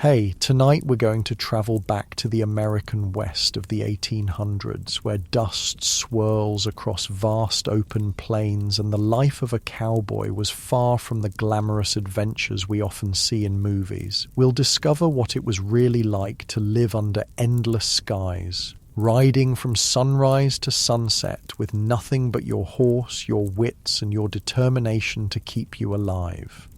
Hey, tonight we're going to travel back to the American West of the 1800s, where dust swirls across vast open plains and the life of a cowboy was far from the glamorous adventures we often see in movies. We'll discover what it was really like to live under endless skies, riding from sunrise to sunset with nothing but your horse, your wits, and your determination to keep you alive.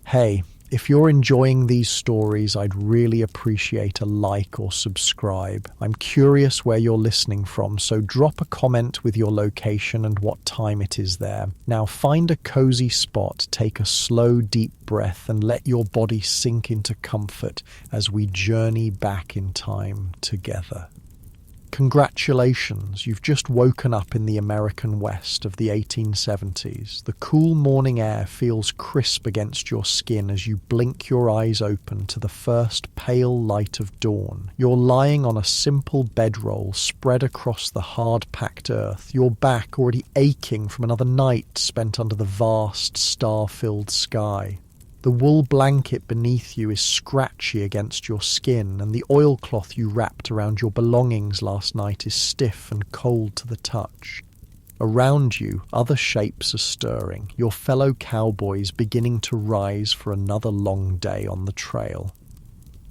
Hey, if you're enjoying these stories, I'd really appreciate a like or subscribe. I'm curious where you're listening from, so drop a comment with your location and what time it is there. Now find a cozy spot, take a slow, deep breath, and let your body sink into comfort as we journey back in time together. Congratulations, you've just woken up in the American West of the 1870s. The cool morning air feels crisp against your skin as you blink your eyes open to the first pale light of dawn. You're lying on a simple bedroll spread across the hard-packed earth, your back already aching from another night spent under the vast, star-filled sky. The wool blanket beneath you is scratchy against your skin, and the oilcloth you wrapped around your belongings last night is stiff and cold to the touch. Around you, other shapes are stirring, your fellow cowboys beginning to rise for another long day on the trail.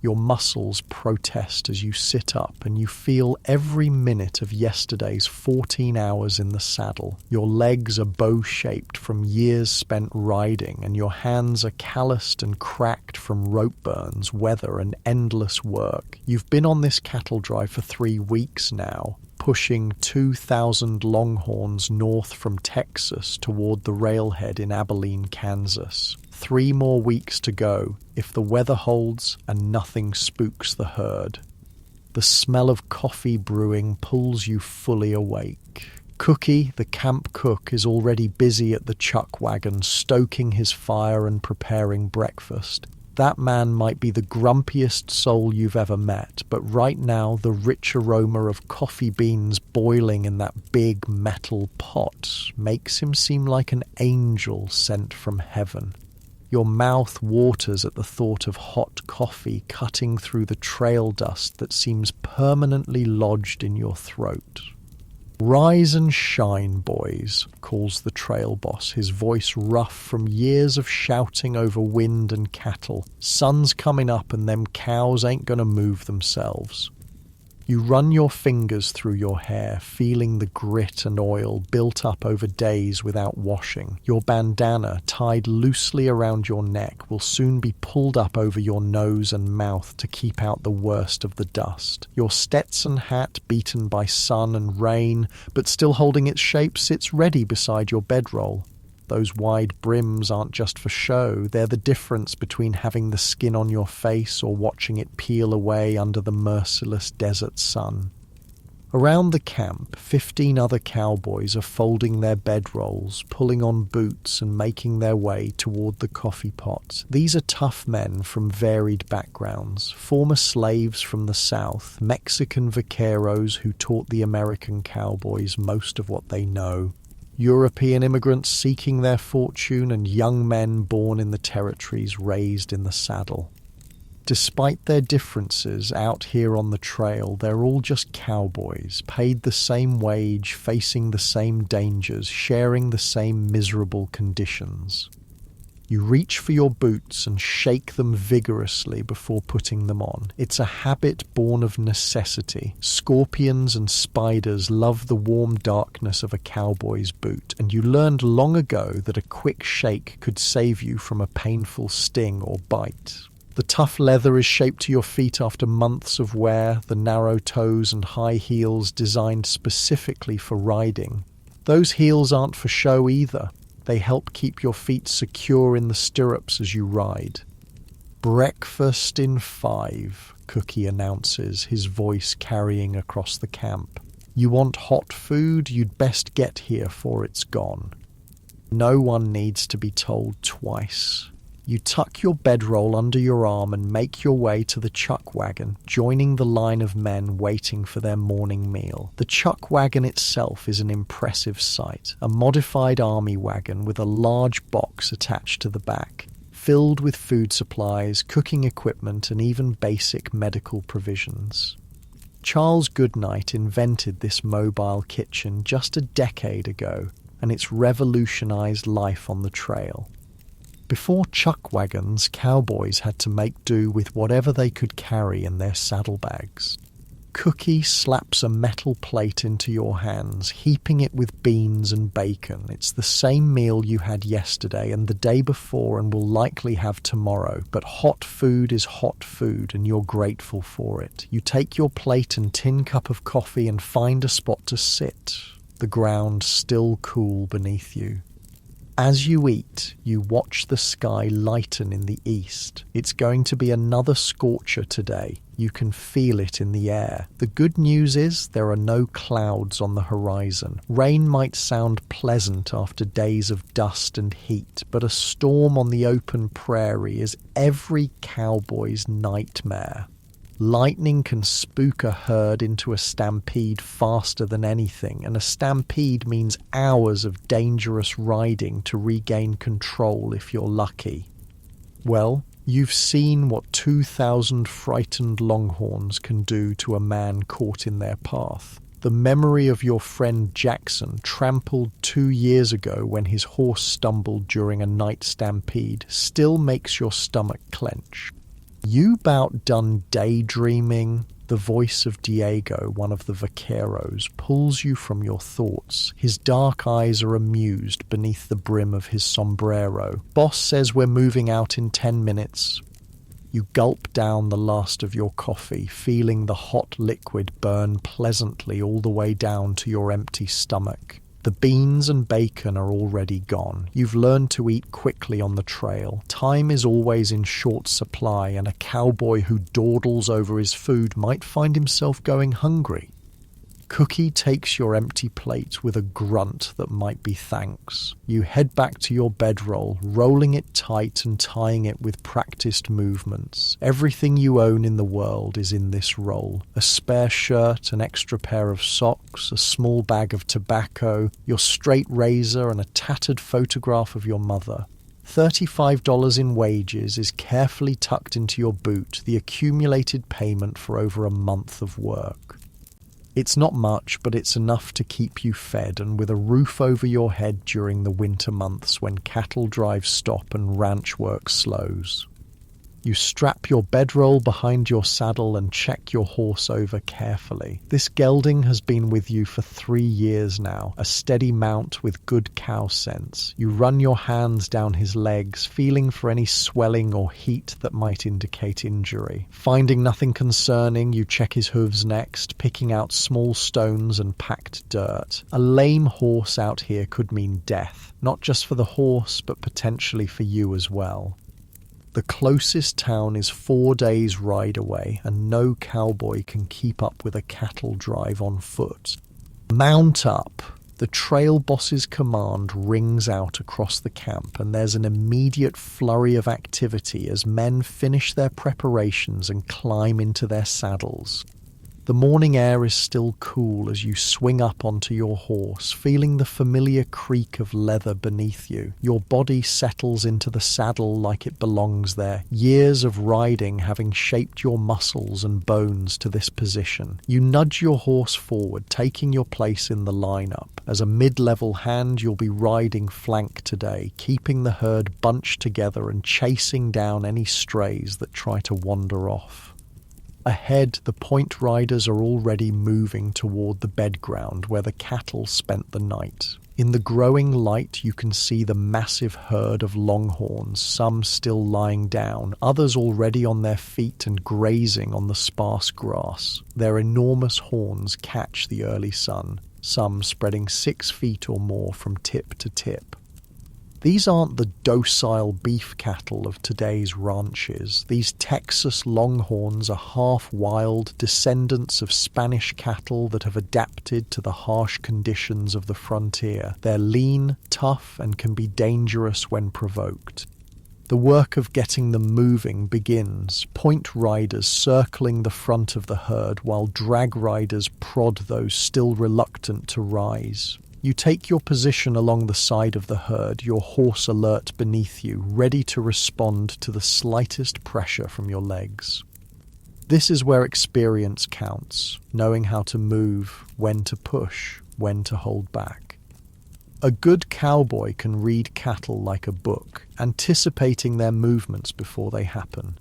Your muscles protest as you sit up and you feel every minute of yesterday's 14 hours in the saddle. Your legs are bow-shaped from years spent riding, and your hands are calloused and cracked from rope burns, weather, and endless work. You've been on this cattle drive for 3 weeks now, pushing 2,000 longhorns north from Texas toward the railhead in Abilene, Kansas. 3 more weeks to go, if the weather holds and nothing spooks the herd. The smell of coffee brewing pulls you fully awake. Cookie, the camp cook, is already busy at the chuck wagon, stoking his fire and preparing breakfast. That man might be the grumpiest soul you've ever met, but right now the rich aroma of coffee beans boiling in that big metal pot makes him seem like an angel sent from heaven. Your mouth waters at the thought of hot coffee cutting through the trail dust that seems permanently lodged in your throat. "Rise and shine, boys," calls the trail boss, his voice rough from years of shouting over wind and cattle. "Sun's coming up and them cows ain't gonna move themselves." You run your fingers through your hair, feeling the grit and oil built up over days without washing. Your bandana, tied loosely around your neck, will soon be pulled up over your nose and mouth to keep out the worst of the dust. Your Stetson hat, beaten by sun and rain, but still holding its shape, sits ready beside your bedroll. Those wide brims aren't just for show, they're the difference between having the skin on your face or watching it peel away under the merciless desert sun. Around the camp, 15 other cowboys are folding their bedrolls, pulling on boots and making their way toward the coffee pot. These are tough men from varied backgrounds, former slaves from the South, Mexican vaqueros who taught the American cowboys most of what they know, European immigrants seeking their fortune, and young men born in the territories raised in the saddle. Despite their differences out here on the trail, they're all just cowboys, paid the same wage, facing the same dangers, sharing the same miserable conditions. You reach for your boots and shake them vigorously before putting them on. It's a habit born of necessity. Scorpions and spiders love the warm darkness of a cowboy's boot, and you learned long ago that a quick shake could save you from a painful sting or bite. The tough leather is shaped to your feet after months of wear, the narrow toes and high heels designed specifically for riding. Those heels aren't for show either. They help keep your feet secure in the stirrups as you ride. "Breakfast in 5, Cookie announces, his voice carrying across the camp. "You want hot food? You'd best get here for it's gone." No one needs to be told twice. You tuck your bedroll under your arm and make your way to the chuck wagon, joining the line of men waiting for their morning meal. The chuck wagon itself is an impressive sight, a modified army wagon with a large box attached to the back. filled with food supplies, cooking equipment, and even basic medical provisions. Charles Goodnight invented this mobile kitchen just a decade ago, and it's revolutionized life on the trail. Before chuck wagons, cowboys had to make do with whatever they could carry in their saddlebags. Cookie slaps a metal plate into your hands, heaping it with beans and bacon. It's the same meal you had yesterday and the day before and will likely have tomorrow, but hot food is hot food and you're grateful for it. You take your plate and tin cup of coffee and find a spot to sit, the ground still cool beneath you. As you eat, you watch the sky lighten in the east. It's going to be another scorcher today. You can feel it in the air. The good news is there are no clouds on the horizon. Rain might sound pleasant after days of dust and heat, but a storm on the open prairie is every cowboy's nightmare. Lightning can spook a herd into a stampede faster than anything, and a stampede means hours of dangerous riding to regain control if you're lucky. Well, you've seen what 2,000 frightened longhorns can do to a man caught in their path. The memory of your friend Jackson, trampled 2 years ago when his horse stumbled during a night stampede, still makes your stomach clench. You bout done daydreaming? The voice of Diego, one of the vaqueros, pulls you from your thoughts. His dark eyes are amused beneath the brim of his sombrero. Boss says we're moving out in 10 minutes. You gulp down the last of your coffee, feeling the hot liquid burn pleasantly all the way down to your empty stomach. The beans and bacon are already gone. You've learned to eat quickly on the trail. Time is always in short supply, and a cowboy who dawdles over his food might find himself going hungry. Cookie takes your empty plate with a grunt that might be thanks. You head back to your bedroll, rolling it tight and tying it with practiced movements. Everything you own in the world is in this roll. A spare shirt, an extra pair of socks, a small bag of tobacco, your straight razor, and a tattered photograph of your mother. $35 in wages is carefully tucked into your boot, the accumulated payment for over a month of work. It's not much, but it's enough to keep you fed and with a roof over your head during the winter months when cattle drives stop and ranch work slows. You strap your bedroll behind your saddle and check your horse over carefully. This gelding has been with you for 3 years now, a steady mount with good cow sense. You run your hands down his legs, feeling for any swelling or heat that might indicate injury. Finding nothing concerning, you check his hooves next, picking out small stones and packed dirt. A lame horse out here could mean death, not just for the horse, but potentially for you as well. The closest town is 4 days' ride away, and no cowboy can keep up with a cattle drive on foot. Mount up! The trail boss's command rings out across the camp, and there's an immediate flurry of activity as men finish their preparations and climb into their saddles. The morning air is still cool as you swing up onto your horse, feeling the familiar creak of leather beneath you. Your body settles into the saddle like it belongs there, years of riding having shaped your muscles and bones to this position. You nudge your horse forward, taking your place in the lineup. As a mid-level hand, you'll be riding flank today, keeping the herd bunched together and chasing down any strays that try to wander off. Ahead, the point riders are already moving toward the bedground where the cattle spent the night. In the growing light, you can see the massive herd of longhorns, some still lying down, others already on their feet and grazing on the sparse grass. Their enormous horns catch the early sun, some spreading 6 feet or more from tip to tip. These aren't the docile beef cattle of today's ranches. These Texas longhorns are half-wild descendants of Spanish cattle that have adapted to the harsh conditions of the frontier. They're lean, tough, and can be dangerous when provoked. The work of getting them moving begins, point riders circling the front of the herd while drag riders prod those still reluctant to rise. You take your position along the side of the herd, your horse alert beneath you, ready to respond to the slightest pressure from your legs. This is where experience counts, knowing how to move, when to push, when to hold back. A good cowboy can read cattle like a book, anticipating their movements before they happen.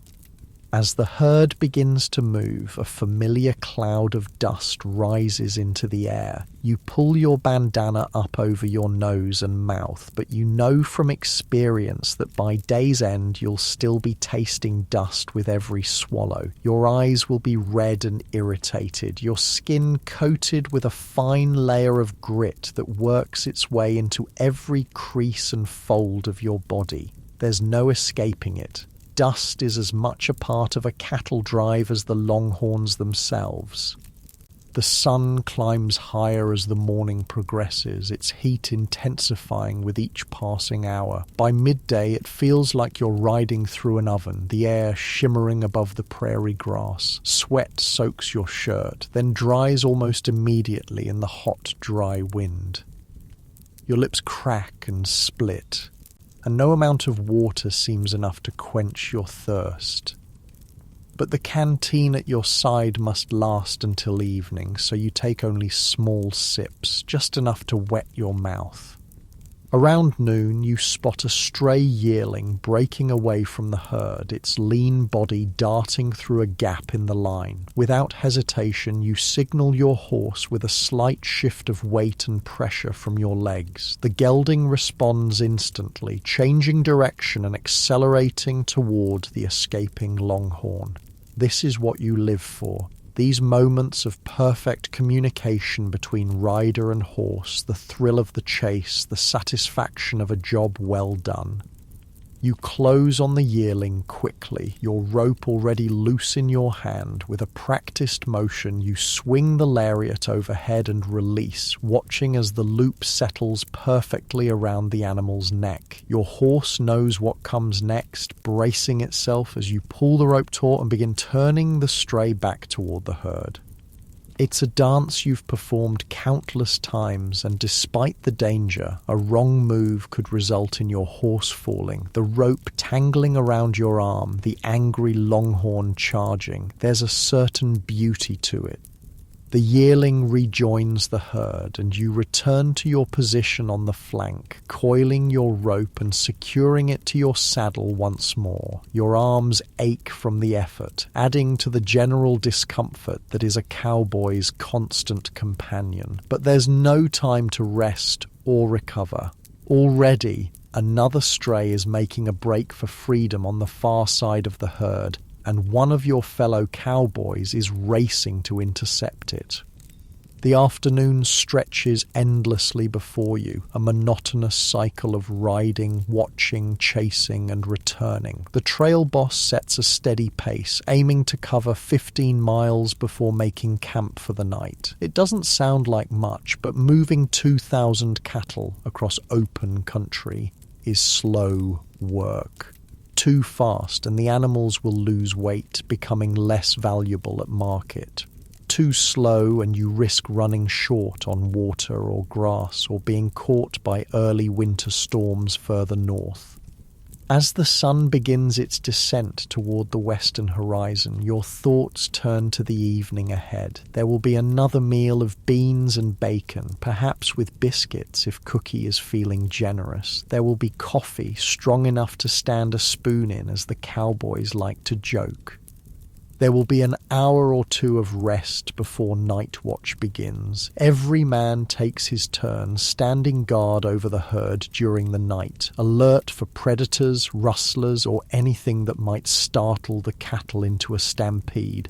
As the herd begins to move, a familiar cloud of dust rises into the air. You pull your bandana up over your nose and mouth, but you know from experience that by day's end you'll still be tasting dust with every swallow. Your eyes will be red and irritated, your skin coated with a fine layer of grit that works its way into every crease and fold of your body. There's no escaping it. Dust is as much a part of a cattle drive as the longhorns themselves. The sun climbs higher as the morning progresses, its heat intensifying with each passing hour. By midday, it feels like you're riding through an oven, the air shimmering above the prairie grass. Sweat soaks your shirt, then dries almost immediately in the hot, dry wind. Your lips crack and split, and no amount of water seems enough to quench your thirst. But the canteen at your side must last until evening, so you take only small sips, just enough to wet your mouth. Around noon, you spot a stray yearling breaking away from the herd, its lean body darting through a gap in the line. Without hesitation, you signal your horse with a slight shift of weight and pressure from your legs. The gelding responds instantly, changing direction and accelerating toward the escaping longhorn. This is what you live for. These moments of perfect communication between rider and horse, the thrill of the chase, the satisfaction of a job well done. You close on the yearling quickly, your rope already loose in your hand. With a practiced motion, you swing the lariat overhead and release, watching as the loop settles perfectly around the animal's neck. Your horse knows what comes next, bracing itself as you pull the rope taut and begin turning the stray back toward the herd. It's a dance you've performed countless times, and despite the danger, a wrong move could result in your horse falling, the rope tangling around your arm, the angry longhorn charging. There's a certain beauty to it. The yearling rejoins the herd, and you return to your position on the flank, coiling your rope and securing it to your saddle once more. Your arms ache from the effort, adding to the general discomfort that is a cowboy's constant companion. But there's no time to rest or recover. Already, another stray is making a break for freedom on the far side of the herd, and one of your fellow cowboys is racing to intercept it. The afternoon stretches endlessly before you, a monotonous cycle of riding, watching, chasing, and returning. The trail boss sets a steady pace, aiming to cover 15 miles before making camp for the night. It doesn't sound like much, but moving 2,000 cattle across open country is slow work. Too fast, and the animals will lose weight, becoming less valuable at market. Too slow, and you risk running short on water or grass, or being caught by early winter storms further north. As the sun begins its descent toward the western horizon, your thoughts turn to the evening ahead. There will be another meal of beans and bacon, perhaps with biscuits if Cookie is feeling generous. There will be coffee strong enough to stand a spoon in, as the cowboys like to joke. There will be an hour or two of rest before night watch begins. Every man takes his turn, standing guard over the herd during the night, alert for predators, rustlers, or anything that might startle the cattle into a stampede.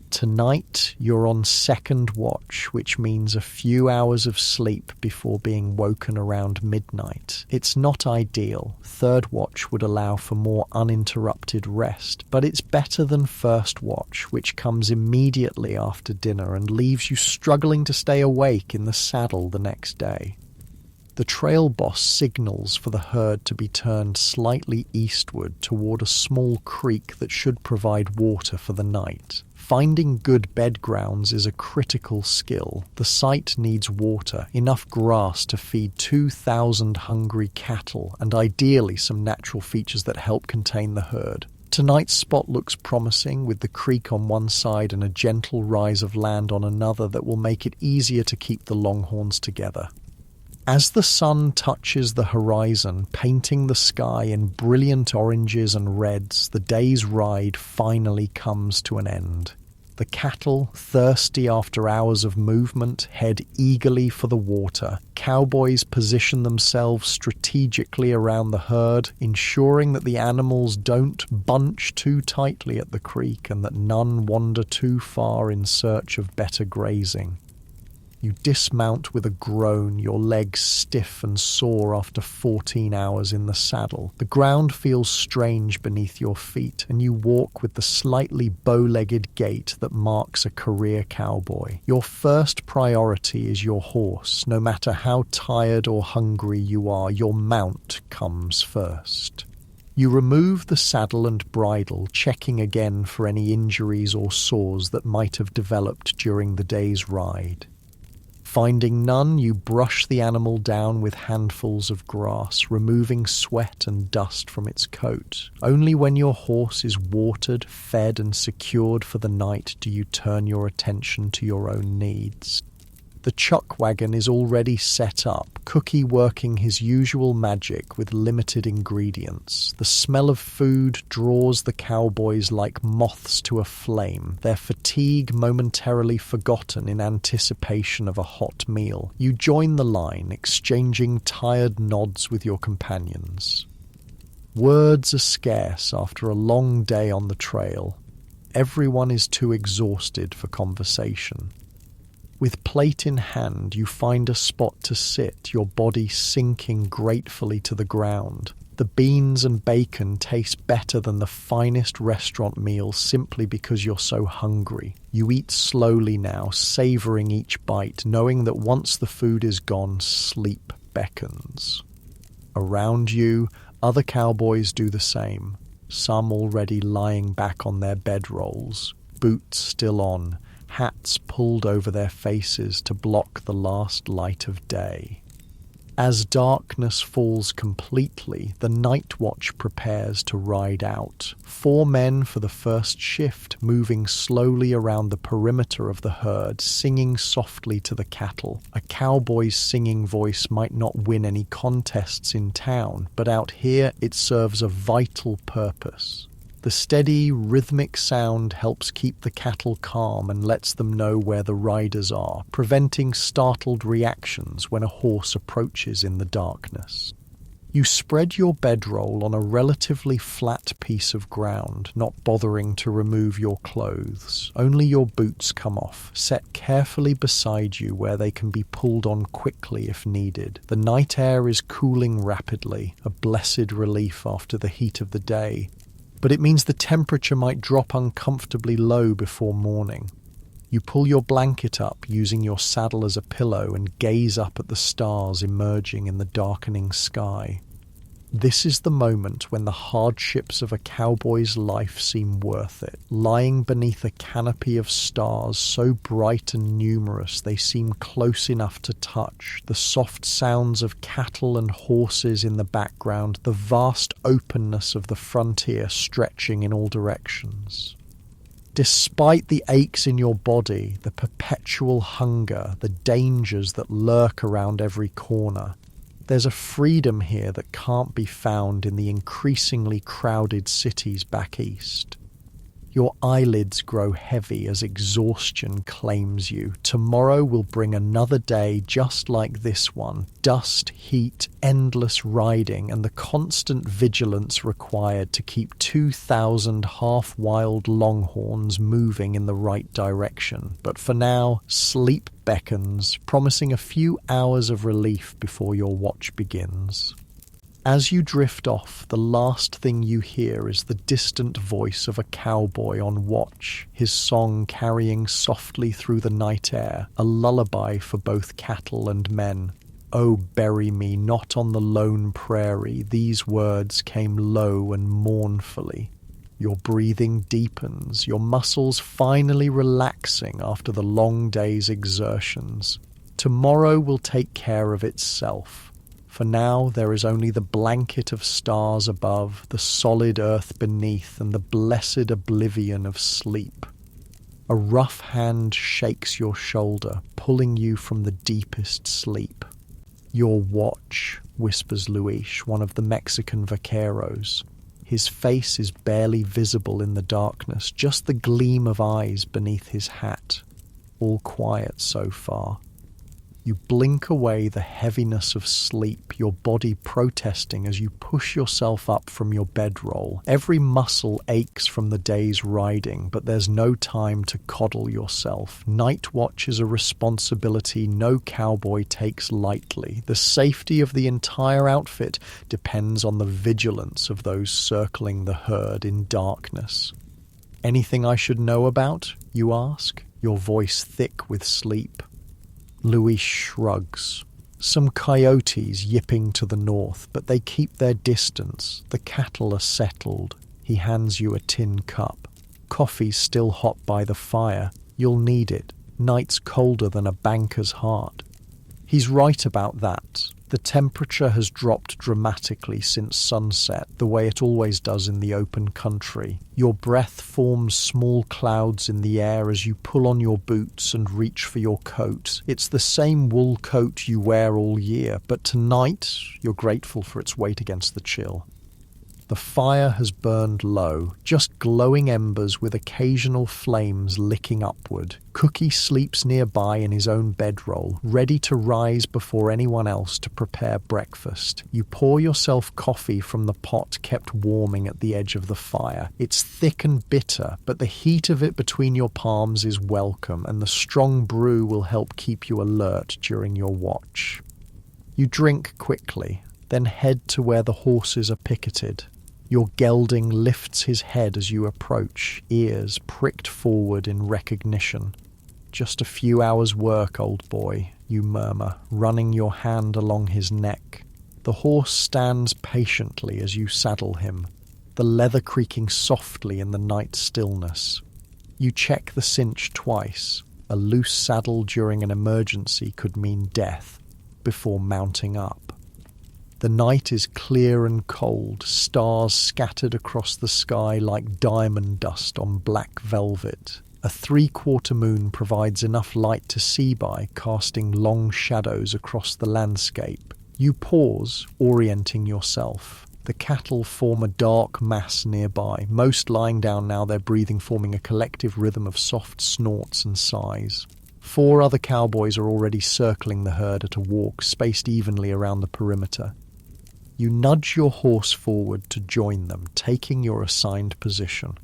Tonight, you're on second watch, which means a few hours of sleep before being woken around midnight. It's not ideal. Third watch would allow for more uninterrupted rest, but it's better than first watch, which comes immediately after dinner and leaves you struggling to stay awake in the saddle the next day. The trail boss signals for the herd to be turned slightly eastward toward a small creek that should provide water for the night. Finding good bed grounds is a critical skill. The site needs water, enough grass to feed 2,000 hungry cattle, and ideally some natural features that help contain the herd. Tonight's spot looks promising, with the creek on one side and a gentle rise of land on another that will make it easier to keep the longhorns together. As the sun touches the horizon, painting the sky in brilliant oranges and reds, the day's ride finally comes to an end. The cattle, thirsty after hours of movement, head eagerly for the water. Cowboys position themselves strategically around the herd, ensuring that the animals don't bunch too tightly at the creek and that none wander too far in search of better grazing. You dismount with a groan, your legs stiff and sore after 14 hours in the saddle. The ground feels strange beneath your feet, and you walk with the slightly bow-legged gait that marks a career cowboy. Your first priority is your horse. No matter how tired or hungry you are, your mount comes first. You remove the saddle and bridle, checking again for any injuries or sores that might have developed during the day's ride. Finding none, you brush the animal down with handfuls of grass, removing sweat and dust from its coat. Only when your horse is watered, fed, and secured for the night do you turn your attention to your own needs. The chuck wagon is already set up, Cookie working his usual magic with limited ingredients. The smell of food draws the cowboys like moths to a flame, their fatigue momentarily forgotten in anticipation of a hot meal. You join the line, exchanging tired nods with your companions. Words are scarce after a long day on the trail. Everyone is too exhausted for conversation. With plate in hand, you find a spot to sit, your body sinking gratefully to the ground. The beans and bacon taste better than the finest restaurant meal simply because you're so hungry. You eat slowly now, savoring each bite, knowing that once the food is gone, sleep beckons. Around you, other cowboys do the same, some already lying back on their bedrolls, boots still on, hats pulled over their faces to block the last light of day. As darkness falls completely, the night watch prepares to ride out. 4 men for the first shift, moving slowly around the perimeter of the herd, singing softly to the cattle. A cowboy's singing voice might not win any contests in town, but out here it serves a vital purpose. The steady, rhythmic sound helps keep the cattle calm and lets them know where the riders are, preventing startled reactions when a horse approaches in the darkness. You spread your bedroll on a relatively flat piece of ground, not bothering to remove your clothes. Only your boots come off, set carefully beside you where they can be pulled on quickly if needed. The night air is cooling rapidly, a blessed relief after the heat of the day. But it means the temperature might drop uncomfortably low before morning. You pull your blanket up, using your saddle as a pillow, and gaze up at the stars emerging in the darkening sky. This is the moment when the hardships of a cowboy's life seem worth it. Lying beneath a canopy of stars so bright and numerous they seem close enough to touch, the soft sounds of cattle and horses in the background, the vast openness of the frontier stretching in all directions. Despite the aches in your body, the perpetual hunger, the dangers that lurk around every corner, there's a freedom here that can't be found in the increasingly crowded cities back east. Your eyelids grow heavy as exhaustion claims you. Tomorrow will bring another day just like this one. Dust, heat, endless riding, and the constant vigilance required to keep 2,000 half-wild longhorns moving in the right direction. But for now, sleep beckons, promising a few hours of relief before your watch begins. As you drift off, the last thing you hear is the distant voice of a cowboy on watch, his song carrying softly through the night air, a lullaby for both cattle and men. "Oh, bury me not on the lone prairie." These words came low and mournfully. Your breathing deepens, your muscles finally relaxing after the long day's exertions. Tomorrow will take care of itself. For now there is only the blanket of stars above, the solid earth beneath, and the blessed oblivion of sleep. A rough hand shakes your shoulder, pulling you from the deepest sleep. "Your watch," whispers Luis, one of the Mexican vaqueros. His face is barely visible in the darkness, just the gleam of eyes beneath his hat. All quiet so far. You blink away the heaviness of sleep, your body protesting as you push yourself up from your bedroll. Every muscle aches from the day's riding, but there's no time to coddle yourself. Night watch is a responsibility no cowboy takes lightly. The safety of the entire outfit depends on the vigilance of those circling the herd in darkness. "Anything I should know about?" you ask, your voice thick with sleep. Luis shrugs. "Some coyotes yipping to the north, but they keep their distance. The cattle are settled." He hands you a tin cup. "Coffee's still hot by the fire. You'll need it. Night's colder than a banker's heart." He's right about that. The temperature has dropped dramatically since sunset, the way it always does in the open country. Your breath forms small clouds in the air as you pull on your boots and reach for your coat. It's the same wool coat you wear all year, but tonight you're grateful for its weight against the chill. The fire has burned low, just glowing embers with occasional flames licking upward. Cookie sleeps nearby in his own bedroll, ready to rise before anyone else to prepare breakfast. You pour yourself coffee from the pot kept warming at the edge of the fire. It's thick and bitter, but the heat of it between your palms is welcome, and the strong brew will help keep you alert during your watch. You drink quickly, then head to where the horses are picketed. Your gelding lifts his head as you approach, ears pricked forward in recognition. "Just a few hours' work, old boy," you murmur, running your hand along his neck. The horse stands patiently as you saddle him, the leather creaking softly in the night stillness. You check the cinch twice. A loose saddle during an emergency could mean death, before mounting up. The night is clear and cold, stars scattered across the sky like diamond dust on black velvet. A 3/4 moon provides enough light to see by, casting long shadows across the landscape. You pause, orienting yourself. The cattle form a dark mass nearby, most lying down now, their breathing forming a collective rhythm of soft snorts and sighs. 4 other cowboys are already circling the herd at a walk, spaced evenly around the perimeter. You nudge your horse forward to join them, taking your assigned position.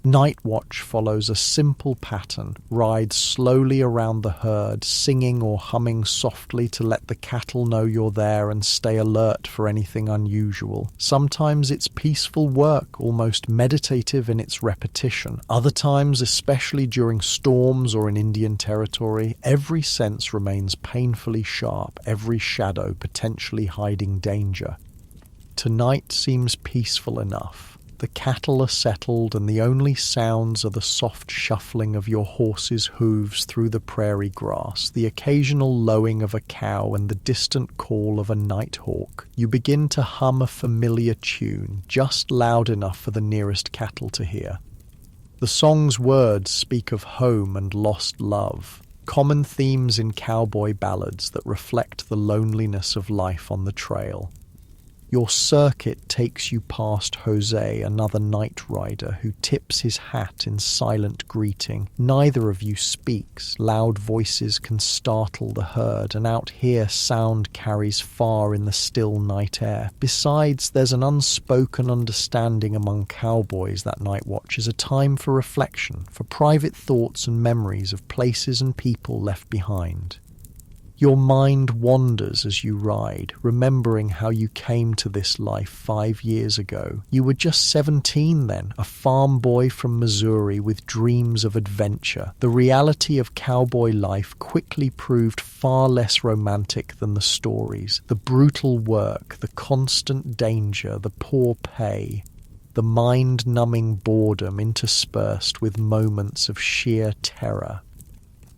Night watch follows a simple pattern. Ride slowly around the herd, singing or humming softly to let the cattle know you're there and stay alert for anything unusual. Sometimes it's peaceful work, almost meditative in its repetition. Other times, especially during storms or in Indian territory, every sense remains painfully sharp, every shadow potentially hiding danger. Tonight seems peaceful enough. The cattle are settled, and the only sounds are the soft shuffling of your horse's hooves through the prairie grass, the occasional lowing of a cow, and the distant call of a nighthawk. You begin to hum a familiar tune, just loud enough for the nearest cattle to hear. The song's words speak of home and lost love, common themes in cowboy ballads that reflect the loneliness of life on the trail. Your circuit takes you past Jose, another night rider, who tips his hat in silent greeting. Neither of you speaks. Loud voices can startle the herd, and out here sound carries far in the still night air. Besides, there's an unspoken understanding among cowboys that night watch is a time for reflection, for private thoughts and memories of places and people left behind. Your mind wanders as you ride, remembering how you came to this life 5 years ago. You were just 17 then, a farm boy from Missouri with dreams of adventure. The reality of cowboy life quickly proved far less romantic than the stories. The brutal work, the constant danger, the poor pay, the mind-numbing boredom interspersed with moments of sheer terror.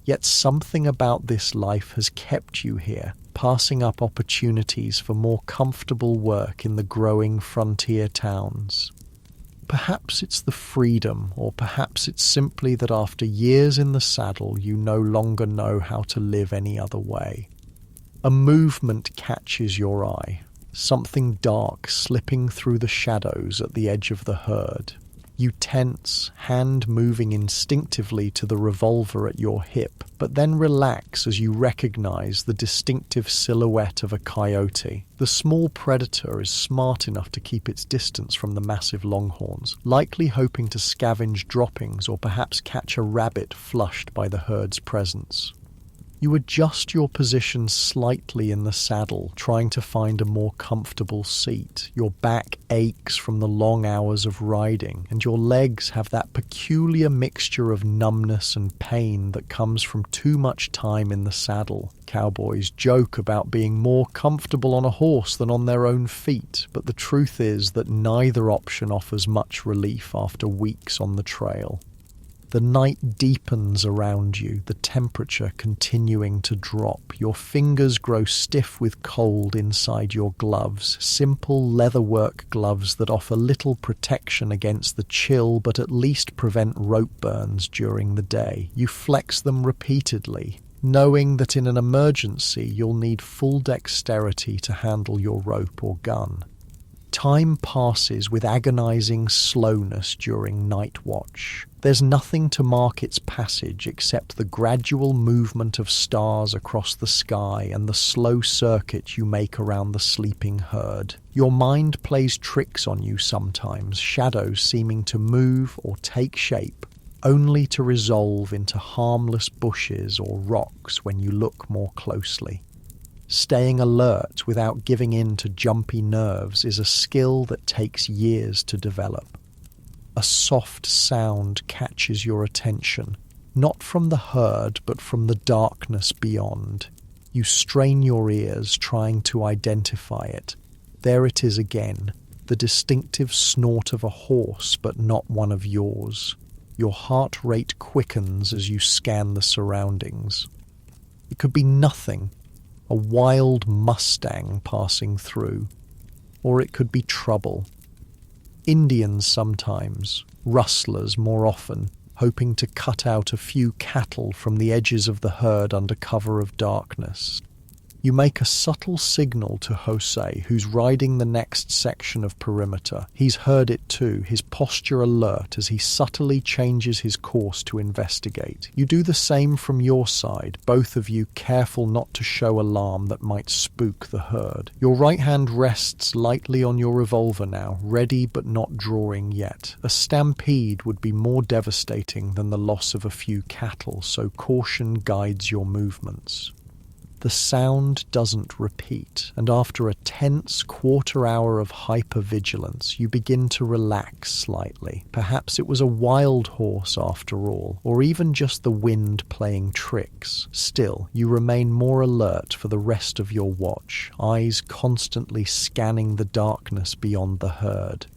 Yet something about this life has kept you here, passing up opportunities for more comfortable work in the growing frontier towns. Perhaps it's the freedom, or perhaps it's simply that after years in the saddle you no longer know how to live any other way. A movement catches your eye, something dark slipping through the shadows at the edge of the herd. You tense, hand moving instinctively to the revolver at your hip, but then relax as you recognize the distinctive silhouette of a coyote. The small predator is smart enough to keep its distance from the massive longhorns, likely hoping to scavenge droppings or perhaps catch a rabbit flushed by the herd's presence. You adjust your position slightly in the saddle, trying to find a more comfortable seat. Your back aches from the long hours of riding, and your legs have that peculiar mixture of numbness and pain that comes from too much time in the saddle. Cowboys joke about being more comfortable on a horse than on their own feet, but the truth is that neither option offers much relief after weeks on the trail. The night deepens around you, the temperature continuing to drop. Your fingers grow stiff with cold inside your gloves, simple leatherwork gloves that offer little protection against the chill but at least prevent rope burns during the day. You flex them repeatedly, knowing that in an emergency you'll need full dexterity to handle your rope or gun. Time passes with agonizing slowness during night watch. There's nothing to mark its passage except the gradual movement of stars across the sky and the slow circuit you make around the sleeping herd. Your mind plays tricks on you sometimes, shadows seeming to move or take shape, only to resolve into harmless bushes or rocks when you look more closely. Staying alert without giving in to jumpy nerves is a skill that takes years to develop. A soft sound catches your attention, not from the herd but from the darkness beyond. You strain your ears trying to identify it. There it is again, the distinctive snort of a horse but not one of yours. Your heart rate quickens as you scan the surroundings. It could be nothing. A wild Mustang passing through, or it could be trouble. Indians sometimes, rustlers more often, hoping to cut out a few cattle from the edges of the herd under cover of darkness. You make a subtle signal to Jose, who's riding the next section of perimeter. He's heard it too, his posture alert as he subtly changes his course to investigate. You do the same from your side, both of you careful not to show alarm that might spook the herd. Your right hand rests lightly on your revolver now, ready but not drawing yet. A stampede would be more devastating than the loss of a few cattle, so caution guides your movements. The sound doesn't repeat, and after a tense quarter hour of hypervigilance, you begin to relax slightly. Perhaps it was a wild horse after all, or even just the wind playing tricks. Still, you remain more alert for the rest of your watch, eyes constantly scanning the darkness beyond the herd.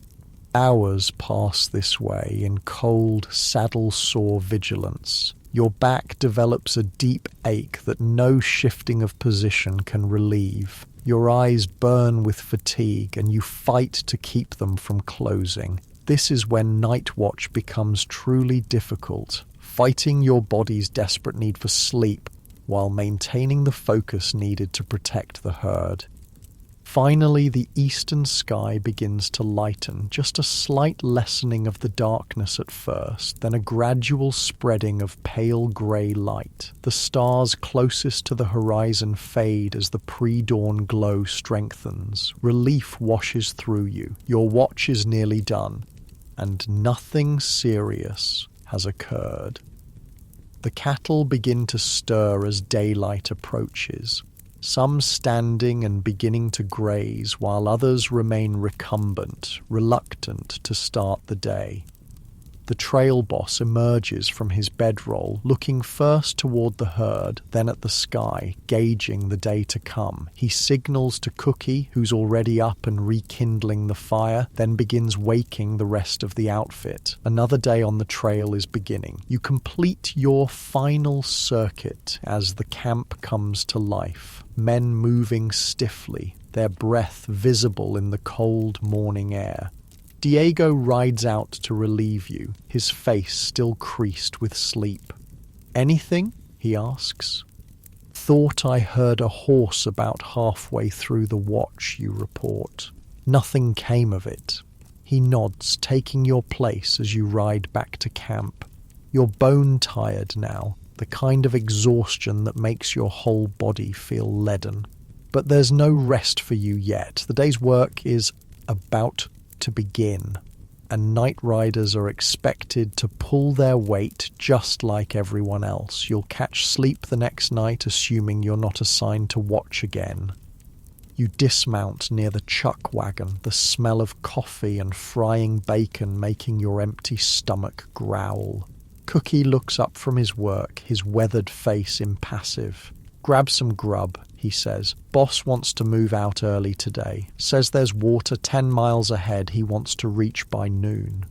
Hours pass this way in cold, saddle-sore vigilance. Your back develops a deep ache that no shifting of position can relieve. Your eyes burn with fatigue and you fight to keep them from closing. This is when night watch becomes truly difficult, fighting your body's desperate need for sleep while maintaining the focus needed to protect the herd. Finally, the eastern sky begins to lighten, just a slight lessening of the darkness at first, then a gradual spreading of pale grey light. The stars closest to the horizon fade as the pre-dawn glow strengthens. Relief washes through you. Your watch is nearly done, and nothing serious has occurred. The cattle begin to stir as daylight approaches, some standing and beginning to graze, while others remain recumbent, reluctant to start the day. The trail boss emerges from his bedroll, looking first toward the herd, then at the sky, gauging the day to come. He signals to Cookie, who's already up and rekindling the fire, then begins waking the rest of the outfit. Another day on the trail is beginning. You complete your final circuit as the camp comes to life. Men moving stiffly, their breath visible in the cold morning air. Diego rides out to relieve you, his face still creased with sleep. "Anything?" he asks. "Thought I heard a horse about halfway through the watch," you report. Nothing came of it. He nods, taking your place as you ride back to camp. You're bone-tired now, the kind of exhaustion that makes your whole body feel leaden. But there's no rest for you yet. The day's work is about to begin, and night riders are expected to pull their weight just like everyone else. You'll catch sleep the next night, assuming you're not assigned to watch again. You dismount near the chuck wagon, the smell of coffee and frying bacon making your empty stomach growl. Cookie looks up from his work, his weathered face impassive. "Grab some grub," he says. "Boss wants to move out early today. Says there's water 10 miles ahead he wants to reach by noon."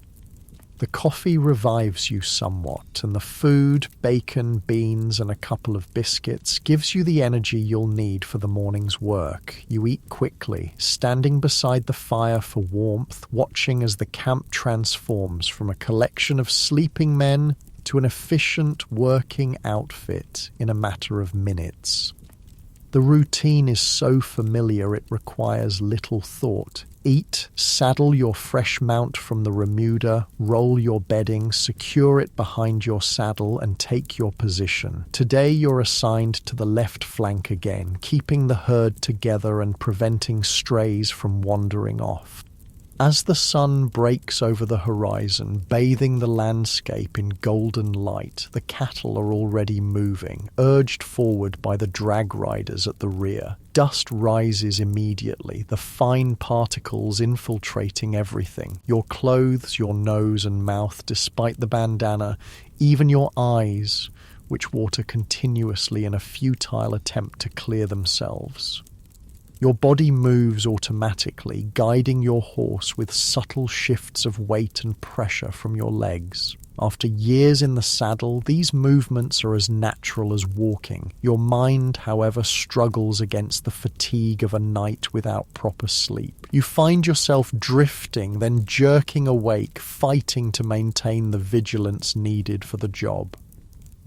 The coffee revives you somewhat, and the food, bacon, beans, and a couple of biscuits, gives you the energy you'll need for the morning's work. You eat quickly, standing beside the fire for warmth, watching as the camp transforms from a collection of sleeping men to an efficient working outfit in a matter of minutes. The routine is so familiar it requires little thought. Eat, saddle your fresh mount from the remuda, roll your bedding, secure it behind your saddle, and take your position. Today you're assigned to the left flank again, keeping the herd together and preventing strays from wandering off. As the sun breaks over the horizon, bathing the landscape in golden light, the cattle are already moving, urged forward by the drag riders at the rear. Dust rises immediately, the fine particles infiltrating everything. Your clothes, your nose and mouth, despite the bandana, even your eyes, which water continuously in a futile attempt to clear themselves. Your body moves automatically, guiding your horse with subtle shifts of weight and pressure from your legs. After years in the saddle, these movements are as natural as walking. Your mind, however, struggles against the fatigue of a night without proper sleep. You find yourself drifting, then jerking awake, fighting to maintain the vigilance needed for the job.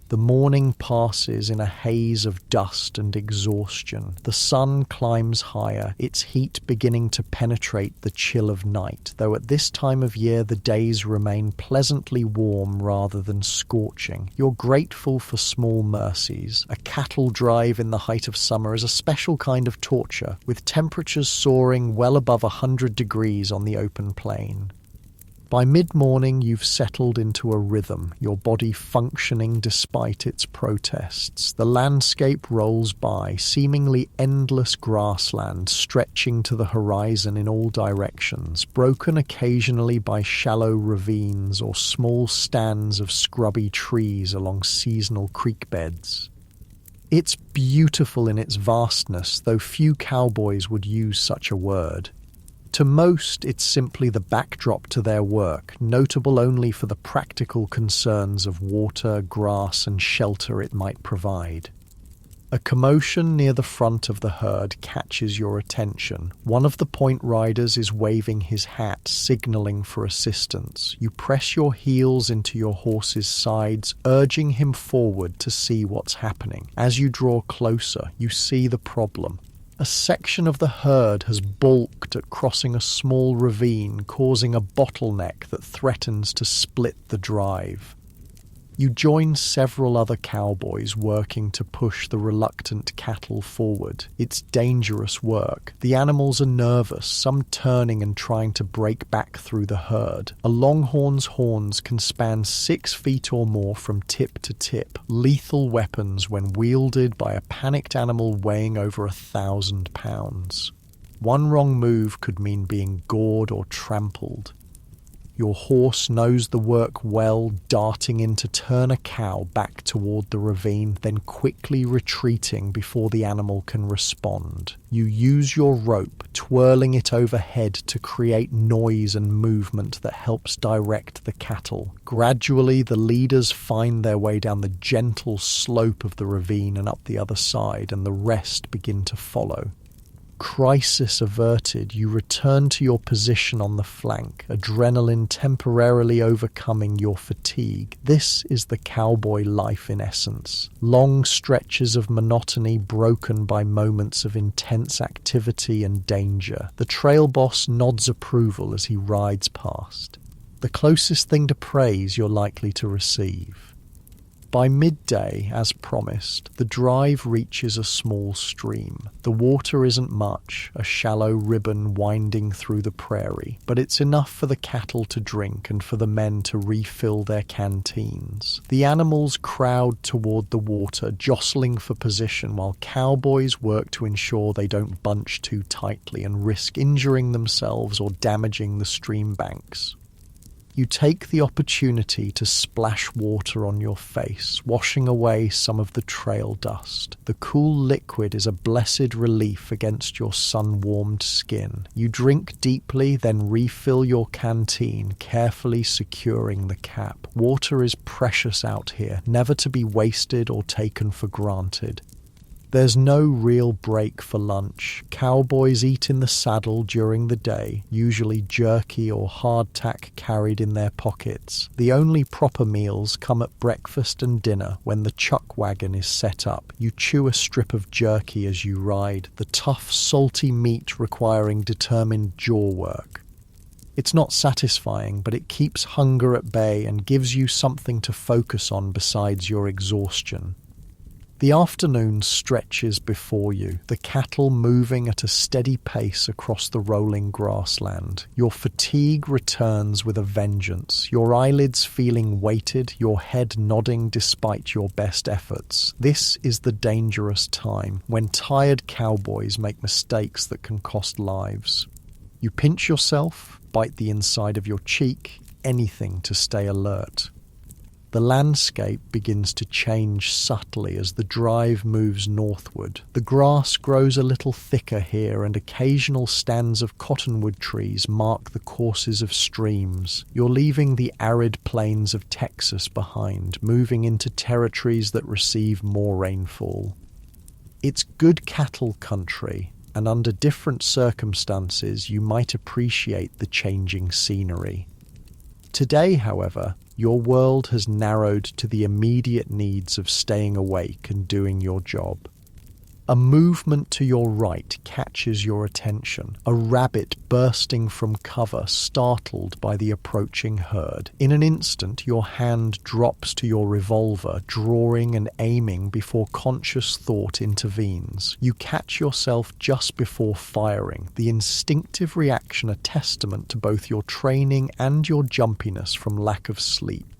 The morning passes in a haze of dust and exhaustion. The sun climbs higher, its heat beginning to penetrate the chill of night, though at this time of year the days remain pleasantly warm rather than scorching. You're grateful for small mercies. A cattle drive in the height of summer is a special kind of torture, with temperatures soaring well above 100 degrees on the open plain. By mid-morning, you've settled into a rhythm, your body functioning despite its protests. The landscape rolls by, seemingly endless grassland stretching to the horizon in all directions, broken occasionally by shallow ravines or small stands of scrubby trees along seasonal creek beds. It's beautiful in its vastness, though few cowboys would use such a word. To most, it's simply the backdrop to their work, notable only for the practical concerns of water, grass, and shelter it might provide. A commotion near the front of the herd catches your attention. One of the point riders is waving his hat, signaling for assistance. You press your heels into your horse's sides, urging him forward to see what's happening. As you draw closer, you see the problem. A section of the herd has balked at crossing a small ravine, causing a bottleneck that threatens to split the drive. You join several other cowboys working to push the reluctant cattle forward. It's dangerous work. The animals are nervous, some turning and trying to break back through the herd. A longhorn's horns can span 6 feet or more from tip to tip, lethal weapons when wielded by a panicked animal weighing over 1,000 pounds. One wrong move could mean being gored or trampled. Your horse knows the work well, darting in to turn a cow back toward the ravine, then quickly retreating before the animal can respond. You use your rope, twirling it overhead to create noise and movement that helps direct the cattle. Gradually, the leaders find their way down the gentle slope of the ravine and up the other side, and the rest begin to follow. Crisis averted, you return to your position on the flank, adrenaline temporarily overcoming your fatigue. This is the cowboy life in essence. Long stretches of monotony broken by moments of intense activity and danger. The trail boss nods approval as he rides past. The closest thing to praise you're likely to receive. By midday, as promised, the drive reaches a small stream. The water isn't much, a shallow ribbon winding through the prairie, but it's enough for the cattle to drink and for the men to refill their canteens. The animals crowd toward the water, jostling for position, while cowboys work to ensure they don't bunch too tightly and risk injuring themselves or damaging the stream banks. You take the opportunity to splash water on your face, washing away some of the trail dust. The cool liquid is a blessed relief against your sun-warmed skin. You drink deeply, then refill your canteen, carefully securing the cap. Water is precious out here, never to be wasted or taken for granted. There's no real break for lunch. Cowboys eat in the saddle during the day, usually jerky or hardtack carried in their pockets. The only proper meals come at breakfast and dinner when the chuck wagon is set up. You chew a strip of jerky as you ride, the tough, salty meat requiring determined jaw work. It's not satisfying, but it keeps hunger at bay and gives you something to focus on besides your exhaustion. The afternoon stretches before you, the cattle moving at a steady pace across the rolling grassland. Your fatigue returns with a vengeance, your eyelids feeling weighted, your head nodding despite your best efforts. This is the dangerous time, when tired cowboys make mistakes that can cost lives. You pinch yourself, bite the inside of your cheek, anything to stay alert. The landscape begins to change subtly as the drive moves northward. The grass grows a little thicker here, and occasional stands of cottonwood trees mark the courses of streams. You're leaving the arid plains of Texas behind, moving into territories that receive more rainfall. It's good cattle country, and under different circumstances you might appreciate the changing scenery. Today, however, your world has narrowed to the immediate needs of staying awake and doing your job. A movement to your right catches your attention, a rabbit bursting from cover, startled by the approaching herd. In an instant, your hand drops to your revolver, drawing and aiming before conscious thought intervenes. You catch yourself just before firing, the instinctive reaction a testament to both your training and your jumpiness from lack of sleep.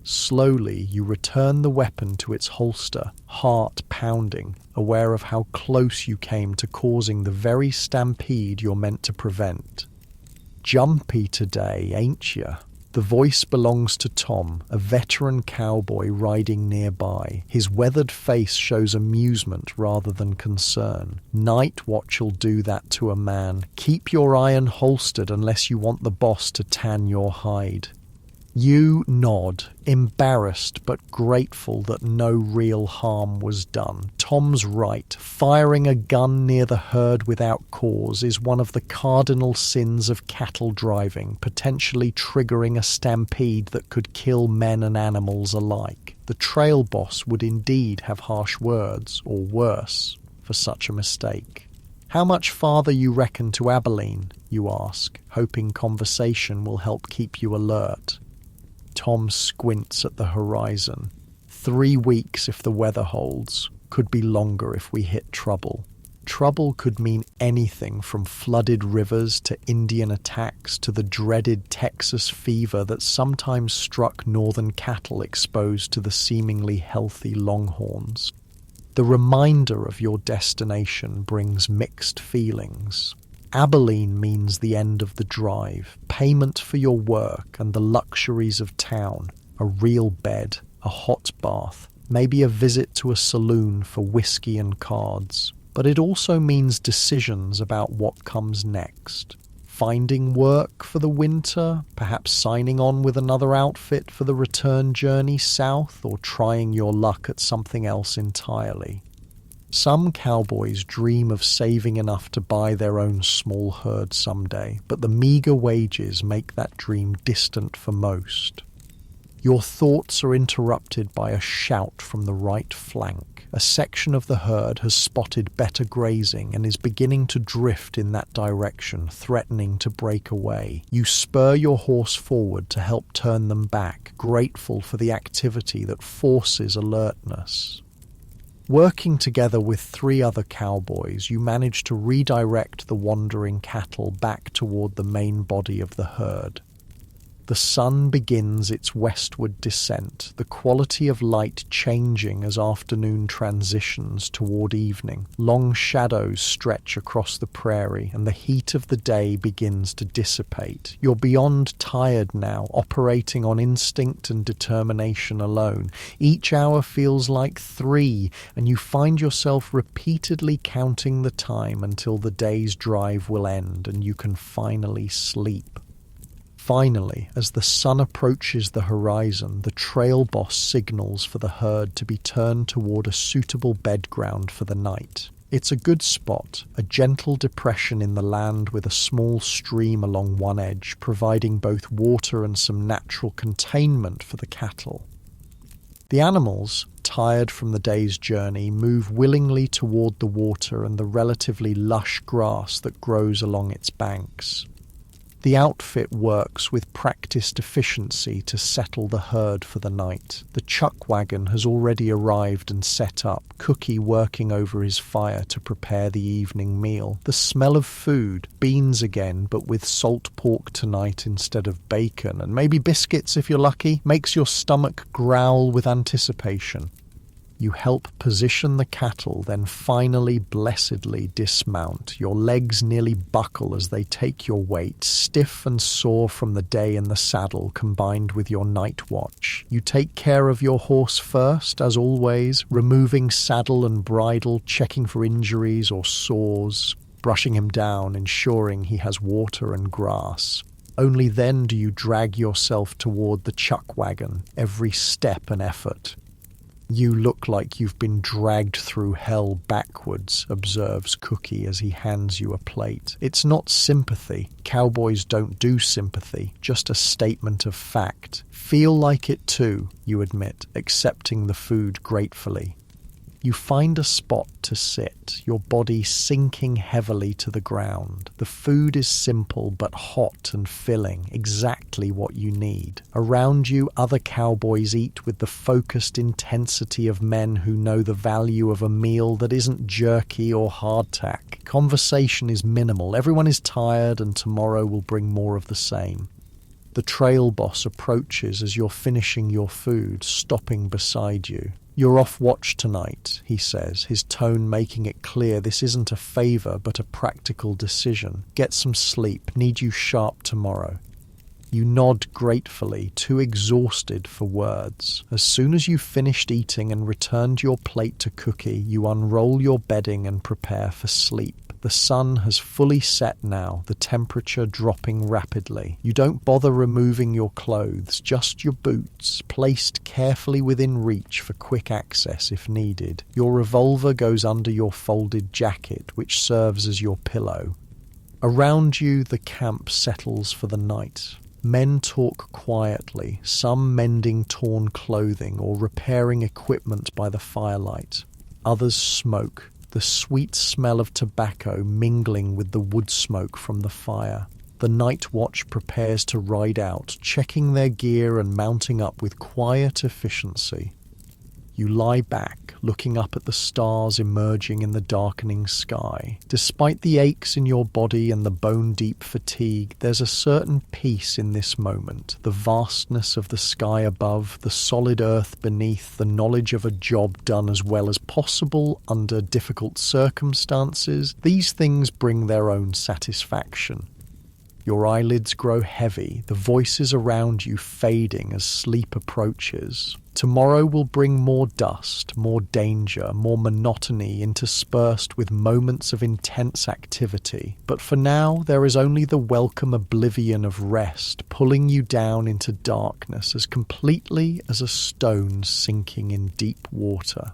Slowly, you return the weapon to its holster, heart pounding, aware of how close you came to causing the very stampede you're meant to prevent. Jumpy today, ain't ya? The voice belongs to Tom, a veteran cowboy riding nearby. His weathered face shows amusement rather than concern. Night watch'll do that to a man. Keep your iron holstered unless you want the boss to tan your hide. You nod, embarrassed but grateful that no real harm was done. Tom's right. Firing a gun near the herd without cause is one of the cardinal sins of cattle driving, potentially triggering a stampede that could kill men and animals alike. The trail boss would indeed have harsh words, or worse, for such a mistake. How much farther you reckon to Abilene, you ask, hoping conversation will help keep you alert. Tom squints at the horizon. 3 weeks if the weather holds, could be longer if we hit trouble. Trouble could mean anything from flooded rivers to Indian attacks to the dreaded Texas fever that sometimes struck northern cattle exposed to the seemingly healthy longhorns. The reminder of your destination brings mixed feelings. Abilene means the end of the drive, payment for your work and the luxuries of town, a real bed, a hot bath, maybe a visit to a saloon for whiskey and cards. But it also means decisions about what comes next. Finding work for the winter, perhaps signing on with another outfit for the return journey south, or trying your luck at something else entirely. Some cowboys dream of saving enough to buy their own small herd someday, but the meager wages make that dream distant for most. Your thoughts are interrupted by a shout from the right flank. A section of the herd has spotted better grazing and is beginning to drift in that direction, threatening to break away. You spur your horse forward to help turn them back, grateful for the activity that forces alertness. Working together with 3 other cowboys, you manage to redirect the wandering cattle back toward the main body of the herd. The sun begins its westward descent, the quality of light changing as afternoon transitions toward evening. Long shadows stretch across the prairie, and the heat of the day begins to dissipate. You're beyond tired now, operating on instinct and determination alone. Each hour feels like 3, and you find yourself repeatedly counting the time until the day's drive will end and you can finally sleep. Finally, as the sun approaches the horizon, the trail boss signals for the herd to be turned toward a suitable bed ground for the night. It's a good spot, a gentle depression in the land with a small stream along one edge, providing both water and some natural containment for the cattle. The animals, tired from the day's journey, move willingly toward the water and the relatively lush grass that grows along its banks. The outfit works with practiced efficiency to settle the herd for the night. The chuck wagon has already arrived and set up, Cookie working over his fire to prepare the evening meal. The smell of food, beans again, but with salt pork tonight instead of bacon, and maybe biscuits if you're lucky, makes your stomach growl with anticipation. You help position the cattle, then finally blessedly dismount. Your legs nearly buckle as they take your weight, stiff and sore from the day in the saddle combined with your night watch. You take care of your horse first, as always, removing saddle and bridle, checking for injuries or sores, brushing him down, ensuring he has water and grass. Only then do you drag yourself toward the chuck wagon, every step an effort. You look like you've been dragged through hell backwards, observes Cookie as he hands you a plate. It's not sympathy. Cowboys don't do sympathy, just a statement of fact. Feel like it too, you admit, accepting the food gratefully. You find a spot to sit, your body sinking heavily to the ground. The food is simple but hot and filling, exactly what you need. Around you, other cowboys eat with the focused intensity of men who know the value of a meal that isn't jerky or hardtack. Conversation is minimal, everyone is tired, and tomorrow will bring more of the same. The trail boss approaches as you're finishing your food, stopping beside you. You're off watch tonight, he says, his tone making it clear this isn't a favor but a practical decision. Get some sleep, need you sharp tomorrow. You nod gratefully, too exhausted for words. As soon as you've finished eating and returned your plate to Cookie, you unroll your bedding and prepare for sleep. The sun has fully set now, the temperature dropping rapidly. You don't bother removing your clothes, just your boots, placed carefully within reach for quick access if needed. Your revolver goes under your folded jacket, which serves as your pillow. Around you, the camp settles for the night. Men talk quietly, some mending torn clothing or repairing equipment by the firelight. Others smoke, the sweet smell of tobacco mingling with the wood smoke from the fire. The night watch prepares to ride out, checking their gear and mounting up with quiet efficiency. You lie back, looking up at the stars emerging in the darkening sky. Despite the aches in your body and the bone-deep fatigue, there's a certain peace in this moment. The vastness of the sky above, the solid earth beneath, the knowledge of a job done as well as possible under difficult circumstances. These things bring their own satisfaction. Your eyelids grow heavy, the voices around you fading as sleep approaches. Tomorrow will bring more dust, more danger, more monotony interspersed with moments of intense activity. But for now, there is only the welcome oblivion of rest, pulling you down into darkness as completely as a stone sinking in deep water.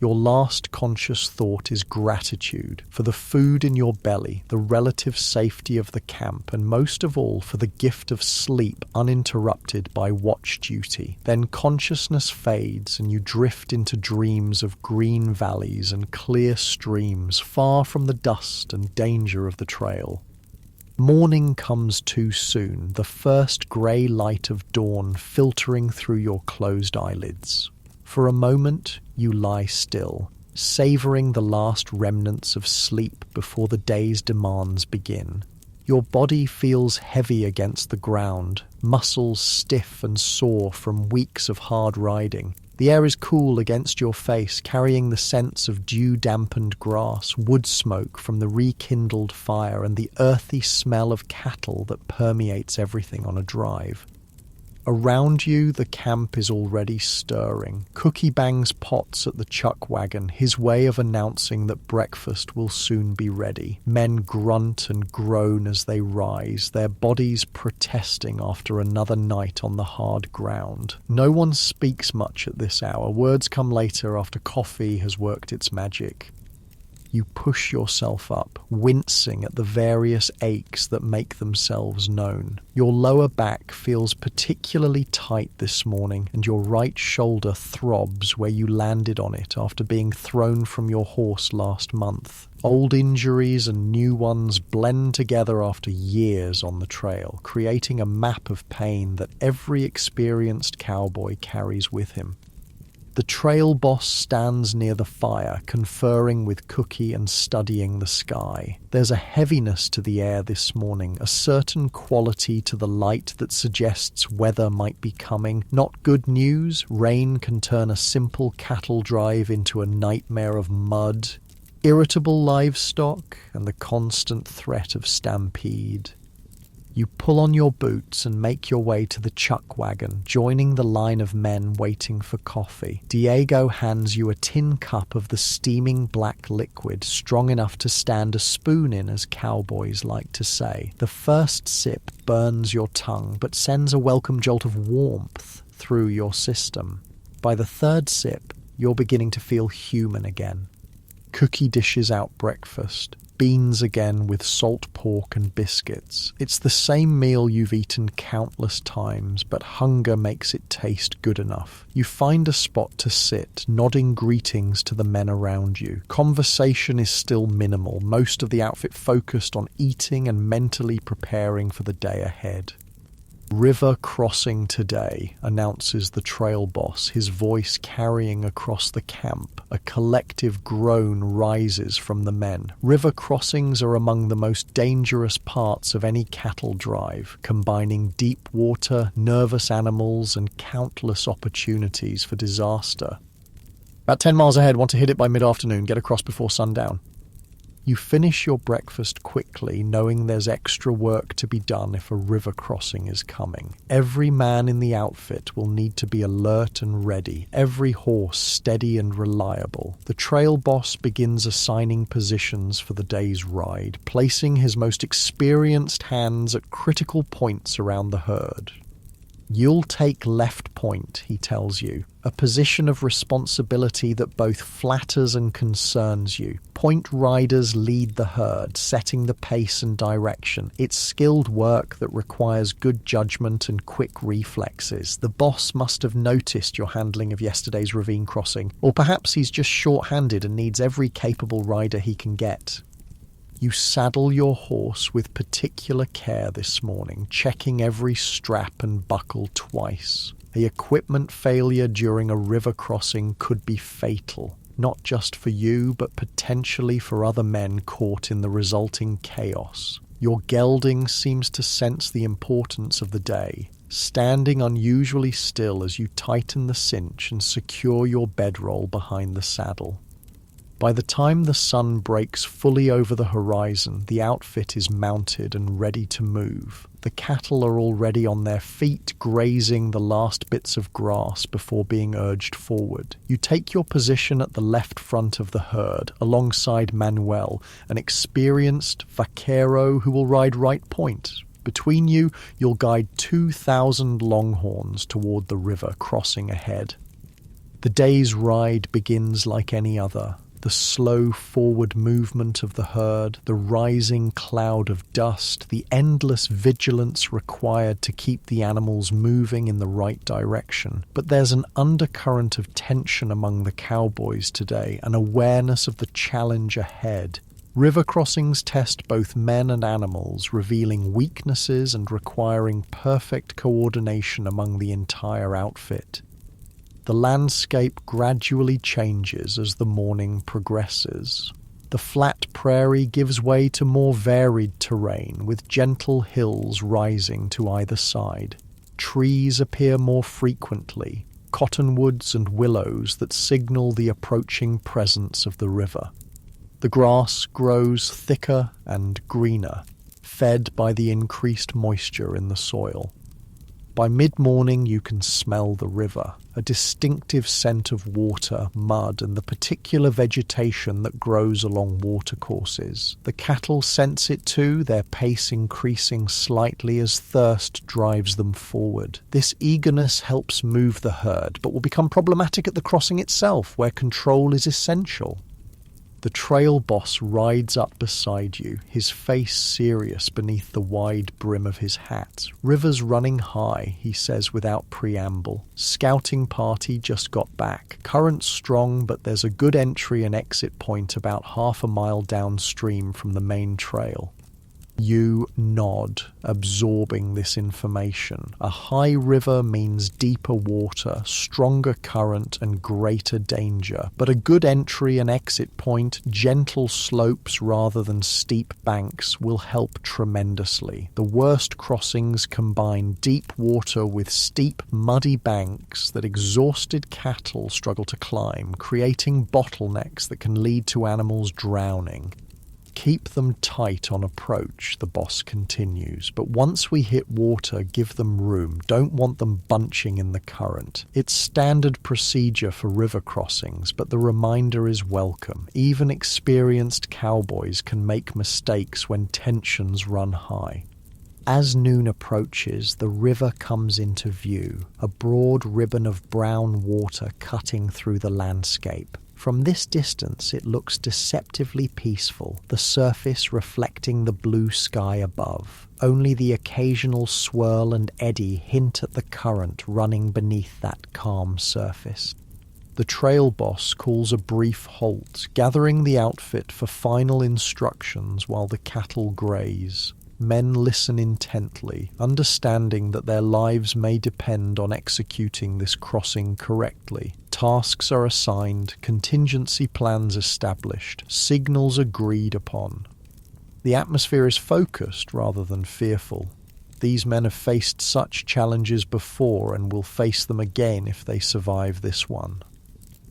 Your last conscious thought is gratitude for the food in your belly, the relative safety of the camp, and most of all for the gift of sleep uninterrupted by watch duty. Then consciousness fades and you drift into dreams of green valleys and clear streams, far from the dust and danger of the trail. Morning comes too soon, the first grey light of dawn filtering through your closed eyelids. For a moment, you lie still, savouring the last remnants of sleep before the day's demands begin. Your body feels heavy against the ground, muscles stiff and sore from weeks of hard riding. The air is cool against your face, carrying the scents of dew-dampened grass, wood smoke from the rekindled fire, and the earthy smell of cattle that permeates everything on a drive. Around you, the camp is already stirring. Cookie bangs pots at the chuck wagon, his way of announcing that breakfast will soon be ready. Men grunt and groan as they rise, their bodies protesting after another night on the hard ground. No one speaks much at this hour. Words come later after coffee has worked its magic. You push yourself up, wincing at the various aches that make themselves known. Your lower back feels particularly tight this morning, and your right shoulder throbs where you landed on it after being thrown from your horse last month. Old injuries and new ones blend together after years on the trail, creating a map of pain that every experienced cowboy carries with him. The trail boss stands near the fire, conferring with Cookie and studying the sky. There's a heaviness to the air this morning, a certain quality to the light that suggests weather might be coming. Not good news, rain can turn a simple cattle drive into a nightmare of mud, irritable livestock, and the constant threat of stampede. You pull on your boots and make your way to the chuck wagon, joining the line of men waiting for coffee. Diego hands you a tin cup of the steaming black liquid, strong enough to stand a spoon in, as cowboys like to say. The first sip burns your tongue, but sends a welcome jolt of warmth through your system. By the third sip, you're beginning to feel human again. Cookie dishes out breakfast. Beans again with salt pork and biscuits. It's the same meal you've eaten countless times, but hunger makes it taste good enough. You find a spot to sit, nodding greetings to the men around you. Conversation is still minimal, most of the outfit focused on eating and mentally preparing for the day ahead. "River crossing today," announces the trail boss, his voice carrying across the camp. A collective groan rises from the men. River crossings are among the most dangerous parts of any cattle drive, combining deep water, nervous animals, and countless opportunities for disaster. "About 10 miles ahead, want to hit it by mid-afternoon, get across before sundown." You finish your breakfast quickly, knowing there's extra work to be done if a river crossing is coming. Every man in the outfit will need to be alert and ready, every horse steady and reliable. The trail boss begins assigning positions for the day's ride, placing his most experienced hands at critical points around the herd. "You'll take left point," he tells you, a position of responsibility that both flatters and concerns you. Point riders lead the herd, setting the pace and direction. It's skilled work that requires good judgment and quick reflexes. The boss must have noticed your handling of yesterday's ravine crossing, or perhaps he's just short-handed and needs every capable rider he can get. You saddle your horse with particular care this morning, checking every strap and buckle twice. The equipment failure during a river crossing could be fatal, not just for you, but potentially for other men caught in the resulting chaos. Your gelding seems to sense the importance of the day, standing unusually still as you tighten the cinch and secure your bedroll behind the saddle. By the time the sun breaks fully over the horizon, the outfit is mounted and ready to move. The cattle are already on their feet, grazing the last bits of grass before being urged forward. You take your position at the left front of the herd, alongside Manuel, an experienced vaquero who will ride right point. Between you, you'll guide 2,000 longhorns toward the river crossing ahead. The day's ride begins like any other. The slow forward movement of the herd, the rising cloud of dust, the endless vigilance required to keep the animals moving in the right direction. But there's an undercurrent of tension among the cowboys today, an awareness of the challenge ahead. River crossings test both men and animals, revealing weaknesses and requiring perfect coordination among the entire outfit. The landscape gradually changes as the morning progresses. The flat prairie gives way to more varied terrain, with gentle hills rising to either side. Trees appear more frequently, cottonwoods and willows that signal the approaching presence of the river. The grass grows thicker and greener, fed by the increased moisture in the soil. By mid-morning you can smell the river, a distinctive scent of water, mud, and the particular vegetation that grows along watercourses. The cattle sense it too, their pace increasing slightly as thirst drives them forward. This eagerness helps move the herd, but will become problematic at the crossing itself, where control is essential. The trail boss rides up beside you, his face serious beneath the wide brim of his hat. "River's running high," he says without preamble. "Scouting party just got back. Current strong, but there's a good entry and exit point about half a mile downstream from the main trail." You nod, absorbing this information. A high river means deeper water, stronger current, and greater danger. But a good entry and exit point, gentle slopes rather than steep banks, will help tremendously. The worst crossings combine deep water with steep, muddy banks that exhausted cattle struggle to climb, creating bottlenecks that can lead to animals drowning. "Keep them tight on approach," the boss continues, "but once we hit water, give them room. Don't want them bunching in the current. It's standard procedure for river crossings, but the reminder is welcome. Even experienced cowboys can make mistakes when tensions run high." As noon approaches, the river comes into view, a broad ribbon of brown water cutting through the landscape. From this distance it looks deceptively peaceful, the surface reflecting the blue sky above. Only the occasional swirl and eddy hint at the current running beneath that calm surface. The trail boss calls a brief halt, gathering the outfit for final instructions while the cattle graze. Men listen intently, understanding that their lives may depend on executing this crossing correctly. Tasks are assigned, contingency plans established, signals agreed upon. The atmosphere is focused rather than fearful. These men have faced such challenges before and will face them again if they survive this one.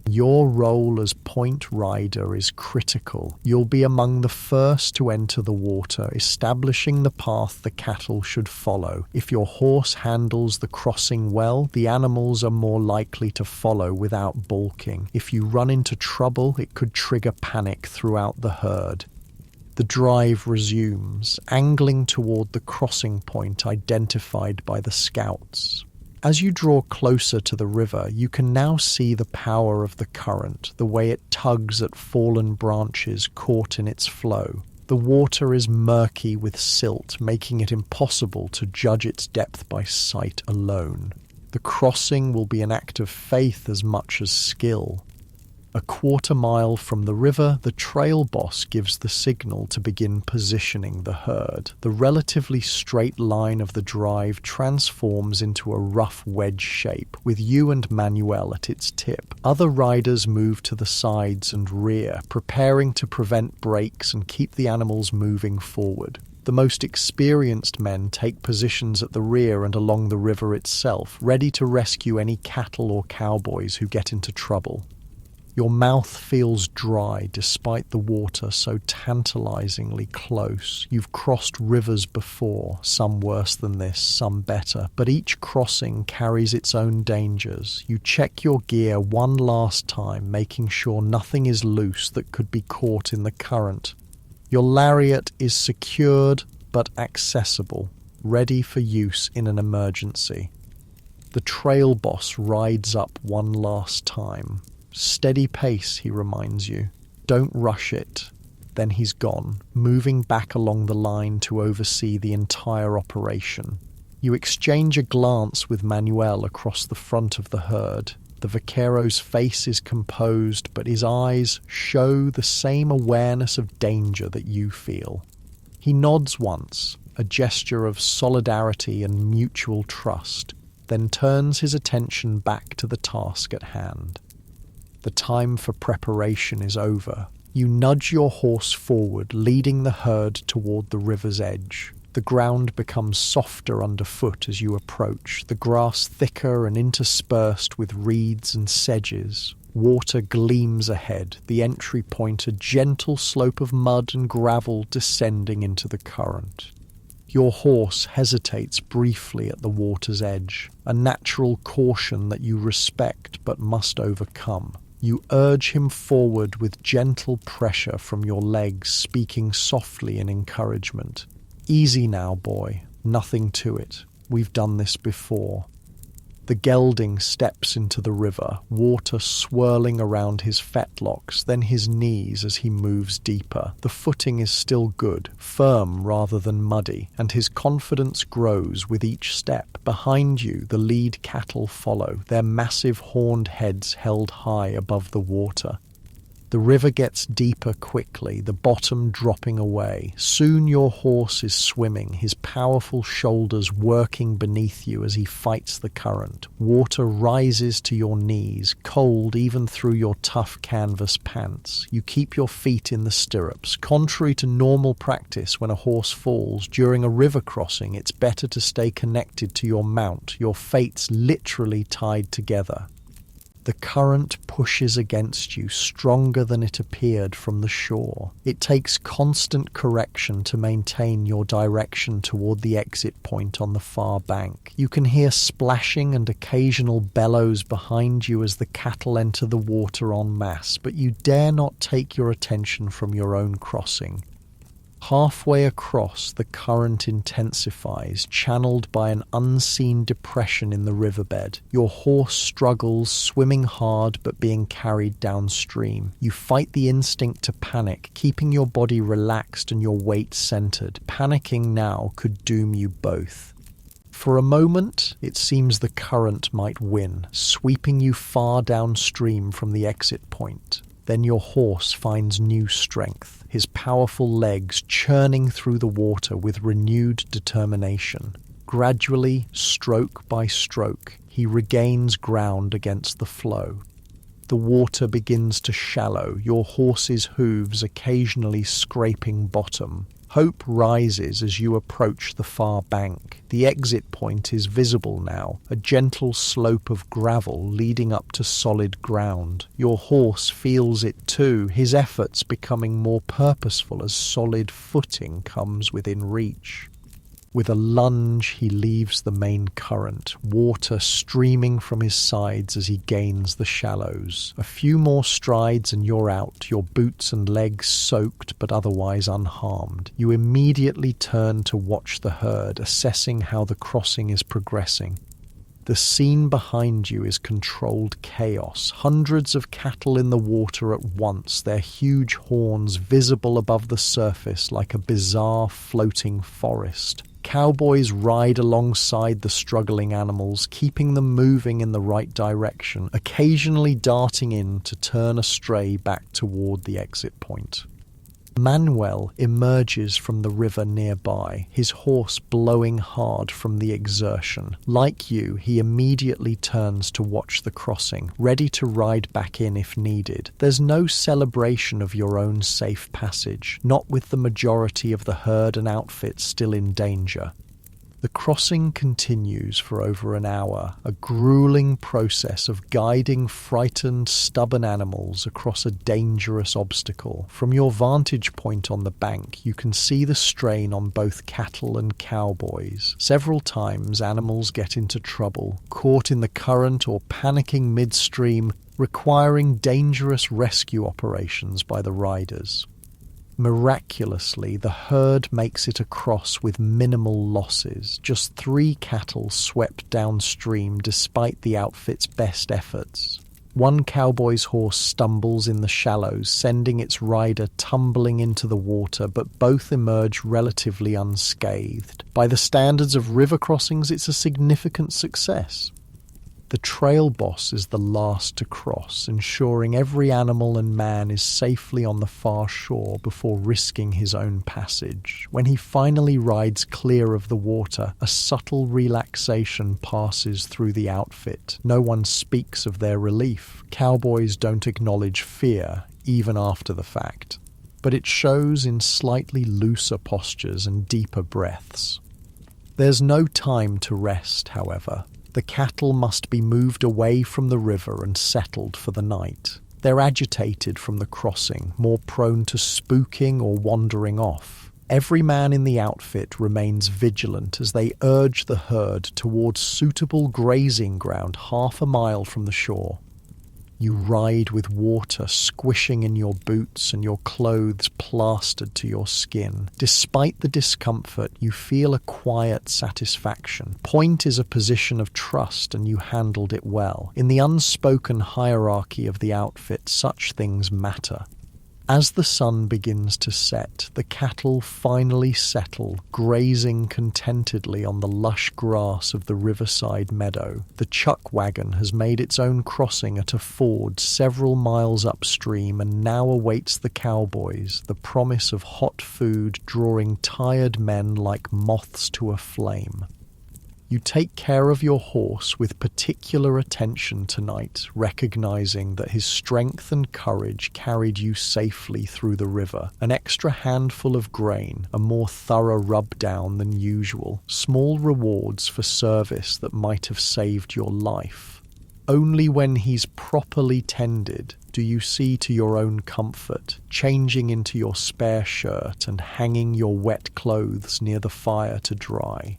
Your role as point rider is critical. You'll be among the first to enter the water, establishing the path the cattle should follow. If your horse handles the crossing well, the animals are more likely to follow without balking. If you run into trouble, it could trigger panic throughout the herd. The drive resumes, angling toward the crossing point identified by the scouts. As you draw closer to the river, you can now see the power of the current, the way it tugs at fallen branches caught in its flow. The water is murky with silt, making it impossible to judge its depth by sight alone. The crossing will be an act of faith as much as skill. A quarter-mile from the river, the trail boss gives the signal to begin positioning the herd. The relatively straight line of the drive transforms into a rough wedge shape, with you and Manuel at its tip. Other riders move to the sides and rear, preparing to prevent breaks and keep the animals moving forward. The most experienced men take positions at the rear and along the river itself, ready to rescue any cattle or cowboys who get into trouble. Your mouth feels dry despite the water so tantalizingly close. You've crossed rivers before, some worse than this, some better, but each crossing carries its own dangers. You check your gear one last time, making sure nothing is loose that could be caught in the current. Your lariat is secured but accessible, ready for use in an emergency. The trail boss rides up one last time. Steady pace, he reminds you. Don't rush it. Then he's gone, moving back along the line to oversee the entire operation. You exchange a glance with Manuel across the front of the herd. The vaquero's face is composed, but his eyes show the same awareness of danger that you feel. He nods once, a gesture of solidarity and mutual trust, then turns his attention back to the task at hand. The time for preparation is over. You nudge your horse forward, leading the herd toward the river's edge. The ground becomes softer underfoot as you approach, the grass thicker and interspersed with reeds and sedges. Water gleams ahead, the entry point a gentle slope of mud and gravel descending into the current. Your horse hesitates briefly at the water's edge, a natural caution that you respect but must overcome. You urge him forward with gentle pressure from your legs, speaking softly in encouragement. Easy now, boy. Nothing to it. We've done this before. The gelding steps into the river, water swirling around his fetlocks, then his knees as he moves deeper. The footing is still good, firm rather than muddy, and his confidence grows with each step. Behind you, the lead cattle follow, their massive horned heads held high above the water. The river gets deeper quickly, the bottom dropping away. Soon your horse is swimming, his powerful shoulders working beneath you as he fights the current. Water rises to your knees, cold even through your tough canvas pants. You keep your feet in the stirrups. Contrary to normal practice when a horse falls, during a river crossing, it's better to stay connected to your mount, your fates literally tied together. The current pushes against you stronger than it appeared from the shore. It takes constant correction to maintain your direction toward the exit point on the far bank. You can hear splashing and occasional bellows behind you as the cattle enter the water en masse, but you dare not take your attention from your own crossing. Halfway across, the current intensifies, channeled by an unseen depression in the riverbed. Your horse struggles, swimming hard but being carried downstream. You fight the instinct to panic, keeping your body relaxed and your weight centered. Panicking now could doom you both. For a moment, it seems the current might win, sweeping you far downstream from the exit point. Then your horse finds new strength, his powerful legs churning through the water with renewed determination. Gradually, stroke by stroke, he regains ground against the flow. The water begins to shallow, your horse's hooves occasionally scraping bottom. Hope rises as you approach the far bank. The exit point is visible now, a gentle slope of gravel leading up to solid ground. Your horse feels it too, his efforts becoming more purposeful as solid footing comes within reach. With a lunge, he leaves the main current, water streaming from his sides as he gains the shallows. A few more strides and you're out, your boots and legs soaked but otherwise unharmed. You immediately turn to watch the herd, assessing how the crossing is progressing. The scene behind you is controlled chaos, hundreds of cattle in the water at once, their huge horns visible above the surface like a bizarre floating forest. Cowboys ride alongside the struggling animals, keeping them moving in the right direction, occasionally darting in to turn astray back toward the exit point. Manuel emerges from the river nearby, his horse blowing hard from the exertion. Like you, he immediately turns to watch the crossing, ready to ride back in if needed. There's no celebration of your own safe passage, not with the majority of the herd and outfit still in danger. The crossing continues for over an hour, a grueling process of guiding frightened, stubborn animals across a dangerous obstacle. From your vantage point on the bank, you can see the strain on both cattle and cowboys. Several times, animals get into trouble, caught in the current or panicking midstream, requiring dangerous rescue operations by the riders. Miraculously, the herd makes it across with minimal losses, just 3 cattle swept downstream despite the outfit's best efforts. One cowboy's horse stumbles in the shallows, sending its rider tumbling into the water, but both emerge relatively unscathed. By the standards of river crossings, it's a significant success. The trail boss is the last to cross, ensuring every animal and man is safely on the far shore before risking his own passage. When he finally rides clear of the water, a subtle relaxation passes through the outfit. No one speaks of their relief. Cowboys don't acknowledge fear, even after the fact. But it shows in slightly looser postures and deeper breaths. There's no time to rest, however. The cattle must be moved away from the river and settled for the night. They're agitated from the crossing, more prone to spooking or wandering off. Every man in the outfit remains vigilant as they urge the herd towards suitable grazing ground half a mile from the shore. You ride with water squishing in your boots and your clothes plastered to your skin. Despite the discomfort, you feel a quiet satisfaction. Point is a position of trust and you handled it well. In the unspoken hierarchy of the outfit, such things matter. As the sun begins to set, the cattle finally settle, grazing contentedly on the lush grass of the riverside meadow. The chuck wagon has made its own crossing at a ford several miles upstream and now awaits the cowboys, the promise of hot food drawing tired men like moths to a flame. You take care of your horse with particular attention tonight, recognizing that his strength and courage carried you safely through the river. An extra handful of grain, a more thorough rub down than usual, small rewards for service that might have saved your life. Only when he's properly tended do you see to your own comfort, changing into your spare shirt and hanging your wet clothes near the fire to dry.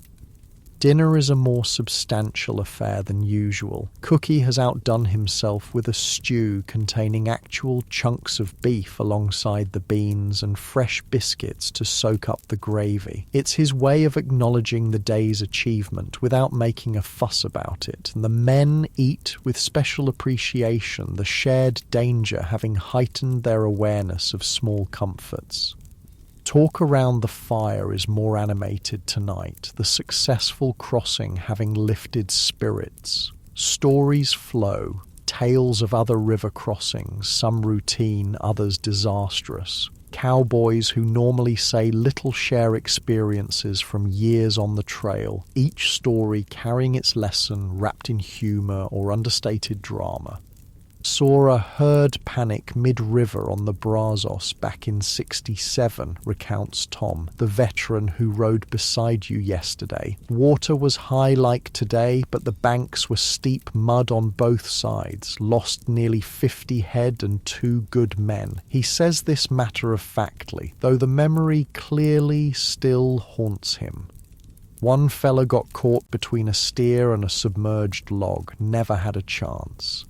Dinner is a more substantial affair than usual. Cookie has outdone himself with a stew containing actual chunks of beef alongside the beans and fresh biscuits to soak up the gravy. It's his way of acknowledging the day's achievement without making a fuss about it, and the men eat with special appreciation, the shared danger having heightened their awareness of small comforts. Talk around the fire is more animated tonight, the successful crossing having lifted spirits. Stories flow, tales of other river crossings, some routine, others disastrous. Cowboys who normally say little share experiences from years on the trail, each story carrying its lesson wrapped in humor or understated drama. Saw a herd panic mid-river on the Brazos back in '67, recounts Tom, the veteran who rode beside you yesterday. Water was high like today, but the banks were steep mud on both sides, lost nearly 50 head and 2 good men. He says this matter-of-factly, though the memory clearly still haunts him. One fella got caught between a steer and a submerged log, never had a chance.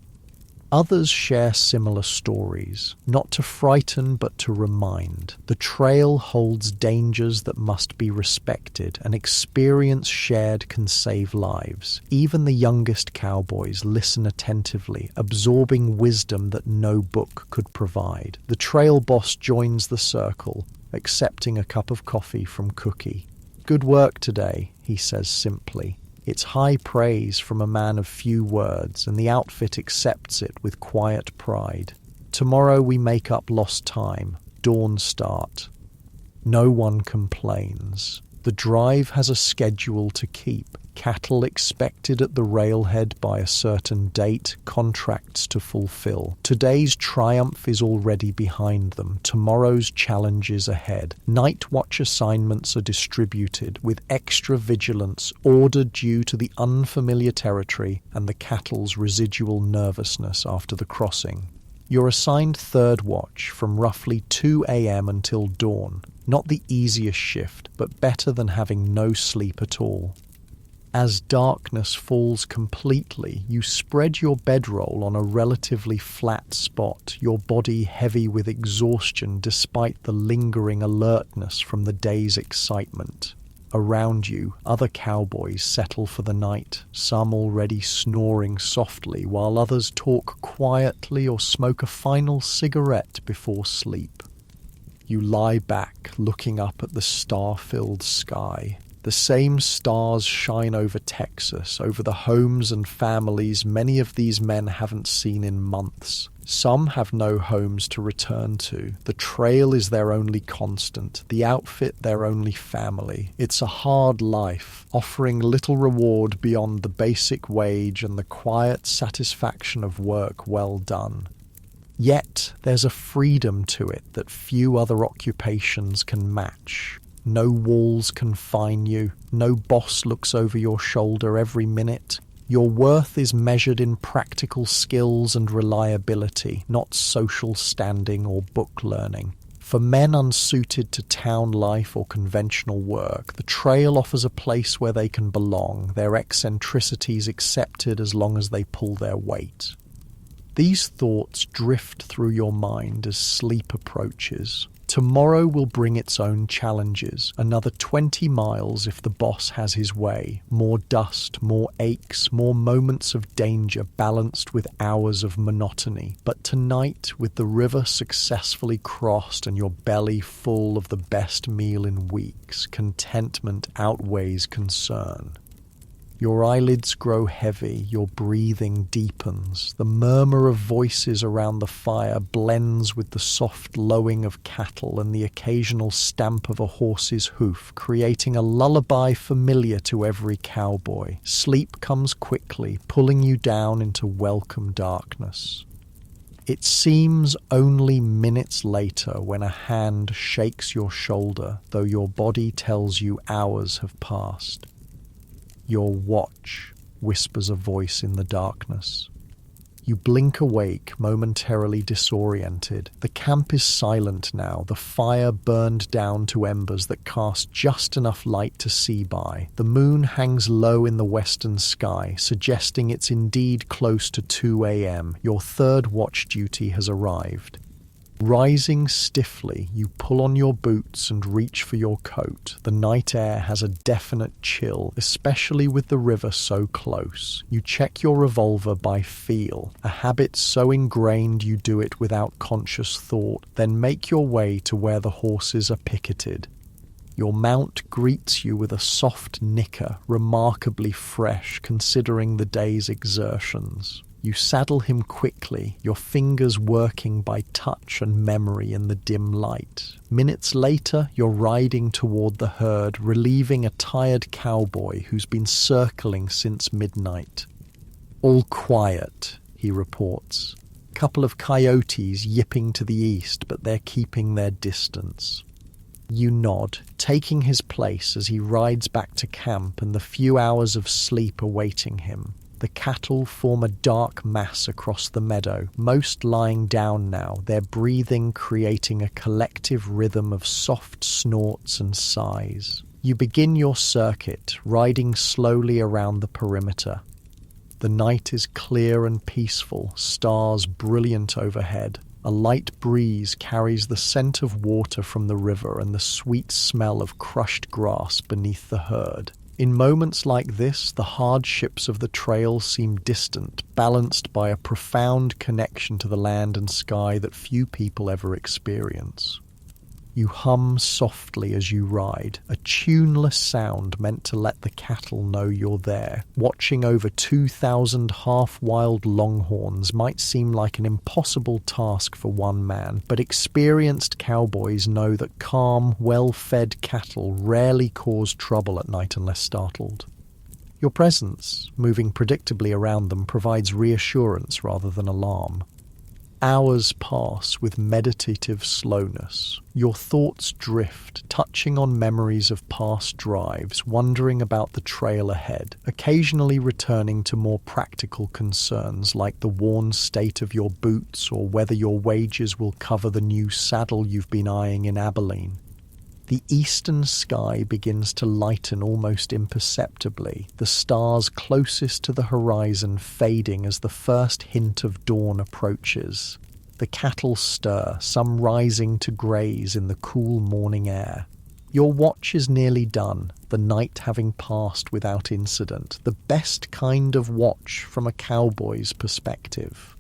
Others share similar stories, not to frighten but to remind. The trail holds dangers that must be respected, and experience shared can save lives. Even the youngest cowboys listen attentively, absorbing wisdom that no book could provide. The trail boss joins the circle, accepting a cup of coffee from Cookie. "Good work today," he says simply. It's high praise from a man of few words, and the outfit accepts it with quiet pride. Tomorrow we make up lost time, dawn start. No one complains. The drive has a schedule to keep. Cattle expected at the railhead by a certain date, contracts to fulfill. Today's triumph is already behind them. Tomorrow's challenge is ahead. Night watch assignments are distributed with extra vigilance, order due to the unfamiliar territory and the cattle's residual nervousness after the crossing. You're assigned third watch from roughly 2 a.m. until dawn. Not the easiest shift, but better than having no sleep at all. As darkness falls completely, you spread your bedroll on a relatively flat spot, your body heavy with exhaustion despite the lingering alertness from the day's excitement. Around you, other cowboys settle for the night, some already snoring softly, while others talk quietly or smoke a final cigarette before sleep. You lie back, looking up at the star-filled sky. The same stars shine over Texas, over the homes and families many of these men haven't seen in months. Some have no homes to return to. The trail is their only constant, the outfit their only family. It's a hard life, offering little reward beyond the basic wage and the quiet satisfaction of work well done. Yet there's a freedom to it that few other occupations can match. No walls confine you. No boss looks over your shoulder every minute. Your worth is measured in practical skills and reliability, not social standing or book learning. For men unsuited to town life or conventional work, the trail offers a place where they can belong, their eccentricities accepted as long as they pull their weight. These thoughts drift through your mind as sleep approaches. Tomorrow will bring its own challenges. Another 20 miles if the boss has his way. More dust, more aches, more moments of danger balanced with hours of monotony. But tonight, with the river successfully crossed and your belly full of the best meal in weeks, contentment outweighs concern. Your eyelids grow heavy, your breathing deepens. The murmur of voices around the fire blends with the soft lowing of cattle and the occasional stamp of a horse's hoof, creating a lullaby familiar to every cowboy. Sleep comes quickly, pulling you down into welcome darkness. It seems only minutes later when a hand shakes your shoulder, though your body tells you hours have passed. "Your watch," whispers a voice in the darkness. You blink awake, momentarily disoriented. The camp is silent now, the fire burned down to embers that cast just enough light to see by. The moon hangs low in the western sky, suggesting it's indeed close to 2 a.m. Your third watch duty has arrived. Rising stiffly, you pull on your boots and reach for your coat. The night air has a definite chill, especially with the river so close. You check your revolver by feel, a habit so ingrained you do it without conscious thought, then make your way to where the horses are picketed. Your mount greets you with a soft nicker, remarkably fresh considering the day's exertions. You saddle him quickly, your fingers working by touch and memory in the dim light. Minutes later, you're riding toward the herd, relieving a tired cowboy who's been circling since midnight. "All quiet," he reports. "Couple of coyotes yipping to the east, but they're keeping their distance." You nod, taking his place as he rides back to camp and the few hours of sleep awaiting him. The cattle form a dark mass across the meadow, most lying down now, their breathing creating a collective rhythm of soft snorts and sighs. You begin your circuit, riding slowly around the perimeter. The night is clear and peaceful, stars brilliant overhead. A light breeze carries the scent of water from the river and the sweet smell of crushed grass beneath the herd. In moments like this, the hardships of the trail seem distant, balanced by a profound connection to the land and sky that few people ever experience. You hum softly as you ride, a tuneless sound meant to let the cattle know you're there. Watching over 2,000 half-wild longhorns might seem like an impossible task for one man, but experienced cowboys know that calm, well-fed cattle rarely cause trouble at night unless startled. Your presence, moving predictably around them, provides reassurance rather than alarm. Hours pass with meditative slowness. Your thoughts drift, touching on memories of past drives, wondering about the trail ahead, occasionally returning to more practical concerns like the worn state of your boots or whether your wages will cover the new saddle you've been eyeing in Abilene. The eastern sky begins to lighten almost imperceptibly, the stars closest to the horizon fading as the first hint of dawn approaches. The cattle stir, some rising to graze in the cool morning air. Your watch is nearly done, the night having passed without incident, the best kind of watch from a cowboy's perspective.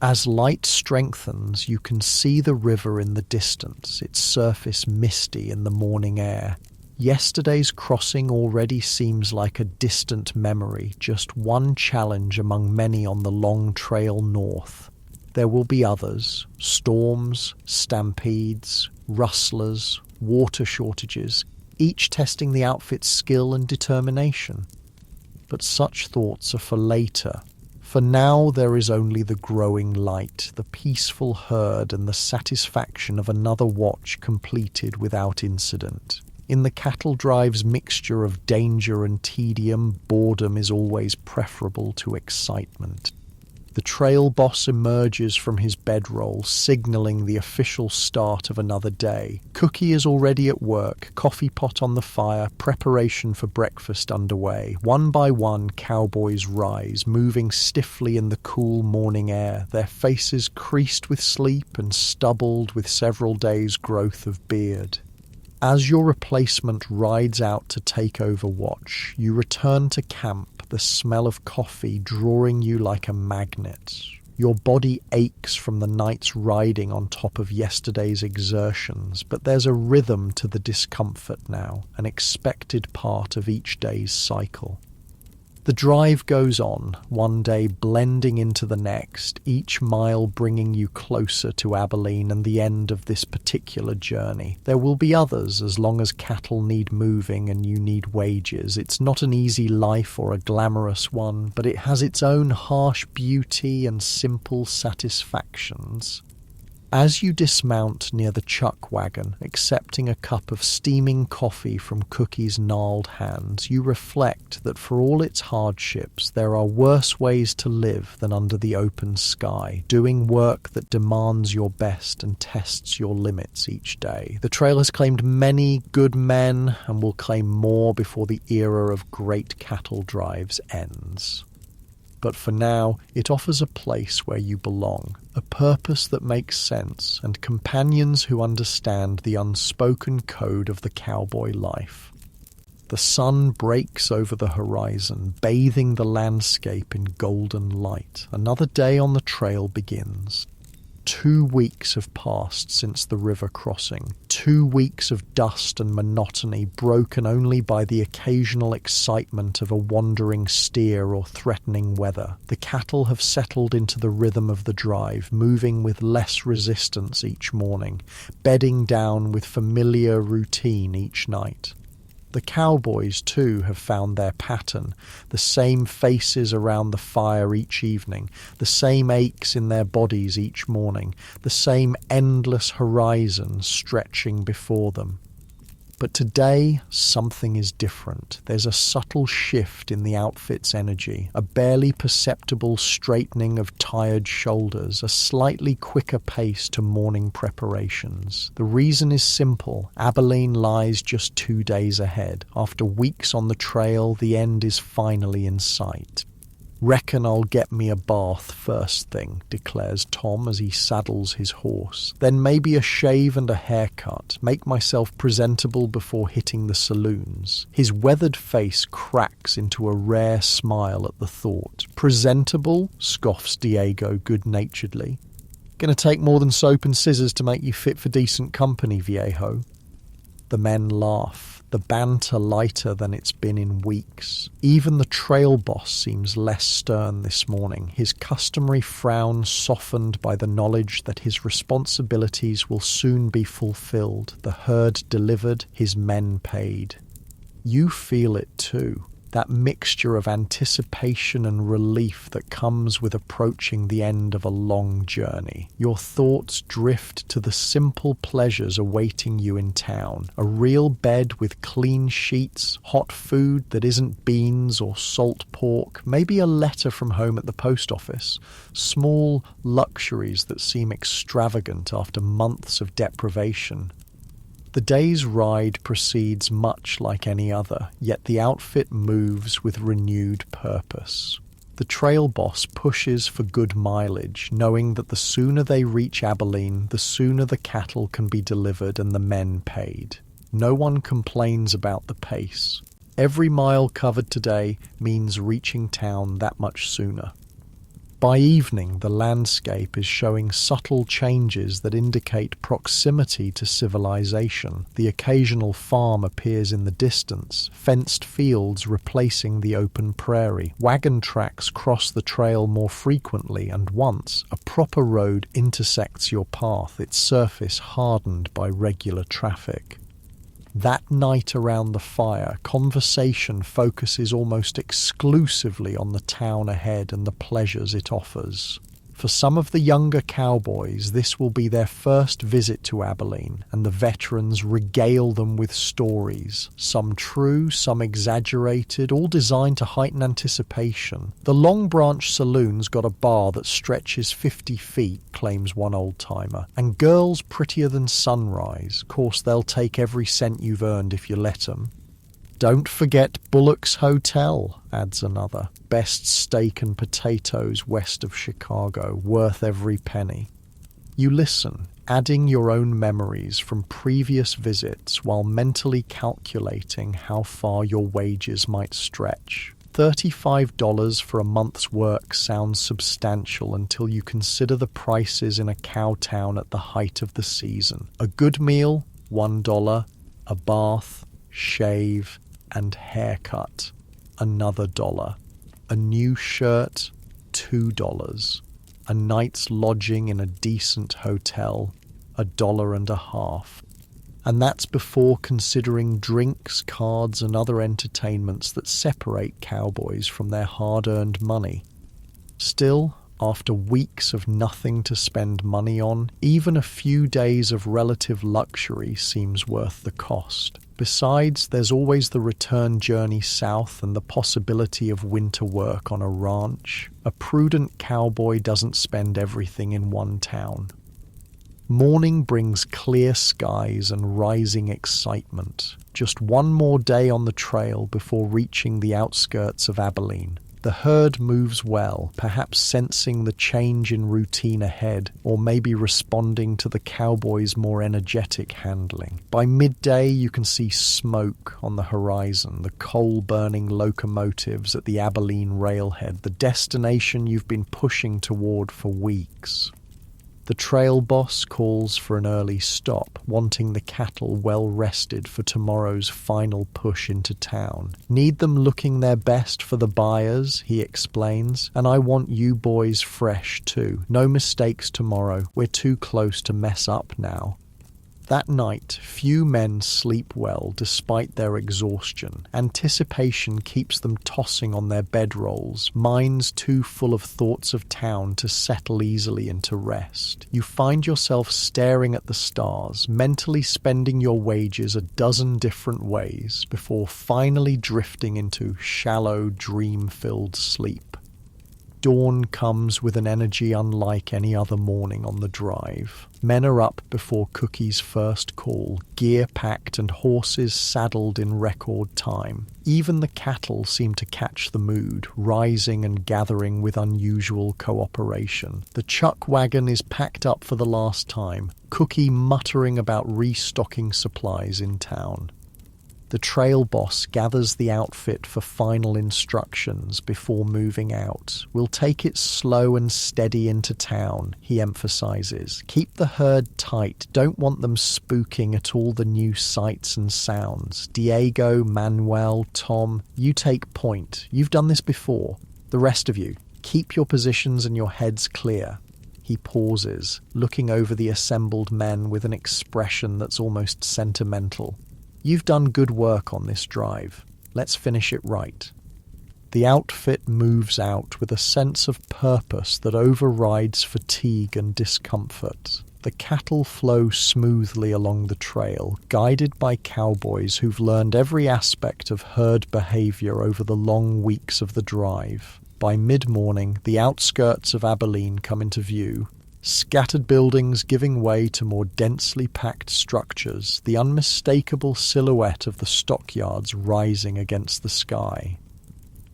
As light strengthens, you can see the river in the distance, its surface misty in the morning air. Yesterday's crossing already seems like a distant memory, just one challenge among many on the long trail north. There will be others: storms, stampedes, rustlers, water shortages, each testing the outfit's skill and determination. But such thoughts are for later. For now there is only the growing light, the peaceful herd, and the satisfaction of another watch completed without incident. In the cattle drive's mixture of danger and tedium, boredom is always preferable to excitement. The trail boss emerges from his bedroll, signaling the official start of another day. Cookie is already at work, coffee pot on the fire, preparation for breakfast underway. One by one, cowboys rise, moving stiffly in the cool morning air, their faces creased with sleep and stubbled with several days' growth of beard. As your replacement rides out to take over watch, you return to camp, the smell of coffee drawing you like a magnet. Your body aches from the night's riding on top of yesterday's exertions, but there's a rhythm to the discomfort now, an expected part of each day's cycle. The drive goes on, one day blending into the next, each mile bringing you closer to Abilene and the end of this particular journey. There will be others as long as cattle need moving and you need wages. It's not an easy life or a glamorous one, but it has its own harsh beauty and simple satisfactions. As you dismount near the chuck wagon, accepting a cup of steaming coffee from Cookie's gnarled hands, you reflect that for all its hardships, there are worse ways to live than under the open sky, doing work that demands your best and tests your limits each day. The trail has claimed many good men and will claim more before the era of great cattle drives ends. But for now, it offers a place where you belong, a purpose that makes sense, and companions who understand the unspoken code of the cowboy life. The sun breaks over the horizon, bathing the landscape in golden light. Another day on the trail begins. 2 weeks have passed since the river crossing. 2 weeks of dust and monotony, broken only by the occasional excitement of a wandering steer or threatening weather. The cattle have settled into the rhythm of the drive, moving with less resistance each morning, bedding down with familiar routine each night. The cowboys, too, have found their pattern, the same faces around the fire each evening, the same aches in their bodies each morning, the same endless horizon stretching before them. But today, something is different. There's a subtle shift in the outfit's energy, a barely perceptible straightening of tired shoulders, a slightly quicker pace to morning preparations. The reason is simple. Abilene lies just 2 days ahead. After weeks on the trail, the end is finally in sight. "Reckon I'll get me a bath first thing," declares Tom as he saddles his horse. "Then maybe a shave and a haircut, make myself presentable before hitting the saloons." His weathered face cracks into a rare smile at the thought. "Presentable?" scoffs Diego good-naturedly. Gonna take more than soap and scissors to make you fit for decent company, viejo. The men laugh, the banter lighter than it's been in weeks. Even the trail boss seems less stern this morning, his customary frown softened by the knowledge that his responsibilities will soon be fulfilled, the herd delivered, his men paid. You feel it too. That mixture of anticipation and relief that comes with approaching the end of a long journey. Your thoughts drift to the simple pleasures awaiting you in town. A real bed with clean sheets, hot food that isn't beans or salt pork, maybe a letter from home at the post office. Small luxuries that seem extravagant after months of deprivation. The day's ride proceeds much like any other, yet the outfit moves with renewed purpose. The trail boss pushes for good mileage, knowing that the sooner they reach Abilene, the sooner the cattle can be delivered and the men paid. No one complains about the pace. Every mile covered today means reaching town that much sooner. By evening, the landscape is showing subtle changes that indicate proximity to civilization. The occasional farm appears in the distance, fenced fields replacing the open prairie. Wagon tracks cross the trail more frequently, and once, a proper road intersects your path, its surface hardened by regular traffic. That night around the fire, conversation focuses almost exclusively on the town ahead and the pleasures it offers. For some of the younger cowboys, this will be their first visit to Abilene, and the veterans regale them with stories, some true, some exaggerated, all designed to heighten anticipation. The Long Branch Saloon's got a bar that stretches 50 feet, claims one old-timer, and girls prettier than sunrise. Course they'll take every cent you've earned if you let 'em. Don't forget Bullock's Hotel, adds another. Best steak and potatoes west of Chicago, worth every penny. You listen, adding your own memories from previous visits while mentally calculating how far your wages might stretch. $35 for a month's work sounds substantial until you consider the prices in a cow town at the height of the season. A good meal, $1. A bath, shave, and haircut, another $1. A new shirt, $2. A night's lodging in a decent hotel, $1.50. And that's before considering drinks, cards, and other entertainments that separate cowboys from their hard-earned money. Still, after weeks of nothing to spend money on, even a few days of relative luxury seems worth the cost. Besides, there's always the return journey south and the possibility of winter work on a ranch. A prudent cowboy doesn't spend everything in one town. Morning brings clear skies and rising excitement. Just one more day on the trail before reaching the outskirts of Abilene. The herd moves well, perhaps sensing the change in routine ahead, or maybe responding to the cowboys' more energetic handling. By midday, you can see smoke on the horizon, the coal-burning locomotives at the Abilene railhead, the destination you've been pushing toward for weeks. The trail boss calls for an early stop, wanting the cattle well rested for tomorrow's final push into town. Need them looking their best for the buyers, he explains, and I want you boys fresh too. No mistakes tomorrow. We're too close to mess up now. That night, few men sleep well despite their exhaustion. Anticipation keeps them tossing on their bedrolls, minds too full of thoughts of town to settle easily into rest. You find yourself staring at the stars, mentally spending your wages a dozen different ways before finally drifting into shallow, dream-filled sleep. Dawn comes with an energy unlike any other morning on the drive. Men are up before Cookie's first call, gear packed and horses saddled in record time. Even the cattle seem to catch the mood, rising and gathering with unusual cooperation. The chuck wagon is packed up for the last time, Cookie muttering about restocking supplies in town. The trail boss gathers the outfit for final instructions before moving out. "We'll take it slow and steady into town," he emphasizes. "Keep the herd tight. Don't want them spooking at all the new sights and sounds. Diego, Manuel, Tom, you take point. You've done this before. The rest of you, keep your positions and your heads clear." He pauses, looking over the assembled men with an expression that's almost sentimental. "You've done good work on this drive. Let's finish it right." The outfit moves out with a sense of purpose that overrides fatigue and discomfort. The cattle flow smoothly along the trail, guided by cowboys who've learned every aspect of herd behavior over the long weeks of the drive. By mid-morning, the outskirts of Abilene come into view. Scattered buildings giving way to more densely packed structures, the unmistakable silhouette of the stockyards rising against the sky.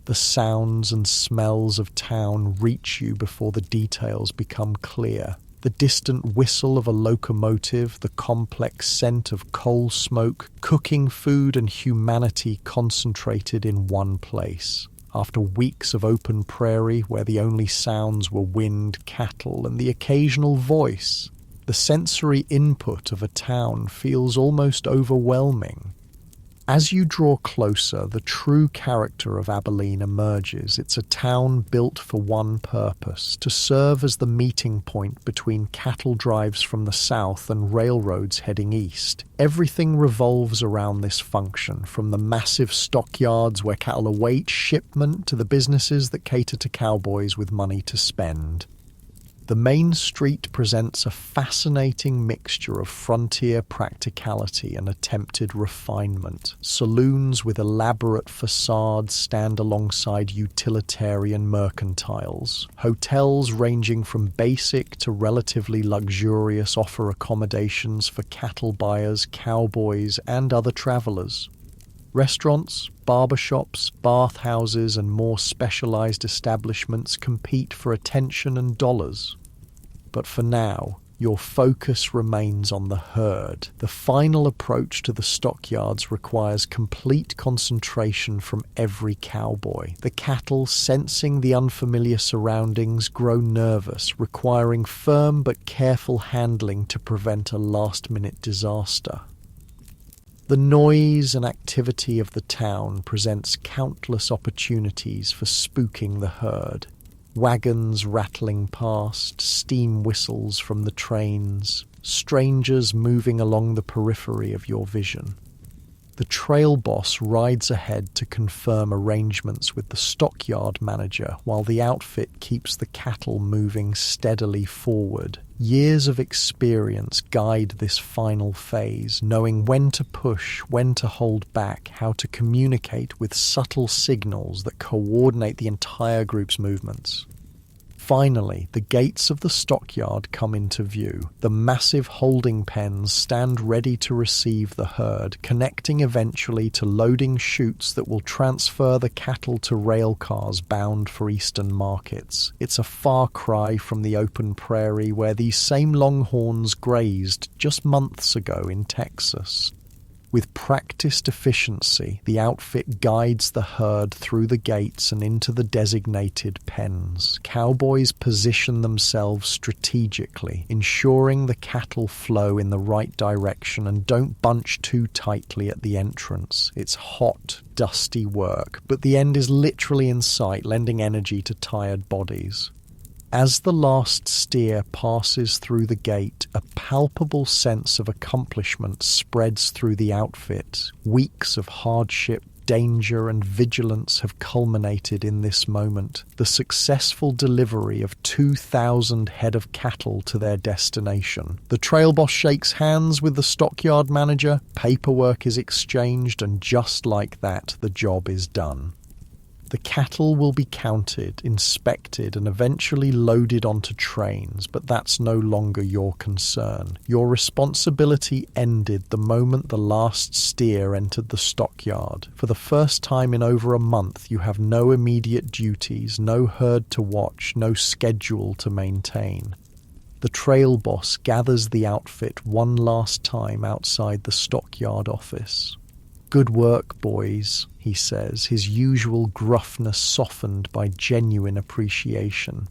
The sounds and smells of town reach you before the details become clear. The distant whistle of a locomotive, the complex scent of coal smoke, cooking food and humanity concentrated in one place. After weeks of open prairie where the only sounds were wind, cattle, and the occasional voice, the sensory input of a town feels almost overwhelming. As you draw closer, the true character of Abilene emerges. It's a town built for one purpose, to serve as the meeting point between cattle drives from the south and railroads heading east. Everything revolves around this function, from the massive stockyards where cattle await shipment to the businesses that cater to cowboys with money to spend. The main street presents a fascinating mixture of frontier practicality and attempted refinement. Saloons with elaborate facades stand alongside utilitarian mercantiles. Hotels ranging from basic to relatively luxurious offer accommodations for cattle buyers, cowboys, and other travelers. Restaurants, barbershops, bathhouses, and more specialized establishments compete for attention and dollars. But for now, your focus remains on the herd. The final approach to the stockyards requires complete concentration from every cowboy. The cattle, sensing the unfamiliar surroundings, grow nervous, requiring firm but careful handling to prevent a last-minute disaster. The noise and activity of the town presents countless opportunities for spooking the herd. Wagons rattling past, steam whistles from the trains, strangers moving along the periphery of your vision. The trail boss rides ahead to confirm arrangements with the stockyard manager while the outfit keeps the cattle moving steadily forward. Years of experience guide this final phase, knowing when to push, when to hold back, how to communicate with subtle signals that coordinate the entire group's movements. Finally, the gates of the stockyard come into view. The massive holding pens stand ready to receive the herd, connecting eventually to loading chutes that will transfer the cattle to rail cars bound for eastern markets. It's a far cry from the open prairie where these same longhorns grazed just months ago in Texas. With practiced efficiency, the outfit guides the herd through the gates and into the designated pens. Cowboys position themselves strategically, ensuring the cattle flow in the right direction and don't bunch too tightly at the entrance. It's hot, dusty work, but the end is literally in sight, lending energy to tired bodies. As the last steer passes through the gate, a palpable sense of accomplishment spreads through the outfit. Weeks of hardship, danger, and vigilance have culminated in this moment. The successful delivery of 2,000 head of cattle to their destination. The trail boss shakes hands with the stockyard manager, paperwork is exchanged, and just like that, the job is done. The cattle will be counted, inspected, and eventually loaded onto trains, but that's no longer your concern. Your responsibility ended the moment the last steer entered the stockyard. For the first time in over a month, you have no immediate duties, no herd to watch, no schedule to maintain. The trail boss gathers the outfit one last time outside the stockyard office. "Good work, boys," he says, his usual gruffness softened by genuine appreciation.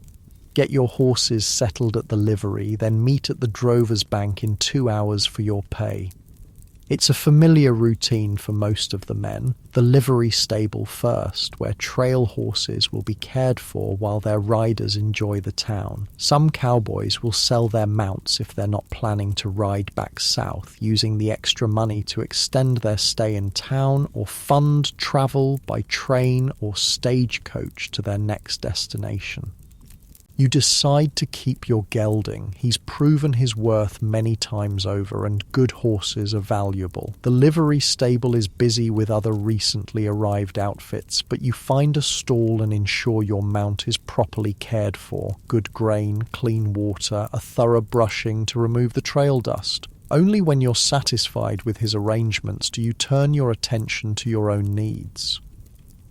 "Get your horses settled at the livery, then meet at the drover's bank in 2 hours for your pay." It's a familiar routine for most of the men. The livery stable first, where trail horses will be cared for while their riders enjoy the town. Some cowboys will sell their mounts if they're not planning to ride back south, using the extra money to extend their stay in town or fund travel by train or stagecoach to their next destination. You decide to keep your gelding. He's proven his worth many times over, and good horses are valuable. The livery stable is busy with other recently arrived outfits, but you find a stall and ensure your mount is properly cared for. Good grain, clean water, a thorough brushing to remove the trail dust. Only when you're satisfied with his arrangements do you turn your attention to your own needs.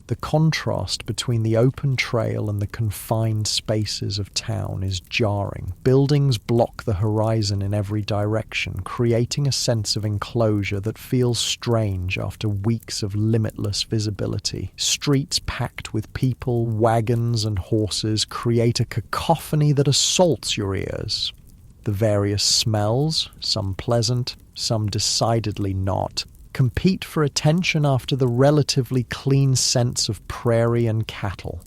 The contrast between the open trail and the confined spaces of town is jarring. Buildings block the horizon in every direction, creating a sense of enclosure that feels strange after weeks of limitless visibility. Streets packed with people, wagons, and horses create a cacophony that assaults your ears. The various smells, some pleasant, some decidedly not, compete for attention after the relatively clean scents of prairie and cattle.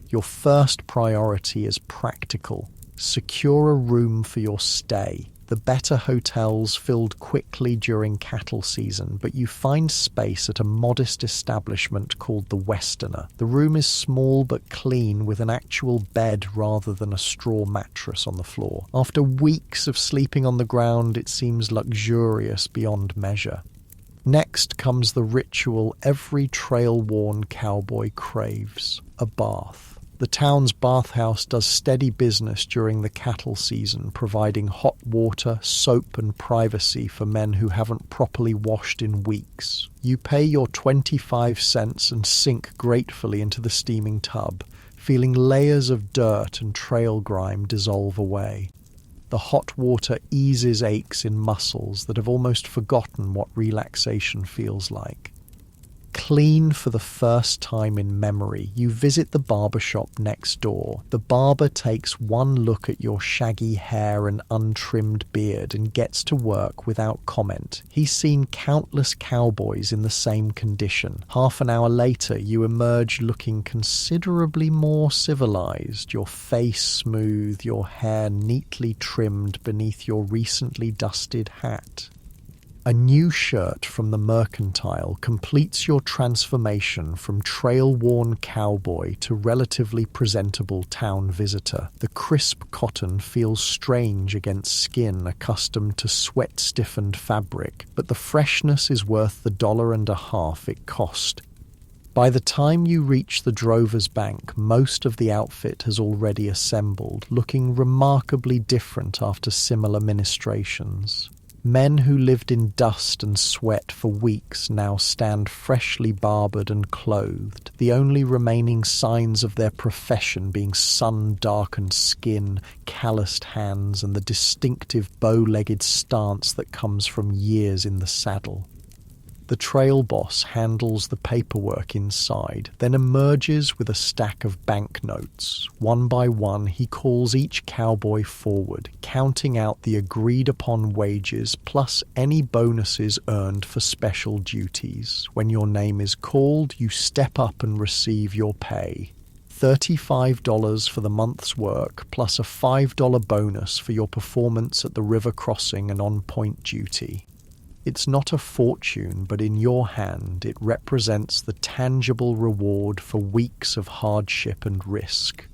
Your first priority is practical. Secure a room for your stay. The better hotels filled quickly during cattle season, but you find space at a modest establishment called the Westerner. The room is small but clean, with an actual bed rather than a straw mattress on the floor. After weeks of sleeping on the ground, it seems luxurious beyond measure. Next comes the ritual every trail-worn cowboy craves, a bath. The town's bathhouse does steady business during the cattle season, providing hot water, soap, and privacy for men who haven't properly washed in weeks. You pay your 25 cents and sink gratefully into the steaming tub, feeling layers of dirt and trail grime dissolve away. The hot water eases aches in muscles that have almost forgotten what relaxation feels like. Clean for the first time in memory, you visit the barber shop next door. The barber takes one look at your shaggy hair and untrimmed beard and gets to work without comment. He's seen countless cowboys in the same condition. Half an hour later, you emerge looking considerably more civilized, your face smooth, your hair neatly trimmed beneath your recently dusted hat. A new shirt from the Mercantile completes your transformation from trail-worn cowboy to relatively presentable town visitor. The crisp cotton feels strange against skin accustomed to sweat-stiffened fabric, but the freshness is worth the $1.50 it cost. By the time you reach the drover's bank, most of the outfit has already assembled, looking remarkably different after similar ministrations. Men who lived in dust and sweat for weeks now stand freshly barbered and clothed, the only remaining signs of their profession being sun-darkened skin, calloused hands, and the distinctive bow-legged stance that comes from years in the saddle. The trail boss handles the paperwork inside, then emerges with a stack of banknotes. One by one, he calls each cowboy forward, counting out the agreed-upon wages plus any bonuses earned for special duties. When your name is called, you step up and receive your pay. $35 for the month's work, plus a $5 bonus for your performance at the river crossing and on-point duty. It's not a fortune, but in your hand it represents the tangible reward for weeks of hardship and risk.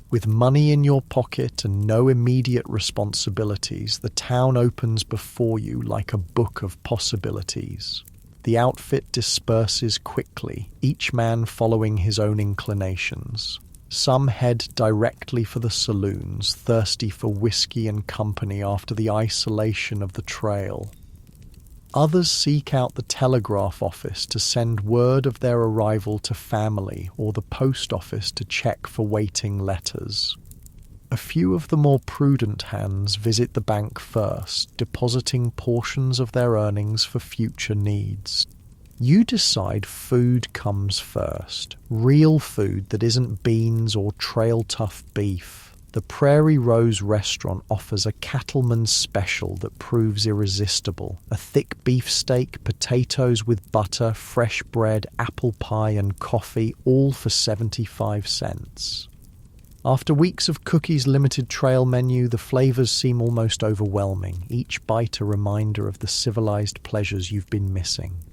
With money in your pocket and no immediate responsibilities, the town opens before you like a book of possibilities. The outfit disperses quickly, each man following his own inclinations. Some head directly for the saloons, thirsty for whiskey and company after the isolation of the trail. Others seek out the telegraph office to send word of their arrival to family or the post office to check for waiting letters. A few of the more prudent hands visit the bank first, depositing portions of their earnings for future needs. You decide food comes first. Real food that isn't beans or trail-tough beef. The Prairie Rose restaurant offers a cattleman's special that proves irresistible. A thick beefsteak, potatoes with butter, fresh bread, apple pie and coffee, all for 75 cents. After weeks of Cookie's limited trail menu, the flavors seem almost overwhelming, each bite a reminder of the civilized pleasures you've been missing.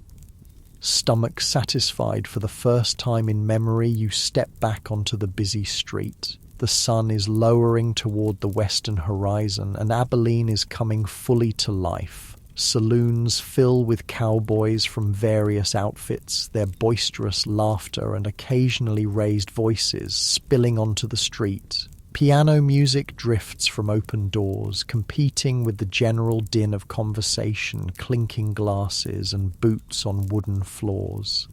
Stomach satisfied for the first time in memory, you step back onto the busy street. The sun is lowering toward the western horizon, and Abilene is coming fully to life. Saloons fill with cowboys from various outfits, their boisterous laughter and occasionally raised voices spilling onto the street. Piano music drifts from open doors, competing with the general din of conversation, clinking glasses and boots on wooden floors.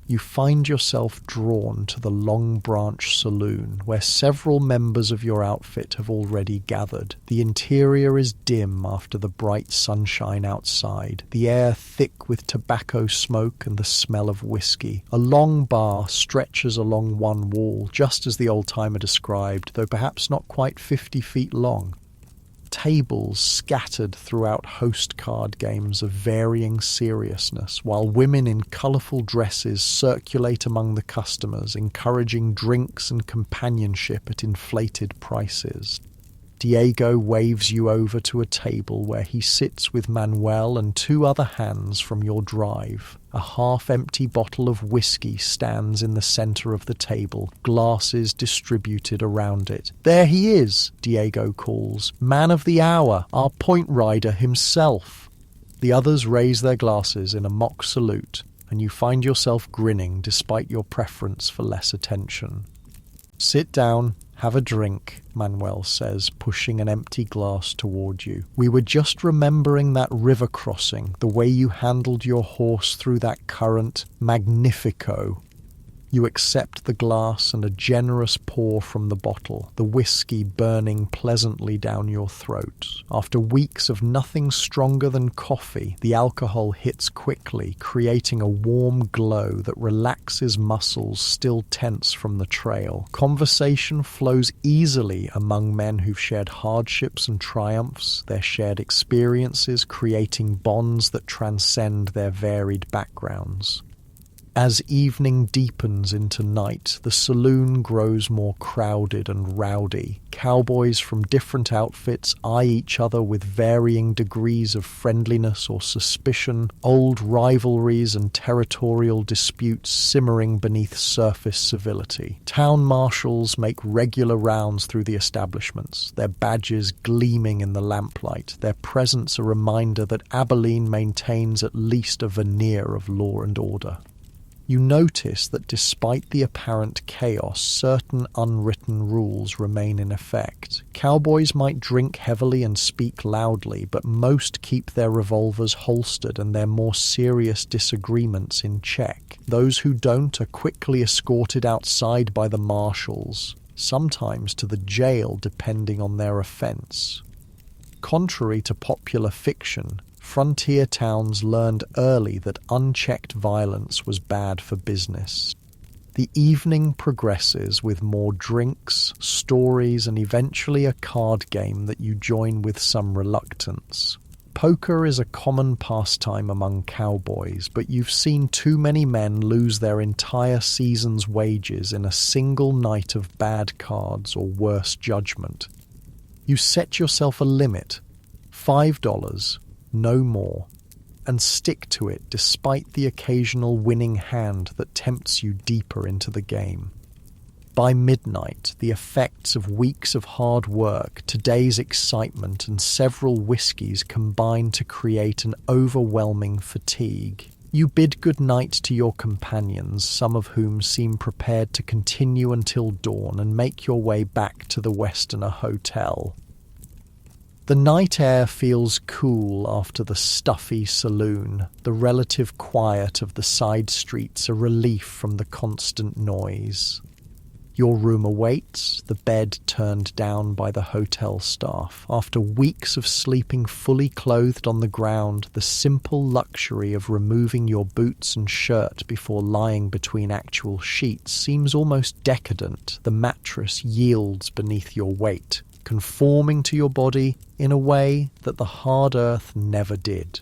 You find yourself drawn to the Long Branch Saloon, where several members of your outfit have already gathered. The interior is dim after the bright sunshine outside, the air thick with tobacco smoke and the smell of whiskey. A long bar stretches along one wall, just as the old-timer described, though perhaps not quite 50 feet long. Tables scattered throughout host card games of varying seriousness, while women in colourful dresses circulate among the customers, encouraging drinks and companionship at inflated prices. Diego waves you over to a table where he sits with Manuel and two other hands from your drive. A half-empty bottle of whiskey stands in the center of the table, glasses distributed around it. "There he is," Diego calls. "Man of the hour, our point rider himself." The others raise their glasses in a mock salute, and you find yourself grinning despite your preference for less attention. "Sit down. Have a drink," Manuel says, pushing an empty glass toward you. "We were just remembering that river crossing, the way you handled your horse through that current. Magnifico." You accept the glass and a generous pour from the bottle, the whiskey burning pleasantly down your throat. After weeks of nothing stronger than coffee, the alcohol hits quickly, creating a warm glow that relaxes muscles still tense from the trail. Conversation flows easily among men who've shared hardships and triumphs, their shared experiences creating bonds that transcend their varied backgrounds. As evening deepens into night, the saloon grows more crowded and rowdy. Cowboys from different outfits eye each other with varying degrees of friendliness or suspicion, old rivalries and territorial disputes simmering beneath surface civility. Town marshals make regular rounds through the establishments, their badges gleaming in the lamplight, their presence a reminder that Abilene maintains at least a veneer of law and order. You notice that despite the apparent chaos, certain unwritten rules remain in effect. Cowboys might drink heavily and speak loudly, but most keep their revolvers holstered and their more serious disagreements in check. Those who don't are quickly escorted outside by the marshals, sometimes to the jail depending on their offense. Contrary to popular fiction, frontier towns learned early that unchecked violence was bad for business. The evening progresses with more drinks, stories, and eventually a card game that you join with some reluctance. Poker is a common pastime among cowboys, but you've seen too many men lose their entire season's wages in a single night of bad cards or worse judgment. You set yourself a limit, $5, no more, and stick to it despite the occasional winning hand that tempts you deeper into the game. By midnight, the effects of weeks of hard work, today's excitement, and several whiskeys combine to create an overwhelming fatigue. You bid good night to your companions, some of whom seem prepared to continue until dawn, and make your way back to the Westerner Hotel. The night air feels cool after the stuffy saloon, the relative quiet of the side streets a relief from the constant noise. Your room awaits, the bed turned down by the hotel staff. After weeks of sleeping fully clothed on the ground, the simple luxury of removing your boots and shirt before lying between actual sheets seems almost decadent. The mattress yields beneath your weight, conforming to your body in a way that the hard earth never did.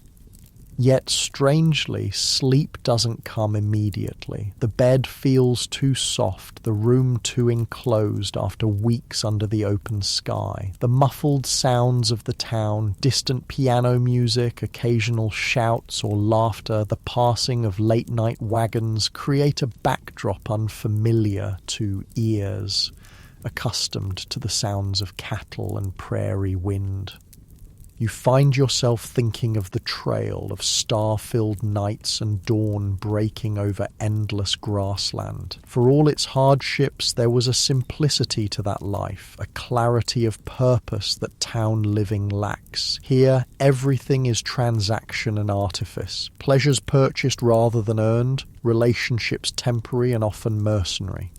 Yet, strangely, sleep doesn't come immediately. The bed feels too soft, the room too enclosed after weeks under the open sky. The muffled sounds of the town, distant piano music, occasional shouts or laughter, the passing of late-night wagons create a backdrop unfamiliar to ears, accustomed to the sounds of cattle and prairie wind. You find yourself thinking of the trail, of star-filled nights and dawn breaking over endless grassland. For all its hardships, there was a simplicity to that life, a clarity of purpose that town living lacks. Here, everything is transaction and artifice, pleasures purchased rather than earned, relationships temporary and often mercenary.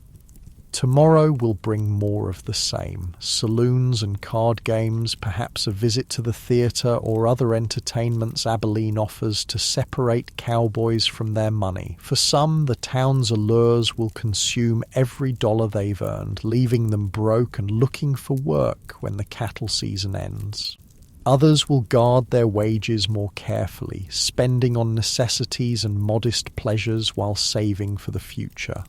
Tomorrow will bring more of the same. Saloons and card games, perhaps a visit to the theatre or other entertainments Abilene offers to separate cowboys from their money. For some, the town's allures will consume every dollar they've earned, leaving them broke and looking for work when the cattle season ends. Others will guard their wages more carefully, spending on necessities and modest pleasures while saving for the future.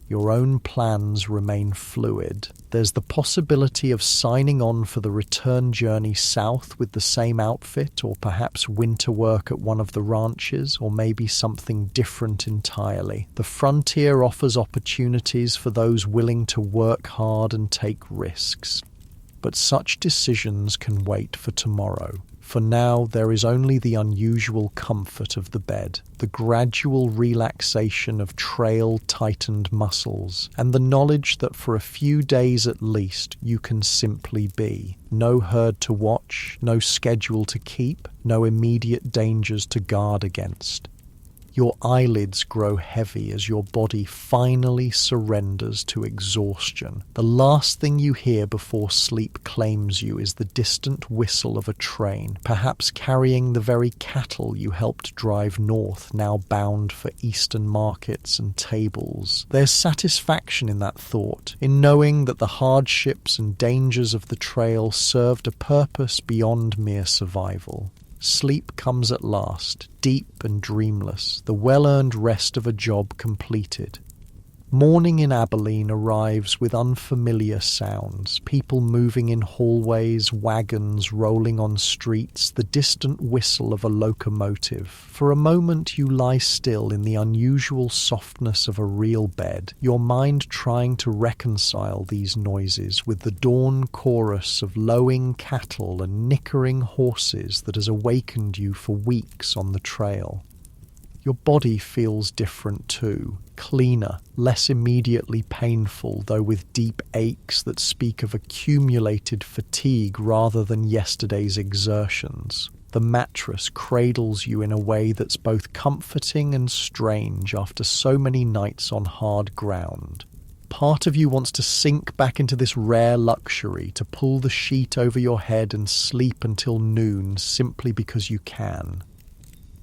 Your own plans remain fluid. There's the possibility of signing on for the return journey south with the same outfit, or perhaps winter work at one of the ranches, or maybe something different entirely. The frontier offers opportunities for those willing to work hard and take risks. But such decisions can wait for tomorrow. For now, there is only the unusual comfort of the bed, the gradual relaxation of trail-tightened muscles, and the knowledge that for a few days at least you can simply be. No herd to watch, no schedule to keep, no immediate dangers to guard against. Your eyelids grow heavy as your body finally surrenders to exhaustion. The last thing you hear before sleep claims you is the distant whistle of a train, perhaps carrying the very cattle you helped drive north, now bound for eastern markets and tables. There's satisfaction in that thought, in knowing that the hardships and dangers of the trail served a purpose beyond mere survival. Sleep comes at last, deep and dreamless, the well-earned rest of a job completed. Morning in Abilene arrives with unfamiliar sounds, people moving in hallways, wagons rolling on streets, the distant whistle of a locomotive. For a moment you lie still in the unusual softness of a real bed, your mind trying to reconcile these noises with the dawn chorus of lowing cattle and nickering horses that has awakened you for weeks on the trail. Your body feels different too, cleaner, less immediately painful, though with deep aches that speak of accumulated fatigue rather than yesterday's exertions. The mattress cradles you in a way that's both comforting and strange after so many nights on hard ground. Part of you wants to sink back into this rare luxury, to pull the sheet over your head and sleep until noon simply because you can.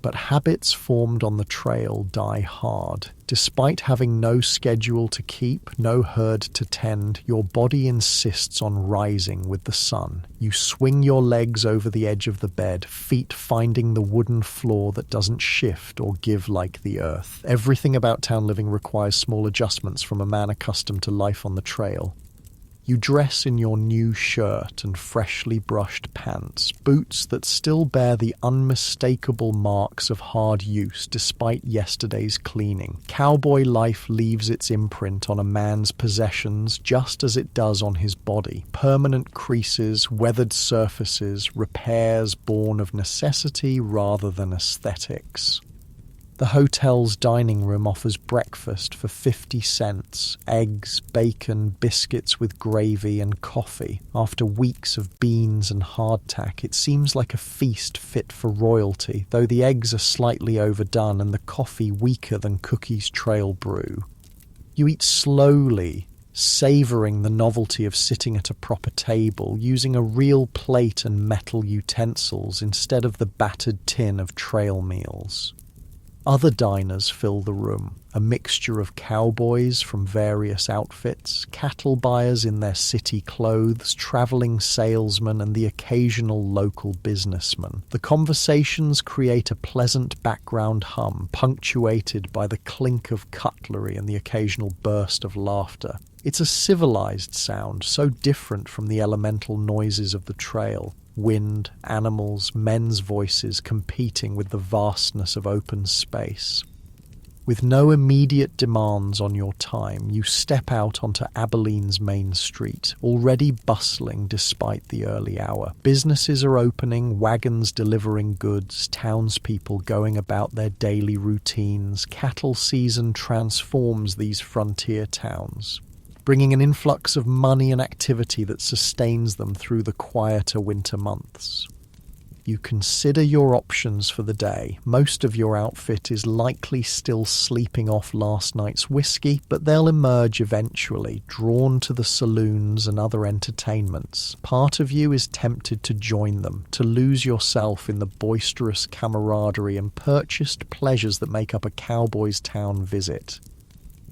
But habits formed on the trail die hard. Despite having no schedule to keep, no herd to tend, your body insists on rising with the sun. You swing your legs over the edge of the bed, feet finding the wooden floor that doesn't shift or give like the earth. Everything about town living requires small adjustments from a man accustomed to life on the trail. You dress in your new shirt and freshly brushed pants, boots that still bear the unmistakable marks of hard use despite yesterday's cleaning. Cowboy life leaves its imprint on a man's possessions just as it does on his body. Permanent creases, weathered surfaces, repairs born of necessity rather than aesthetics. The hotel's dining room offers breakfast for 50 cents, eggs, bacon, biscuits with gravy and coffee. After weeks of beans and hardtack, it seems like a feast fit for royalty, though the eggs are slightly overdone and the coffee weaker than Cookie's trail brew. You eat slowly, savouring the novelty of sitting at a proper table, using a real plate and metal utensils instead of the battered tin of trail meals. Other diners fill the room, a mixture of cowboys from various outfits, cattle buyers in their city clothes, travelling salesmen, and the occasional local businessman. The conversations create a pleasant background hum, punctuated by the clink of cutlery and the occasional burst of laughter. It's a civilized sound, so different from the elemental noises of the trail. Wind, animals, men's voices competing with the vastness of open space. With no immediate demands on your time, you step out onto Abilene's main street, already bustling despite the early hour. Businesses are opening, wagons delivering goods, townspeople going about their daily routines. Cattle season transforms these frontier towns, bringing an influx of money and activity that sustains them through the quieter winter months. You consider your options for the day. Most of your outfit is likely still sleeping off last night's whiskey, but they'll emerge eventually, drawn to the saloons and other entertainments. Part of you is tempted to join them, to lose yourself in the boisterous camaraderie and purchased pleasures that make up a cowboy's town visit.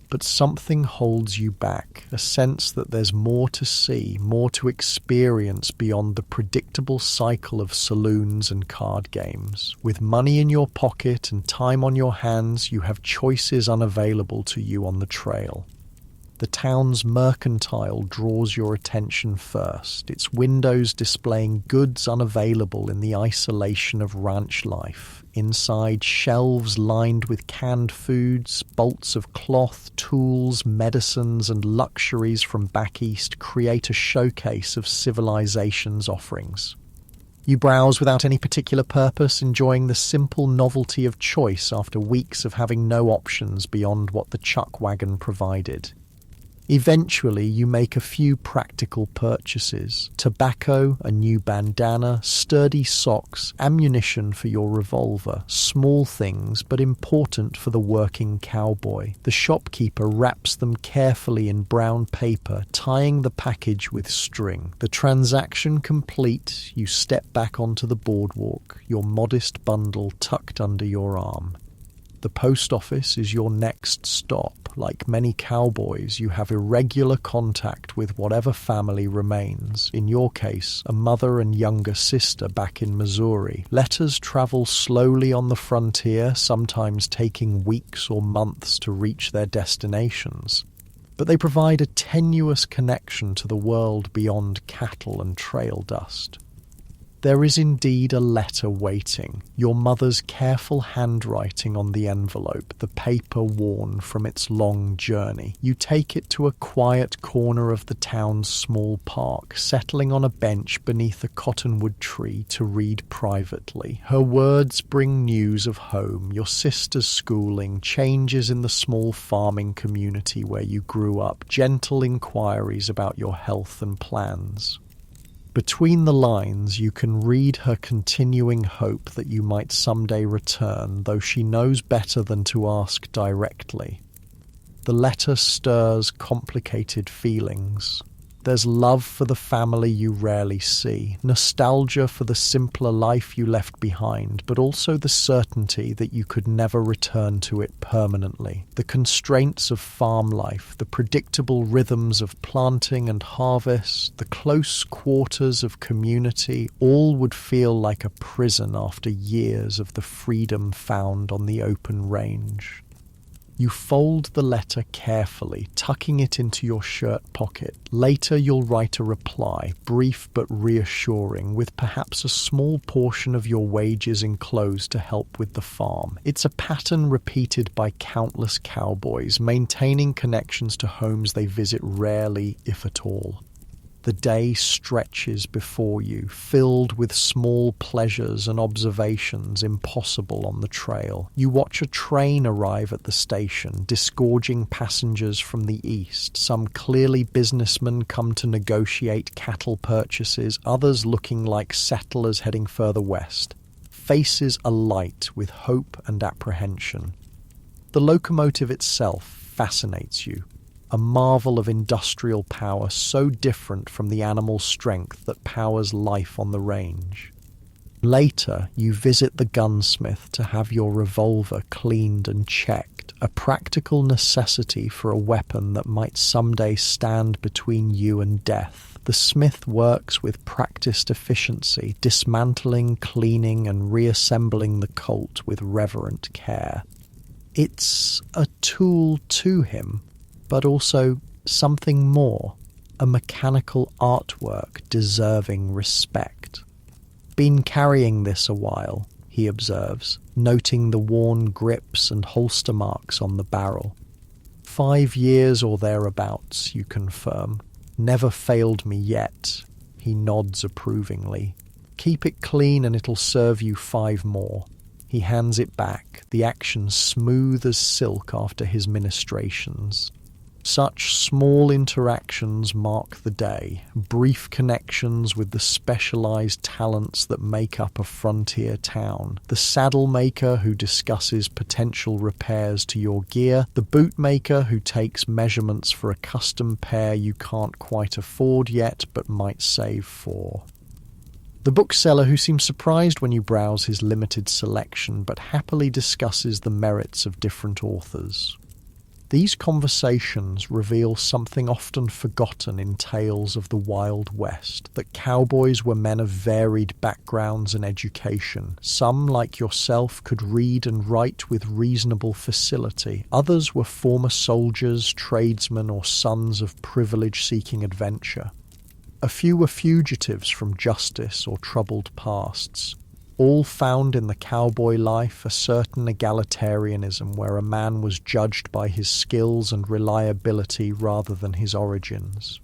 But something holds you back, a sense that there's more to see, more to experience beyond the predictable cycle of saloons and card games. With money in your pocket and time on your hands, you have choices unavailable to you on the trail. The town's mercantile draws your attention first, its windows displaying goods unavailable in the isolation of ranch life. Inside, shelves lined with canned foods, bolts of cloth, tools, medicines, and luxuries from back east create a showcase of civilization's offerings. You browse without any particular purpose, enjoying the simple novelty of choice after weeks of having no options beyond what the chuck wagon provided. Eventually, you make a few practical purchases: tobacco, a new bandana, sturdy socks, ammunition for your revolver. Small things, but important for the working cowboy. The shopkeeper wraps them carefully in brown paper, tying the package with string. The transaction complete, you step back onto the boardwalk, your modest bundle tucked under your arm. The post office is your next stop. Like many cowboys, you have irregular contact with whatever family remains. In your case, a mother and younger sister back in Missouri. Letters travel slowly on the frontier, sometimes taking weeks or months to reach their destinations. But they provide a tenuous connection to the world beyond cattle and trail dust. There is indeed a letter waiting, your mother's careful handwriting on the envelope, the paper worn from its long journey. You take it to a quiet corner of the town's small park, settling on a bench beneath a cottonwood tree to read privately. Her words bring news of home, your sister's schooling, changes in the small farming community where you grew up, gentle inquiries about your health and plans. Between the lines, you can read her continuing hope that you might someday return, though she knows better than to ask directly. The letter stirs complicated feelings. There's love for the family you rarely see, nostalgia for the simpler life you left behind, but also the certainty that you could never return to it permanently. The constraints of farm life, the predictable rhythms of planting and harvest, the close quarters of community, all would feel like a prison after years of the freedom found on the open range. You fold the letter carefully, tucking it into your shirt pocket. Later you'll write a reply, brief but reassuring, with perhaps a small portion of your wages enclosed to help with the farm. It's a pattern repeated by countless cowboys, maintaining connections to homes they visit rarely, if at all. The day stretches before you, filled with small pleasures and observations impossible on the trail. You watch a train arrive at the station, disgorging passengers from the east. Some clearly businessmen come to negotiate cattle purchases, others looking like settlers heading further west. Faces alight with hope and apprehension. The locomotive itself fascinates you. a marvel of industrial power so different from the animal strength that powers life on the range. Later, you visit the gunsmith to have your revolver cleaned and checked, a practical necessity for a weapon that might someday stand between you and death. The smith works with practiced efficiency, dismantling, cleaning, and reassembling the Colt with reverent care. It's a tool to him, but also something more, a mechanical artwork deserving respect. Been carrying this a while, he observes, noting the worn grips and holster marks on the barrel. 5 years or thereabouts, you confirm. Never failed me yet, he nods approvingly. Keep it clean and it'll serve you 5 more. He hands it back, the action smooth as silk after his ministrations. Such small interactions mark the day, brief connections with the specialized talents that make up a frontier town. The saddle maker who discusses potential repairs to your gear, the boot maker who takes measurements for a custom pair you can't quite afford yet but might save for. The bookseller who seems surprised when you browse his limited selection but happily discusses the merits of different authors. These conversations reveal something often forgotten in tales of the Wild West, that cowboys were men of varied backgrounds and education. Some, like yourself, could read and write with reasonable facility. Others were former soldiers, tradesmen, or sons of privilege seeking adventure. A few were fugitives from justice or troubled pasts. All found in the cowboy life a certain egalitarianism where a man was judged by his skills and reliability rather than his origins.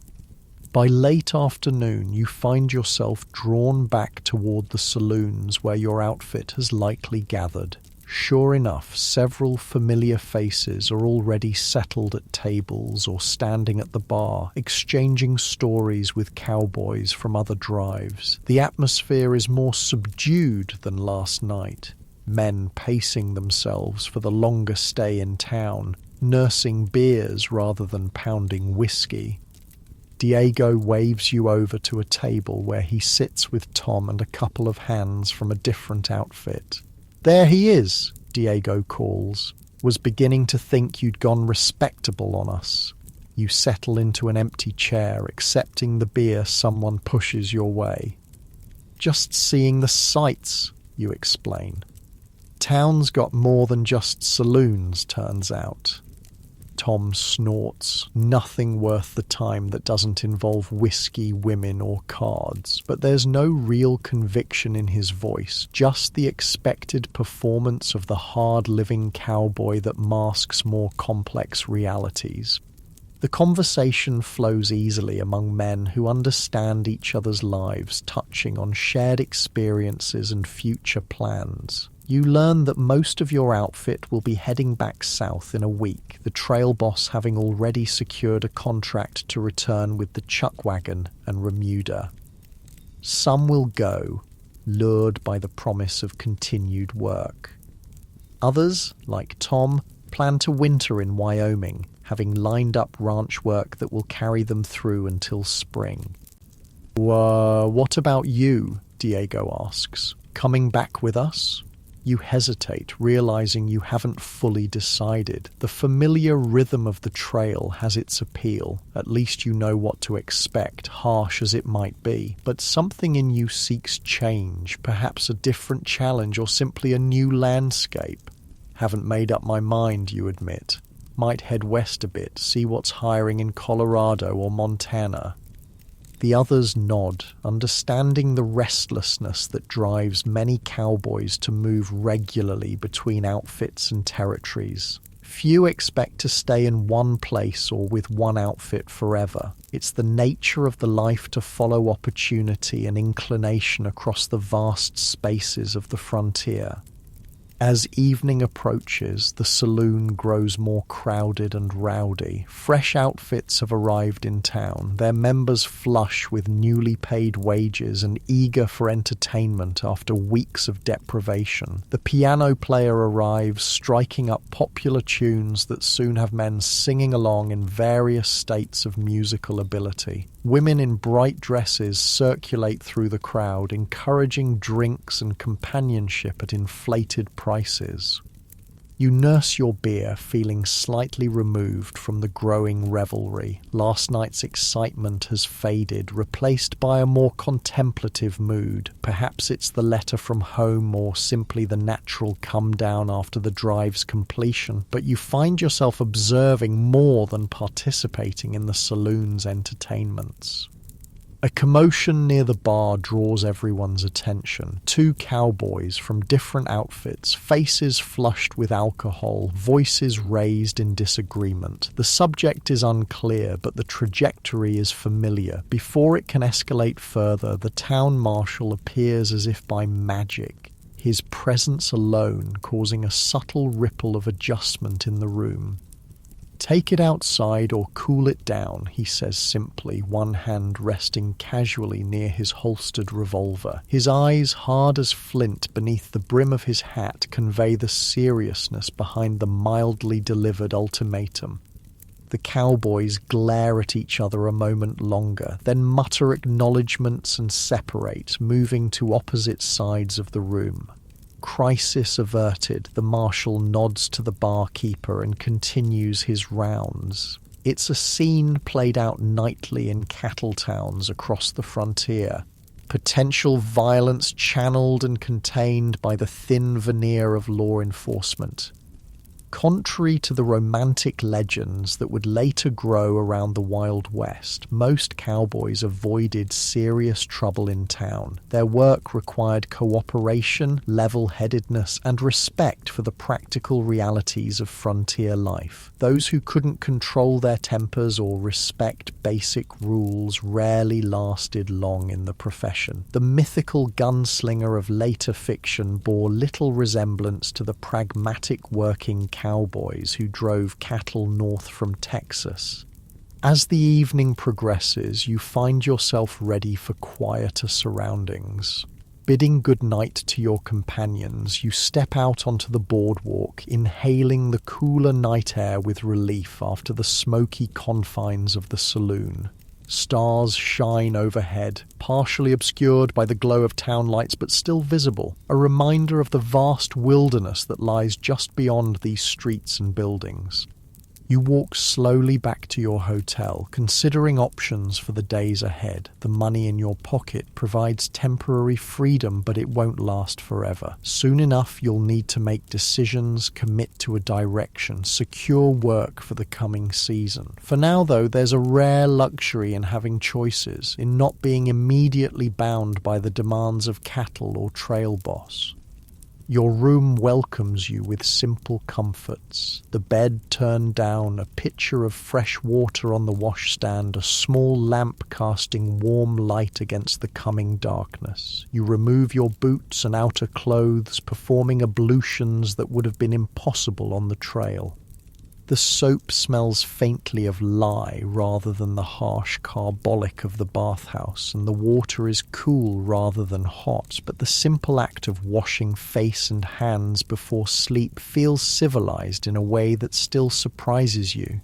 By late afternoon, you find yourself drawn back toward the saloons where your outfit has likely gathered. Sure enough, several familiar faces are already settled at tables or standing at the bar, exchanging stories with cowboys from other drives. The atmosphere is more subdued than last night. Men pacing themselves for the longer stay in town, nursing beers rather than pounding whiskey. Diego waves you over to a table where he sits with Tom and a couple of hands from a different outfit. "There he is," Diego calls. "Was beginning to think you'd gone respectable on us." You settle into an empty chair, accepting the beer someone pushes your way. "Just seeing the sights," you explain. "Town's got more than just saloons, turns out." Tom snorts. Nothing worth the time that doesn't involve whiskey, women, or cards. But there's no real conviction in his voice, just the expected performance of the hard-living cowboy that masks more complex realities. The conversation flows easily among men who understand each other's lives, touching on shared experiences and future plans. You learn that most of your outfit will be heading back south in a week, the trail boss having already secured a contract to return with the chuck wagon and remuda. Some will go, lured by the promise of continued work. Others, like Tom, plan to winter in Wyoming, having lined up ranch work that will carry them through until spring. What about you?" Diego asks. "Coming back with us?" You hesitate, realizing you haven't fully decided. The familiar rhythm of the trail has its appeal. At least you know what to expect, harsh as it might be. But something in you seeks change, perhaps a different challenge or simply a new landscape. "Haven't made up my mind," you admit. "Might head west a bit, see what's hiring in Colorado or Montana." The others nod, understanding the restlessness that drives many cowboys to move regularly between outfits and territories. Few expect to stay in one place or with one outfit forever. It's the nature of the life to follow opportunity and inclination across the vast spaces of the frontier. As evening approaches, the saloon grows more crowded and rowdy. Fresh outfits have arrived in town, their members flush with newly paid wages and eager for entertainment after weeks of deprivation. The piano player arrives, striking up popular tunes that soon have men singing along in various states of musical ability. Women in bright dresses circulate through the crowd, encouraging drinks and companionship at inflated prices. You nurse your beer, feeling slightly removed from the growing revelry. Last night's excitement has faded, replaced by a more contemplative mood. Perhaps it's the letter from home or simply the natural come down after the drive's completion, but you find yourself observing more than participating in the saloon's entertainments. A commotion near the bar draws everyone's attention. Two cowboys from different outfits, faces flushed with alcohol, voices raised in disagreement. The subject is unclear, but the trajectory is familiar. Before it can escalate further, the town marshal appears as if by magic, his presence alone causing a subtle ripple of adjustment in the room. "Take it outside or cool it down," he says simply, one hand resting casually near his holstered revolver. His eyes, hard as flint beneath the brim of his hat, convey the seriousness behind the mildly delivered ultimatum. The cowboys glare at each other a moment longer, then mutter acknowledgements and separate, moving to opposite sides of the room. Crisis averted, the marshal nods to the barkeeper and continues his rounds. It's a scene played out nightly in cattle towns across the frontier. Potential violence channeled and contained by the thin veneer of law enforcement. Contrary to the romantic legends that would later grow around the Wild West, most cowboys avoided serious trouble in town. Their work required cooperation, level-headedness, and respect for the practical realities of frontier life. Those who couldn't control their tempers or respect basic rules rarely lasted long in the profession. The mythical gunslinger of later fiction bore little resemblance to the pragmatic working cowboys who drove cattle north from Texas. As the evening progresses, you find yourself ready for quieter surroundings. Bidding goodnight to your companions, you step out onto the boardwalk, inhaling the cooler night air with relief after the smoky confines of the saloon. Stars shine overhead, partially obscured by the glow of town lights but still visible, a reminder of the vast wilderness that lies just beyond these streets and buildings. You walk slowly back to your hotel, considering options for the days ahead. The money in your pocket provides temporary freedom, but it won't last forever. Soon enough, you'll need to make decisions, commit to a direction, secure work for the coming season. For now, though, there's a rare luxury in having choices, in not being immediately bound by the demands of cattle or trail boss. Your room welcomes you with simple comforts. The bed turned down, a pitcher of fresh water on the washstand, a small lamp casting warm light against the coming darkness. You remove your boots and outer clothes, performing ablutions that would have been impossible on the trail. The soap smells faintly of lye rather than the harsh carbolic of the bathhouse, and the water is cool rather than hot, but the simple act of washing face and hands before sleep feels civilized in a way that still surprises you.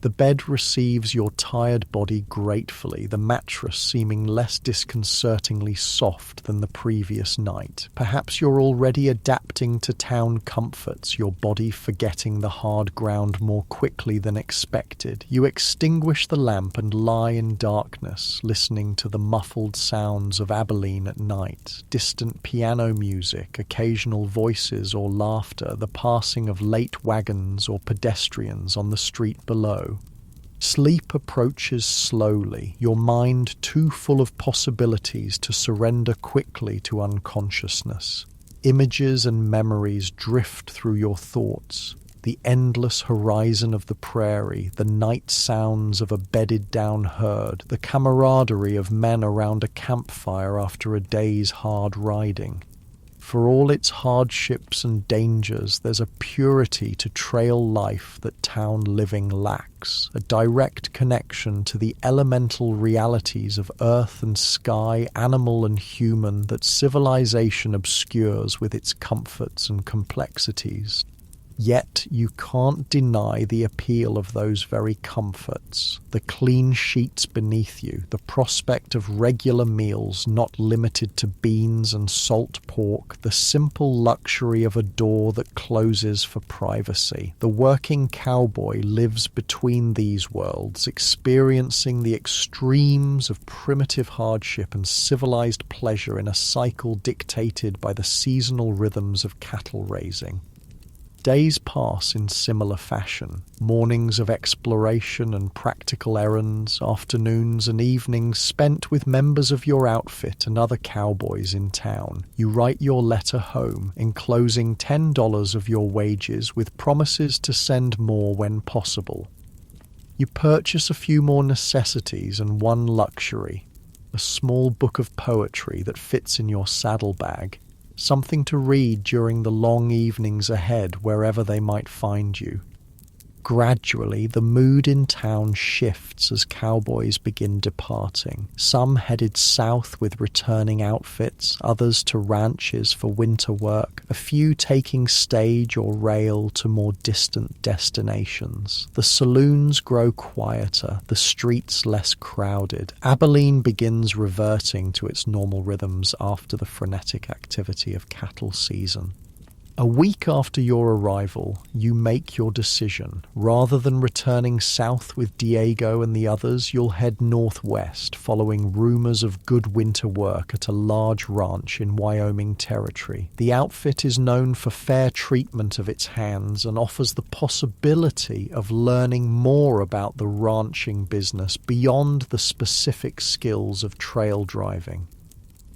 The bed receives your tired body gratefully, the mattress seeming less disconcertingly soft than the previous night. Perhaps you're already adapting to town comforts, your body forgetting the hard ground more quickly than expected. You extinguish the lamp and lie in darkness, listening to the muffled sounds of Abilene at night, distant piano music, occasional voices or laughter, the passing of late wagons or pedestrians on the street below. Sleep approaches slowly, your mind too full of possibilities to surrender quickly to unconsciousness. Images and memories drift through your thoughts. The endless horizon of the prairie, the night sounds of a bedded-down herd, the camaraderie of men around a campfire after a day's hard riding. For all its hardships and dangers, there's a purity to trail life that town living lacks, a direct connection to the elemental realities of earth and sky, animal and human, that civilization obscures with its comforts and complexities. Yet you can't deny the appeal of those very comforts. The clean sheets beneath you, the prospect of regular meals not limited to beans and salt pork, the simple luxury of a door that closes for privacy. The working cowboy lives between these worlds, experiencing the extremes of primitive hardship and civilized pleasure in a cycle dictated by the seasonal rhythms of cattle raising. Days pass in similar fashion, mornings of exploration and practical errands, afternoons and evenings spent with members of your outfit and other cowboys in town. You write your letter home, enclosing $10 of your wages with promises to send more when possible. You purchase a few more necessities and one luxury, a small book of poetry that fits in your saddlebag. Something to read during the long evenings ahead, wherever they might find you. Gradually, the mood in town shifts as cowboys begin departing. Some headed south with returning outfits, others to ranches for winter work, a few taking stage or rail to more distant destinations. The saloons grow quieter, the streets less crowded. Abilene begins reverting to its normal rhythms after the frenetic activity of cattle season. A week after your arrival, you make your decision. Rather than returning south with Diego and the others, you'll head northwest, following rumors of good winter work at a large ranch in Wyoming territory. The outfit is known for fair treatment of its hands and offers the possibility of learning more about the ranching business beyond the specific skills of trail driving.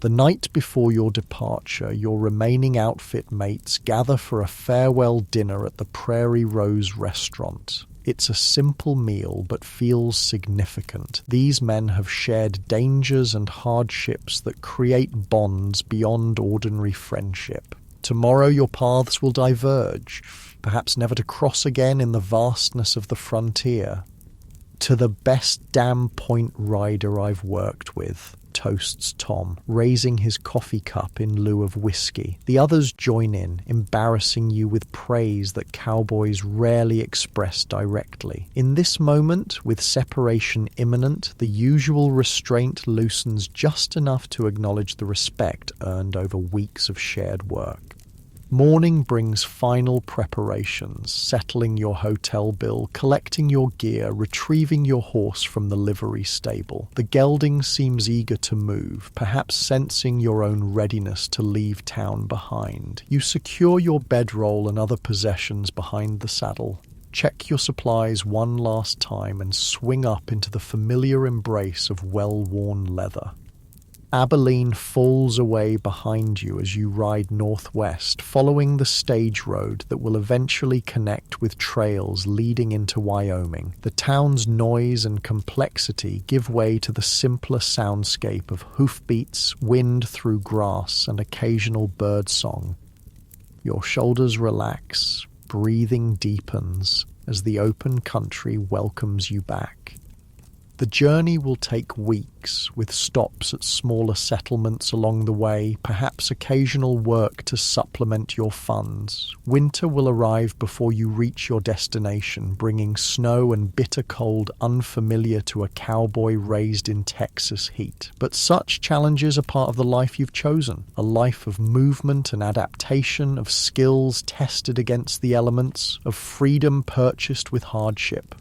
The night before your departure, your remaining outfit mates gather for a farewell dinner at the Prairie Rose restaurant. It's a simple meal, but feels significant. These men have shared dangers and hardships that create bonds beyond ordinary friendship. Tomorrow your paths will diverge, perhaps never to cross again in the vastness of the frontier. To the best damn point rider I've worked with, toasts Tom, raising his coffee cup in lieu of whiskey. The others join in, embarrassing you with praise that cowboys rarely express directly. In this moment, with separation imminent, the usual restraint loosens just enough to acknowledge the respect earned over weeks of shared work. Morning brings final preparations, settling your hotel bill, collecting your gear, retrieving your horse from the livery stable. The gelding seems eager to move, perhaps sensing your own readiness to leave town behind. You secure your bedroll and other possessions behind the saddle. Check your supplies one last time and swing up into the familiar embrace of well-worn leather. Abilene falls away behind you as you ride northwest, following the stage road that will eventually connect with trails leading into Wyoming. The town's noise and complexity give way to the simpler soundscape of hoofbeats, wind through grass, and occasional birdsong. Your shoulders relax, breathing deepens as the open country welcomes you back. The journey will take weeks, with stops at smaller settlements along the way, perhaps occasional work to supplement your funds. Winter will arrive before you reach your destination, bringing snow and bitter cold unfamiliar to a cowboy raised in Texas heat. But such challenges are part of the life you've chosen, a life of movement and adaptation, of skills tested against the elements, of freedom purchased with hardship.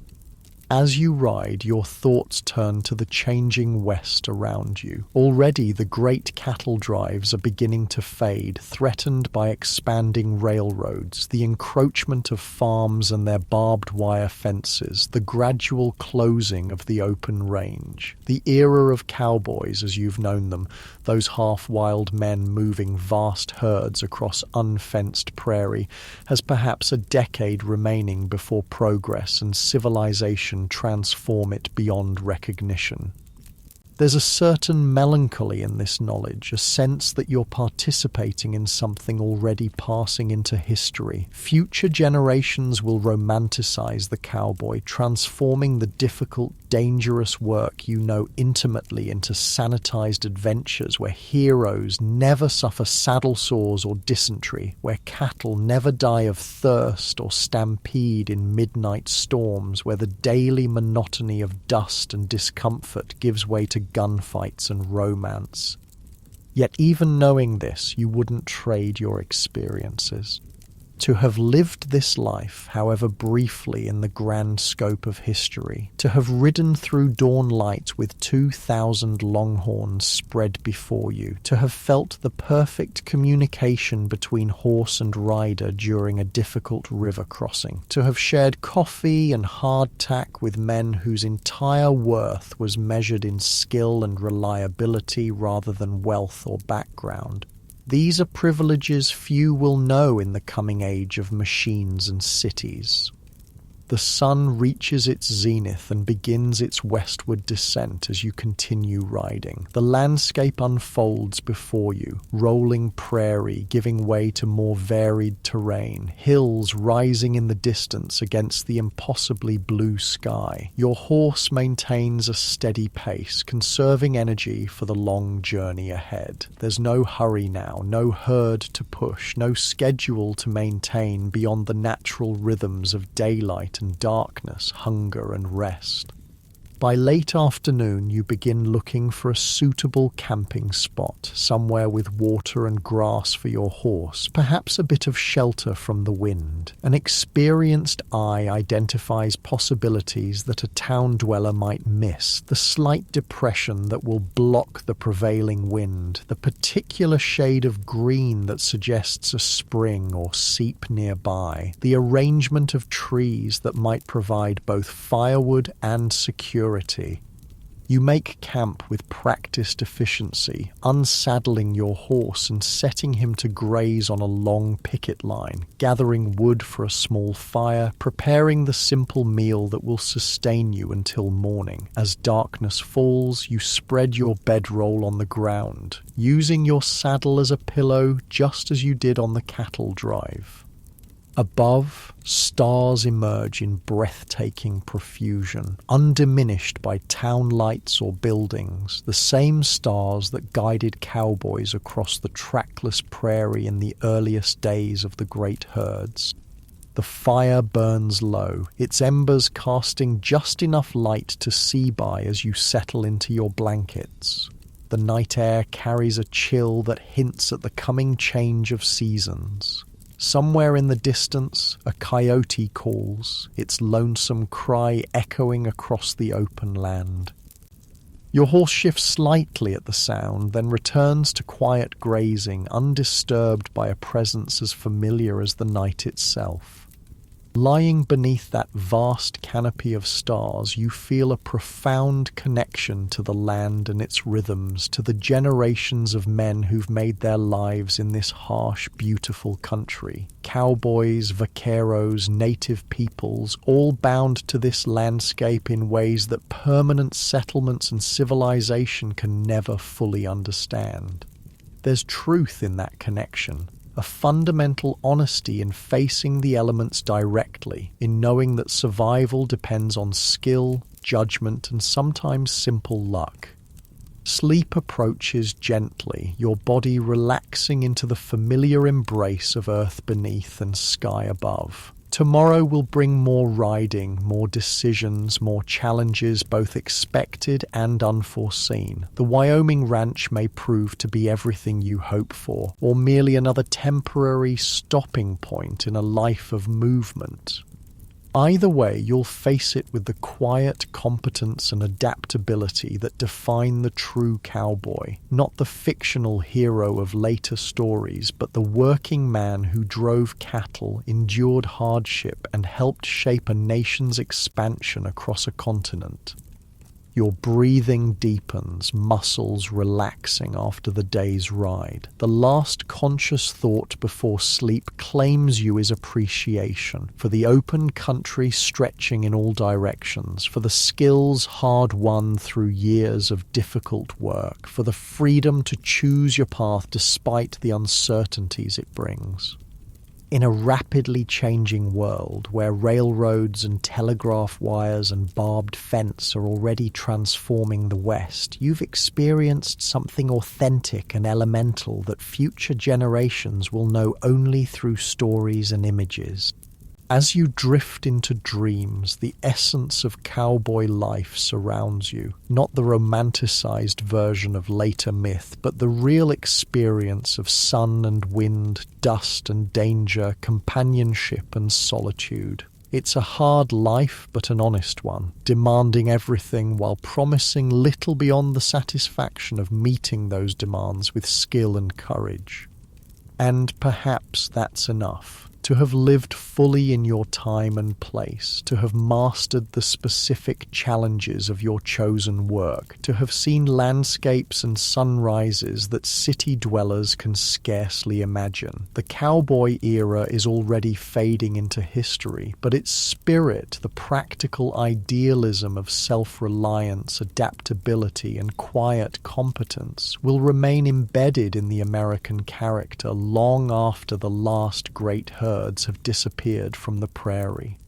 As you ride, your thoughts turn to the changing west around you. Already the great cattle drives are beginning to fade, threatened by expanding railroads, the encroachment of farms and their barbed wire fences, the gradual closing of the open range. The era of cowboys, as you've known them, those half-wild men moving vast herds across unfenced prairie, has perhaps a decade remaining before progress and civilization transform it beyond recognition. There's a certain melancholy in this knowledge, a sense that you're participating in something already passing into history. Future generations will romanticize the cowboy, transforming the difficult, dangerous work you know intimately into sanitized adventures where heroes never suffer saddle sores or dysentery, where cattle never die of thirst or stampede in midnight storms, where the daily monotony of dust and discomfort gives way to gunfights and romance. Yet even knowing this, you wouldn't trade your experiences. To have lived this life, however briefly in the grand scope of history, to have ridden through dawn light with 2,000 longhorns spread before you, to have felt the perfect communication between horse and rider during a difficult river crossing, to have shared coffee and hardtack with men whose entire worth was measured in skill and reliability rather than wealth or background. These are privileges few will know in the coming age of machines and cities. The sun reaches its zenith and begins its westward descent as you continue riding. The landscape unfolds before you, rolling prairie giving way to more varied terrain, hills rising in the distance against the impossibly blue sky. Your horse maintains a steady pace, conserving energy for the long journey ahead. There's no hurry now, no herd to push, no schedule to maintain beyond the natural rhythms of daylight and darkness, hunger and rest. By late afternoon, you begin looking for a suitable camping spot, somewhere with water and grass for your horse, perhaps a bit of shelter from the wind. An experienced eye identifies possibilities that a town dweller might miss, the slight depression that will block the prevailing wind, the particular shade of green that suggests a spring or seep nearby, the arrangement of trees that might provide both firewood and security. You make camp with practiced efficiency, unsaddling your horse and setting him to graze on a long picket line, gathering wood for a small fire, preparing the simple meal that will sustain you until morning. As darkness falls, you spread your bedroll on the ground, using your saddle as a pillow just as you did on the cattle drive. Above, stars emerge in breathtaking profusion, undiminished by town lights or buildings, the same stars that guided cowboys across the trackless prairie in the earliest days of the great herds. The fire burns low, its embers casting just enough light to see by as you settle into your blankets. The night air carries a chill that hints at the coming change of seasons. Somewhere in the distance, a coyote calls, its lonesome cry echoing across the open land. Your horse shifts slightly at the sound, then returns to quiet grazing, undisturbed by a presence as familiar as the night itself. Lying beneath that vast canopy of stars, you feel a profound connection to the land and its rhythms, to the generations of men who've made their lives in this harsh, beautiful country. Cowboys, vaqueros, native peoples, all bound to this landscape in ways that permanent settlements and civilization can never fully understand. There's truth in that connection. A fundamental honesty in facing the elements directly, in knowing that survival depends on skill, judgment, and sometimes simple luck. Sleep approaches gently, your body relaxing into the familiar embrace of earth beneath and sky above. Tomorrow will bring more riding, more decisions, more challenges, both expected and unforeseen. The Wyoming ranch may prove to be everything you hope for, or merely another temporary stopping point in a life of movement. Either way, you'll face it with the quiet competence and adaptability that define the true cowboy, not the fictional hero of later stories, but the working man who drove cattle, endured hardship, and helped shape a nation's expansion across a continent. Your breathing deepens, muscles relaxing after the day's ride. The last conscious thought before sleep claims you as appreciation for the open country stretching in all directions, for the skills hard-won through years of difficult work, for the freedom to choose your path despite the uncertainties it brings. In a rapidly changing world where railroads and telegraph wires and barbed fence are already transforming the West, you've experienced something authentic and elemental that future generations will know only through stories and images. As you drift into dreams, the essence of cowboy life surrounds you, not the romanticized version of later myth, but the real experience of sun and wind, dust and danger, companionship and solitude. It's a hard life, but an honest one, demanding everything while promising little beyond the satisfaction of meeting those demands with skill and courage. And perhaps that's enough. To have lived fully in your time and place, to have mastered the specific challenges of your chosen work, to have seen landscapes and sunrises that city dwellers can scarcely imagine. The cowboy era is already fading into history, but its spirit, the practical idealism of self-reliance, adaptability, and quiet competence, will remain embedded in the American character long after the last great herd have disappeared from the prairie.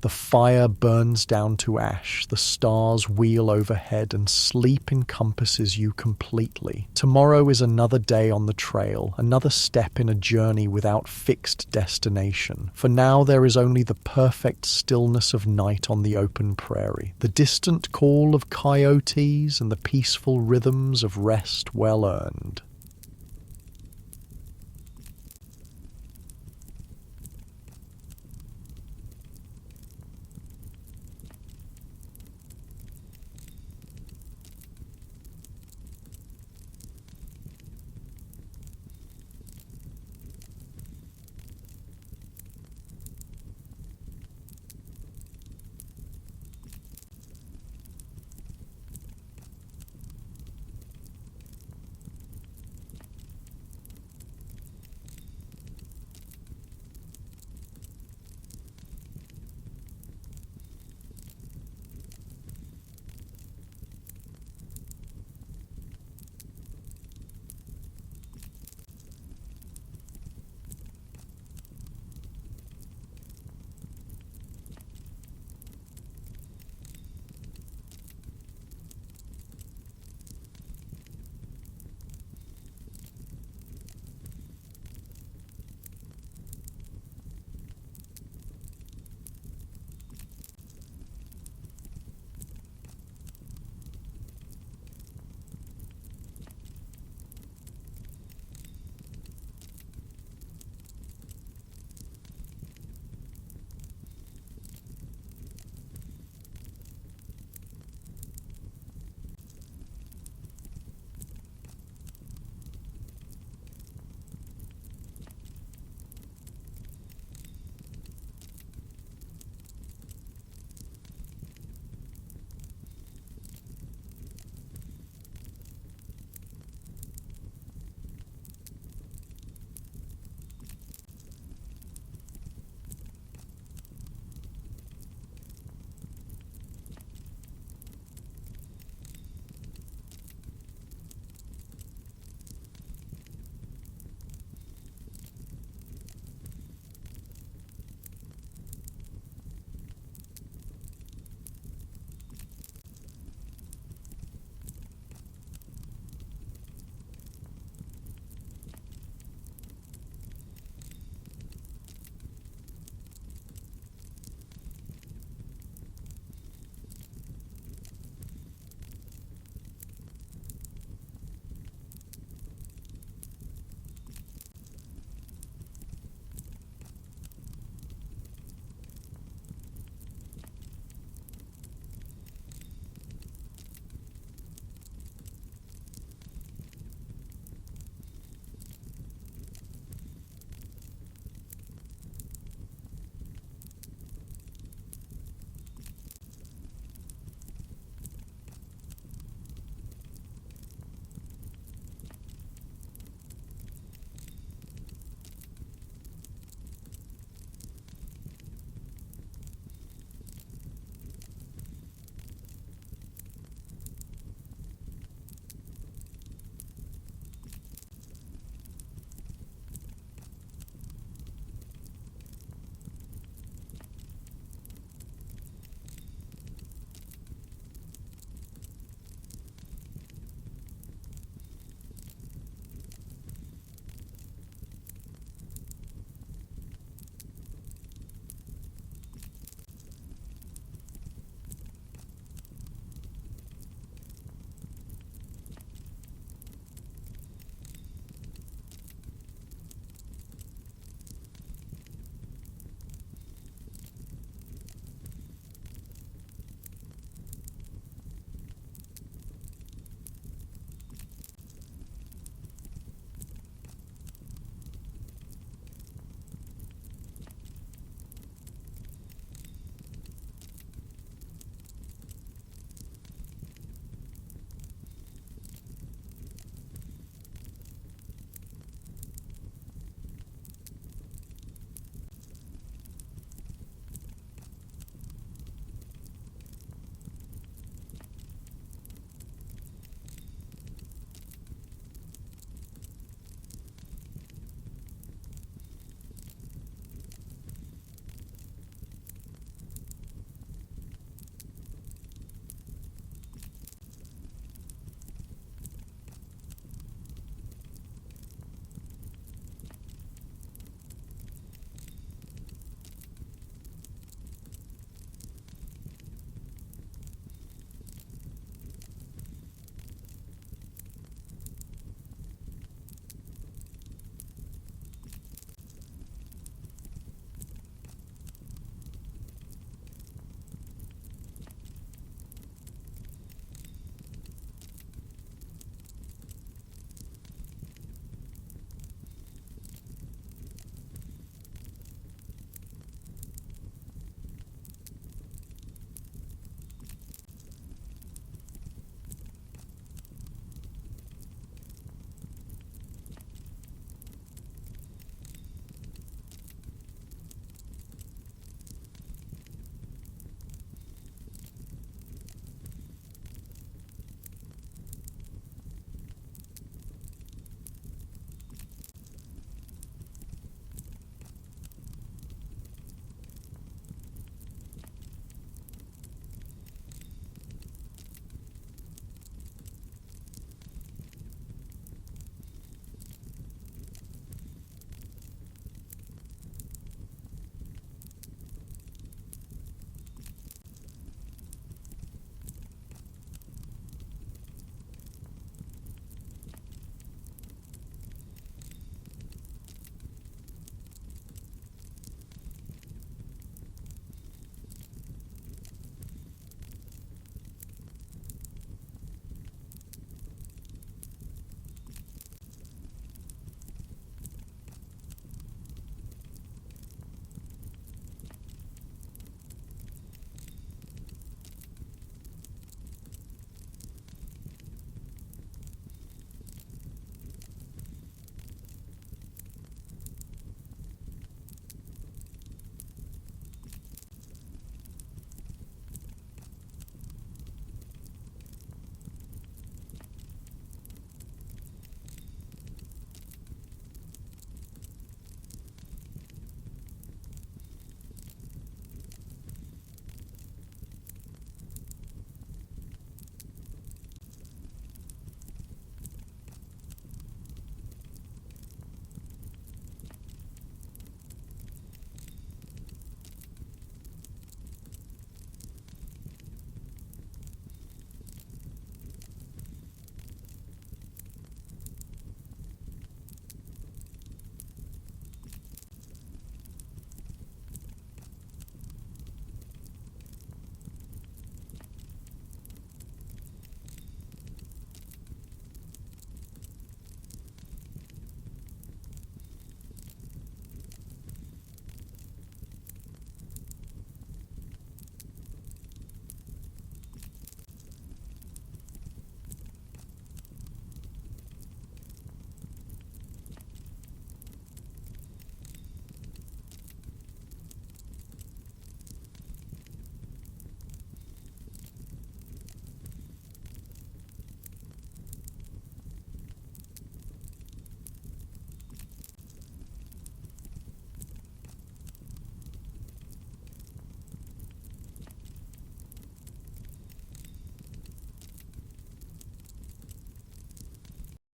The fire burns down to ash, the stars wheel overhead, and sleep encompasses you completely. Tomorrow is another day on the trail, another step in a journey without fixed destination. For now there is only the perfect stillness of night on the open prairie, the distant call of coyotes, and the peaceful rhythms of rest well earned.